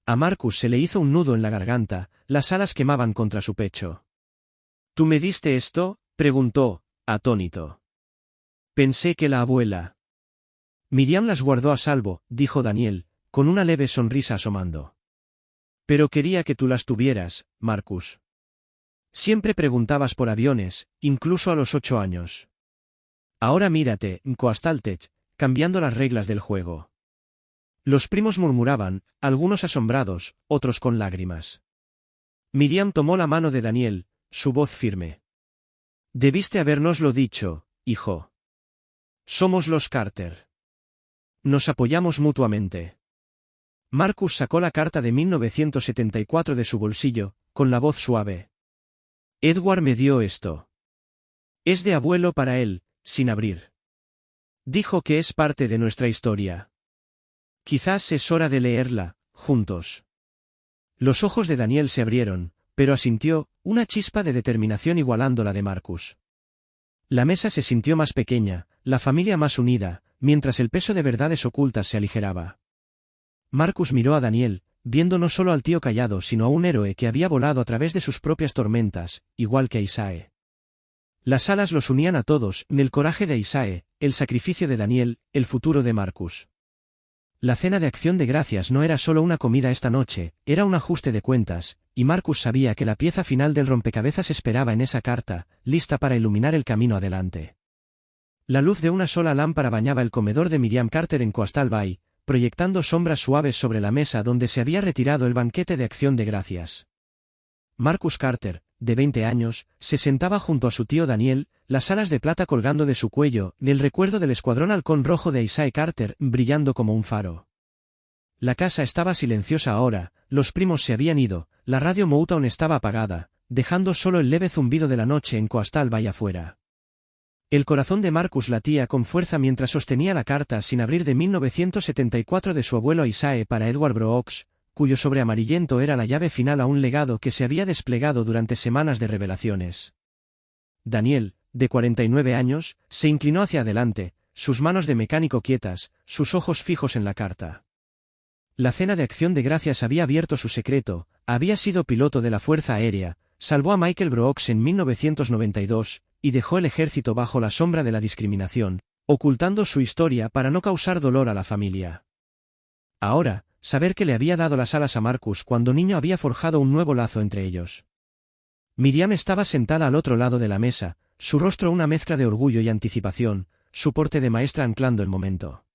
A Marcus se le hizo un nudo en la garganta, las alas quemaban contra su pecho. ¿Tú me diste esto?, preguntó, atónito. Pensé que la abuela. Miriam las guardó a salvo, dijo Daniel, con una leve sonrisa asomando. Pero quería que tú las tuvieras, Marcus. Siempre preguntabas por aviones, incluso a los 8 años. Ahora mírate, Coastaltech, cambiando las reglas del juego. Los primos murmuraban, algunos asombrados, otros con lágrimas. Miriam tomó la mano de Daniel, su voz firme. Debiste habérnoslo dicho, hijo. Somos los Carter. Nos apoyamos mutuamente. Marcus sacó la carta de 1974 de su bolsillo, con la voz suave. Edward me dio esto. Es de abuelo para él, sin abrir. Dijo que es parte de nuestra historia. Quizás es hora de leerla, juntos. Los ojos de Daniel se abrieron, pero asintió, una chispa de determinación igualando la de Marcus. La mesa se sintió más pequeña, la familia más unida, mientras el peso de verdades ocultas se aligeraba. Marcus miró a Daniel, viendo no solo al tío callado sino a un héroe que había volado a través de sus propias tormentas, igual que Isaac. Las alas los unían a todos, el coraje de Isaac, el sacrificio de Daniel, el futuro de Marcus. La cena de acción de gracias no era solo una comida esta noche, era un ajuste de cuentas, y Marcus sabía que la pieza final del rompecabezas esperaba en esa carta, lista para iluminar el camino adelante. La luz de una sola lámpara bañaba el comedor de Miriam Carter en Coastal Bay, proyectando sombras suaves sobre la mesa donde se había retirado el banquete de acción de gracias. Marcus Carter, de 20 años, se sentaba junto a su tío Daniel, las alas de plata colgando de su cuello, y el recuerdo del escuadrón halcón rojo de Isaac Carter, brillando como un faro. La casa estaba silenciosa ahora, los primos se habían ido, la radio Motown estaba apagada, dejando solo el leve zumbido de la noche en Coastal Bay afuera. El corazón de Marcus latía con fuerza mientras sostenía la carta sin abrir de 1974 de su abuelo Isaac para Edward Brooks, cuyo sobre amarillento era la llave final a un legado que se había desplegado durante semanas de revelaciones. Daniel, de 49 años, se inclinó hacia adelante, sus manos de mecánico quietas, sus ojos fijos en la carta. La cena de acción de gracias había abierto su secreto, había sido piloto de la Fuerza Aérea, salvó a Michael Brooks en 1992, y dejó el ejército bajo la sombra de la discriminación, ocultando su historia para no causar dolor a la familia. Ahora, saber que le había dado las alas a Marcus cuando niño había forjado un nuevo lazo entre ellos. Miriam estaba sentada al otro lado de la mesa, su rostro una mezcla de orgullo y anticipación, su porte de maestra anclando el momento.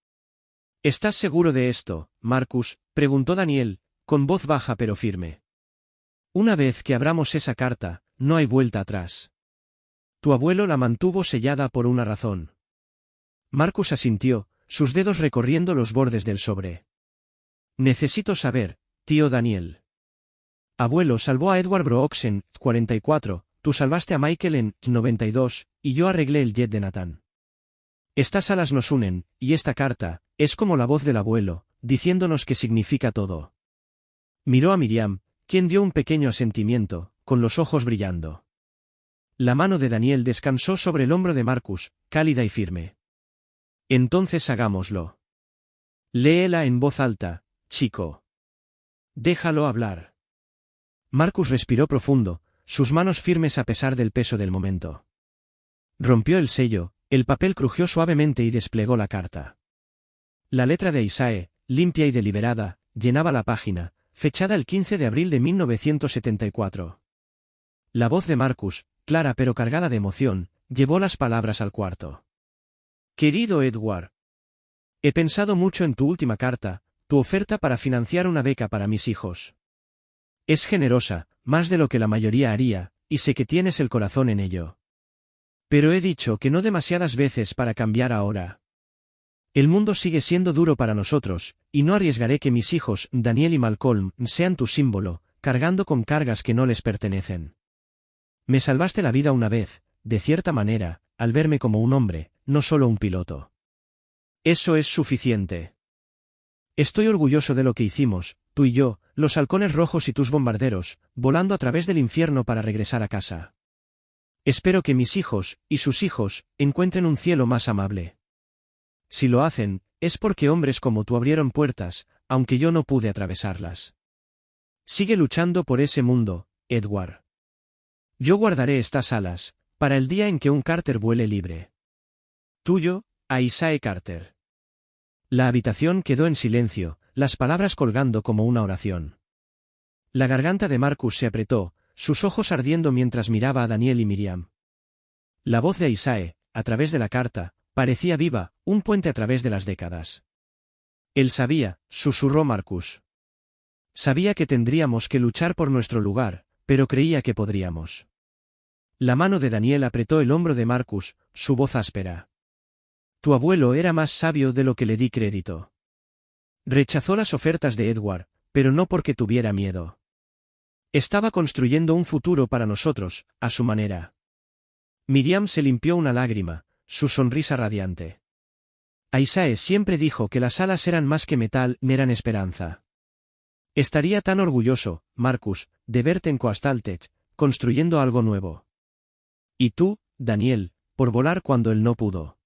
¿Estás seguro de esto, Marcus?, preguntó Daniel, con voz baja pero firme. Una vez que abramos esa carta, no hay vuelta atrás. Tu abuelo la mantuvo sellada por una razón. Marcus asintió, sus dedos recorriendo los bordes del sobre. Necesito saber, tío Daniel. Abuelo salvó a Edward Brooks en 44, tú salvaste a Michael en 92, y yo arreglé el jet de Nathan. Estas alas nos unen, y esta carta, es como la voz del abuelo, diciéndonos qué significa todo. Miró a Miriam, quien dio un pequeño asentimiento, con los ojos brillando. La mano de Daniel descansó sobre el hombro de Marcus, cálida y firme. Entonces hagámoslo. Léela en voz alta, chico. Déjalo hablar. Marcus respiró profundo, sus manos firmes a pesar del peso del momento. Rompió el sello, el papel crujió suavemente y desplegó la carta. La letra de Isae, limpia y deliberada, llenaba la página, fechada el 15 de abril de 1974. La voz de Marcus, clara pero cargada de emoción, llevó las palabras al cuarto. Querido Edward. He pensado mucho en tu última carta, tu oferta para financiar una beca para mis hijos. Es generosa, más de lo que la mayoría haría, y sé que tienes el corazón en ello. Pero he dicho que no demasiadas veces para cambiar ahora. El mundo sigue siendo duro para nosotros, y no arriesgaré que mis hijos, Daniel y Malcolm, sean tu símbolo, cargando con cargas que no les pertenecen. Me salvaste la vida una vez, de cierta manera, al verme como un hombre, no solo un piloto. Eso es suficiente. Estoy orgulloso de lo que hicimos, tú y yo, los halcones rojos y tus bombarderos, volando a través del infierno para regresar a casa. Espero que mis hijos, y sus hijos, encuentren un cielo más amable. Si lo hacen, es porque hombres como tú abrieron puertas, aunque yo no pude atravesarlas. Sigue luchando por ese mundo, Edward. Yo guardaré estas alas, para el día en que un Carter vuele libre. Tuyo, a Isae Carter. La habitación quedó en silencio, las palabras colgando como una oración. La garganta de Marcus se apretó, sus ojos ardiendo mientras miraba a Daniel y Miriam. La voz de Isae, a través de la carta, parecía viva, un puente a través de las décadas. Él sabía, susurró Marcus. Sabía que tendríamos que luchar por nuestro lugar, pero creía que podríamos. La mano de Daniel apretó el hombro de Marcus, su voz áspera. Tu abuelo era más sabio de lo que le di crédito. Rechazó las ofertas de Edward, pero no porque tuviera miedo. Estaba construyendo un futuro para nosotros, a su manera. Miriam se limpió una lágrima, su sonrisa radiante. Isae siempre dijo que las alas eran más que metal, eran esperanza. Estaría tan orgulloso, Marcus, de verte en Coastaltech, construyendo algo nuevo. Y tú, Daniel, por volar cuando él no pudo.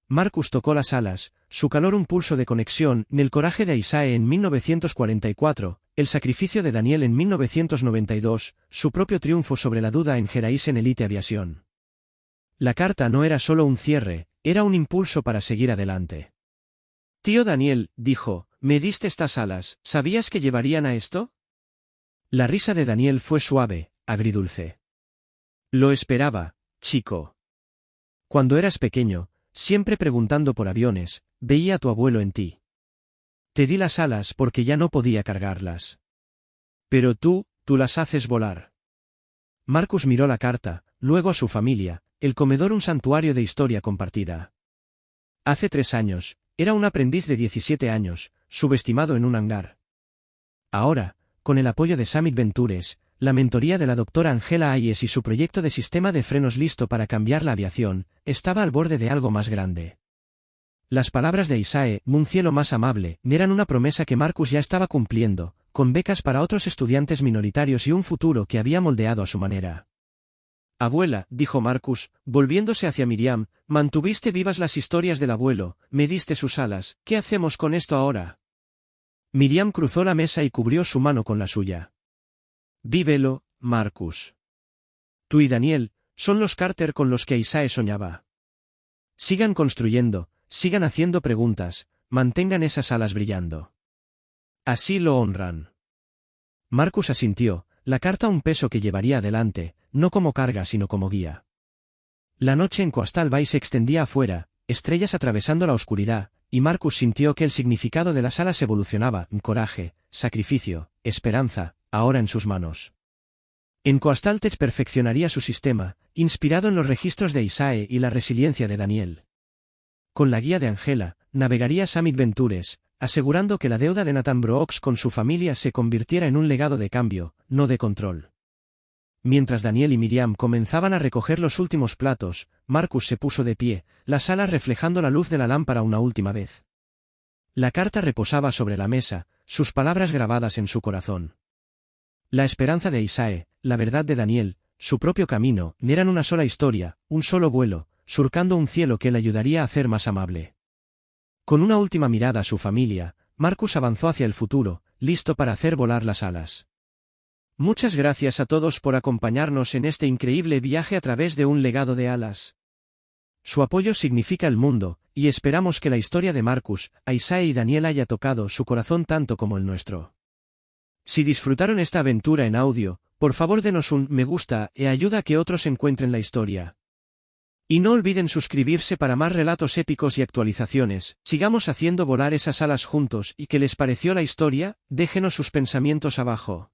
Marcus tocó las alas, su calor un pulso de conexión, el coraje de Isae en 1944, el sacrificio de Daniel en 1992, su propio triunfo sobre la duda en Geraisen Elite Aviación. La carta no era solo un cierre, era un impulso para seguir adelante. Tío Daniel, dijo, me diste estas alas, ¿sabías que llevarían a esto? La risa de Daniel fue suave, agridulce. Lo esperaba, chico. Cuando eras pequeño, siempre preguntando por aviones, veía a tu abuelo en ti. Te di las alas porque ya no podía cargarlas. Pero tú las haces volar. Marcus miró la carta, luego a su familia, el comedor un santuario de historia compartida. Hace 3 años, era un aprendiz de 17 años, subestimado en un hangar. Ahora, con el apoyo de Summit Ventures, la mentoría de la doctora Angela Hayes y su proyecto de sistema de frenos listo para cambiar la aviación, estaba al borde de algo más grande. Las palabras de Isae, un cielo más amable, eran una promesa que Marcus ya estaba cumpliendo, con becas para otros estudiantes minoritarios y un futuro que había moldeado a su manera. Abuela, dijo Marcus, volviéndose hacia Miriam, mantuviste vivas las historias del abuelo, me diste sus alas, ¿qué hacemos con esto ahora? Miriam cruzó la mesa y cubrió su mano con la suya. Vívelo, Marcus. Tú y Daniel, son los Carter con los que Isae soñaba. Sigan construyendo, sigan haciendo preguntas, mantengan esas alas brillando. Así lo honran. Marcus asintió, la carta un peso que llevaría adelante, no como carga sino como guía. La noche en Coastal Bay se extendía afuera, estrellas atravesando la oscuridad, y Marcus sintió que el significado de las alas evolucionaba, coraje, sacrificio, esperanza, ahora en sus manos. En Coastaltech perfeccionaría su sistema, inspirado en los registros de Isae y la resiliencia de Daniel. Con la guía de Angela, navegaría Summit Ventures, asegurando que la deuda de Nathan Brooks con su familia se convirtiera en un legado de cambio, no de control. Mientras Daniel y Miriam comenzaban a recoger los últimos platos, Marcus se puso de pie, las alas reflejando la luz de la lámpara una última vez. La carta reposaba sobre la mesa, sus palabras grabadas en su corazón. La esperanza de Isae, la verdad de Daniel, su propio camino, eran una sola historia, un solo vuelo, surcando un cielo que le ayudaría a hacer más amable. Con una última mirada a su familia, Marcus avanzó hacia el futuro, listo para hacer volar las alas. Muchas gracias a todos por acompañarnos en este increíble viaje a través de un legado de alas. Su apoyo significa el mundo, y esperamos que la historia de Marcus, Isae y Daniel haya tocado su corazón tanto como el nuestro. Si disfrutaron esta aventura en audio, por favor denos un me gusta y ayuda a que otros encuentren la historia. Y no olviden suscribirse para más relatos épicos y actualizaciones. Sigamos haciendo volar esas alas juntos. ¿Y qué les pareció la historia? Déjenos sus pensamientos abajo.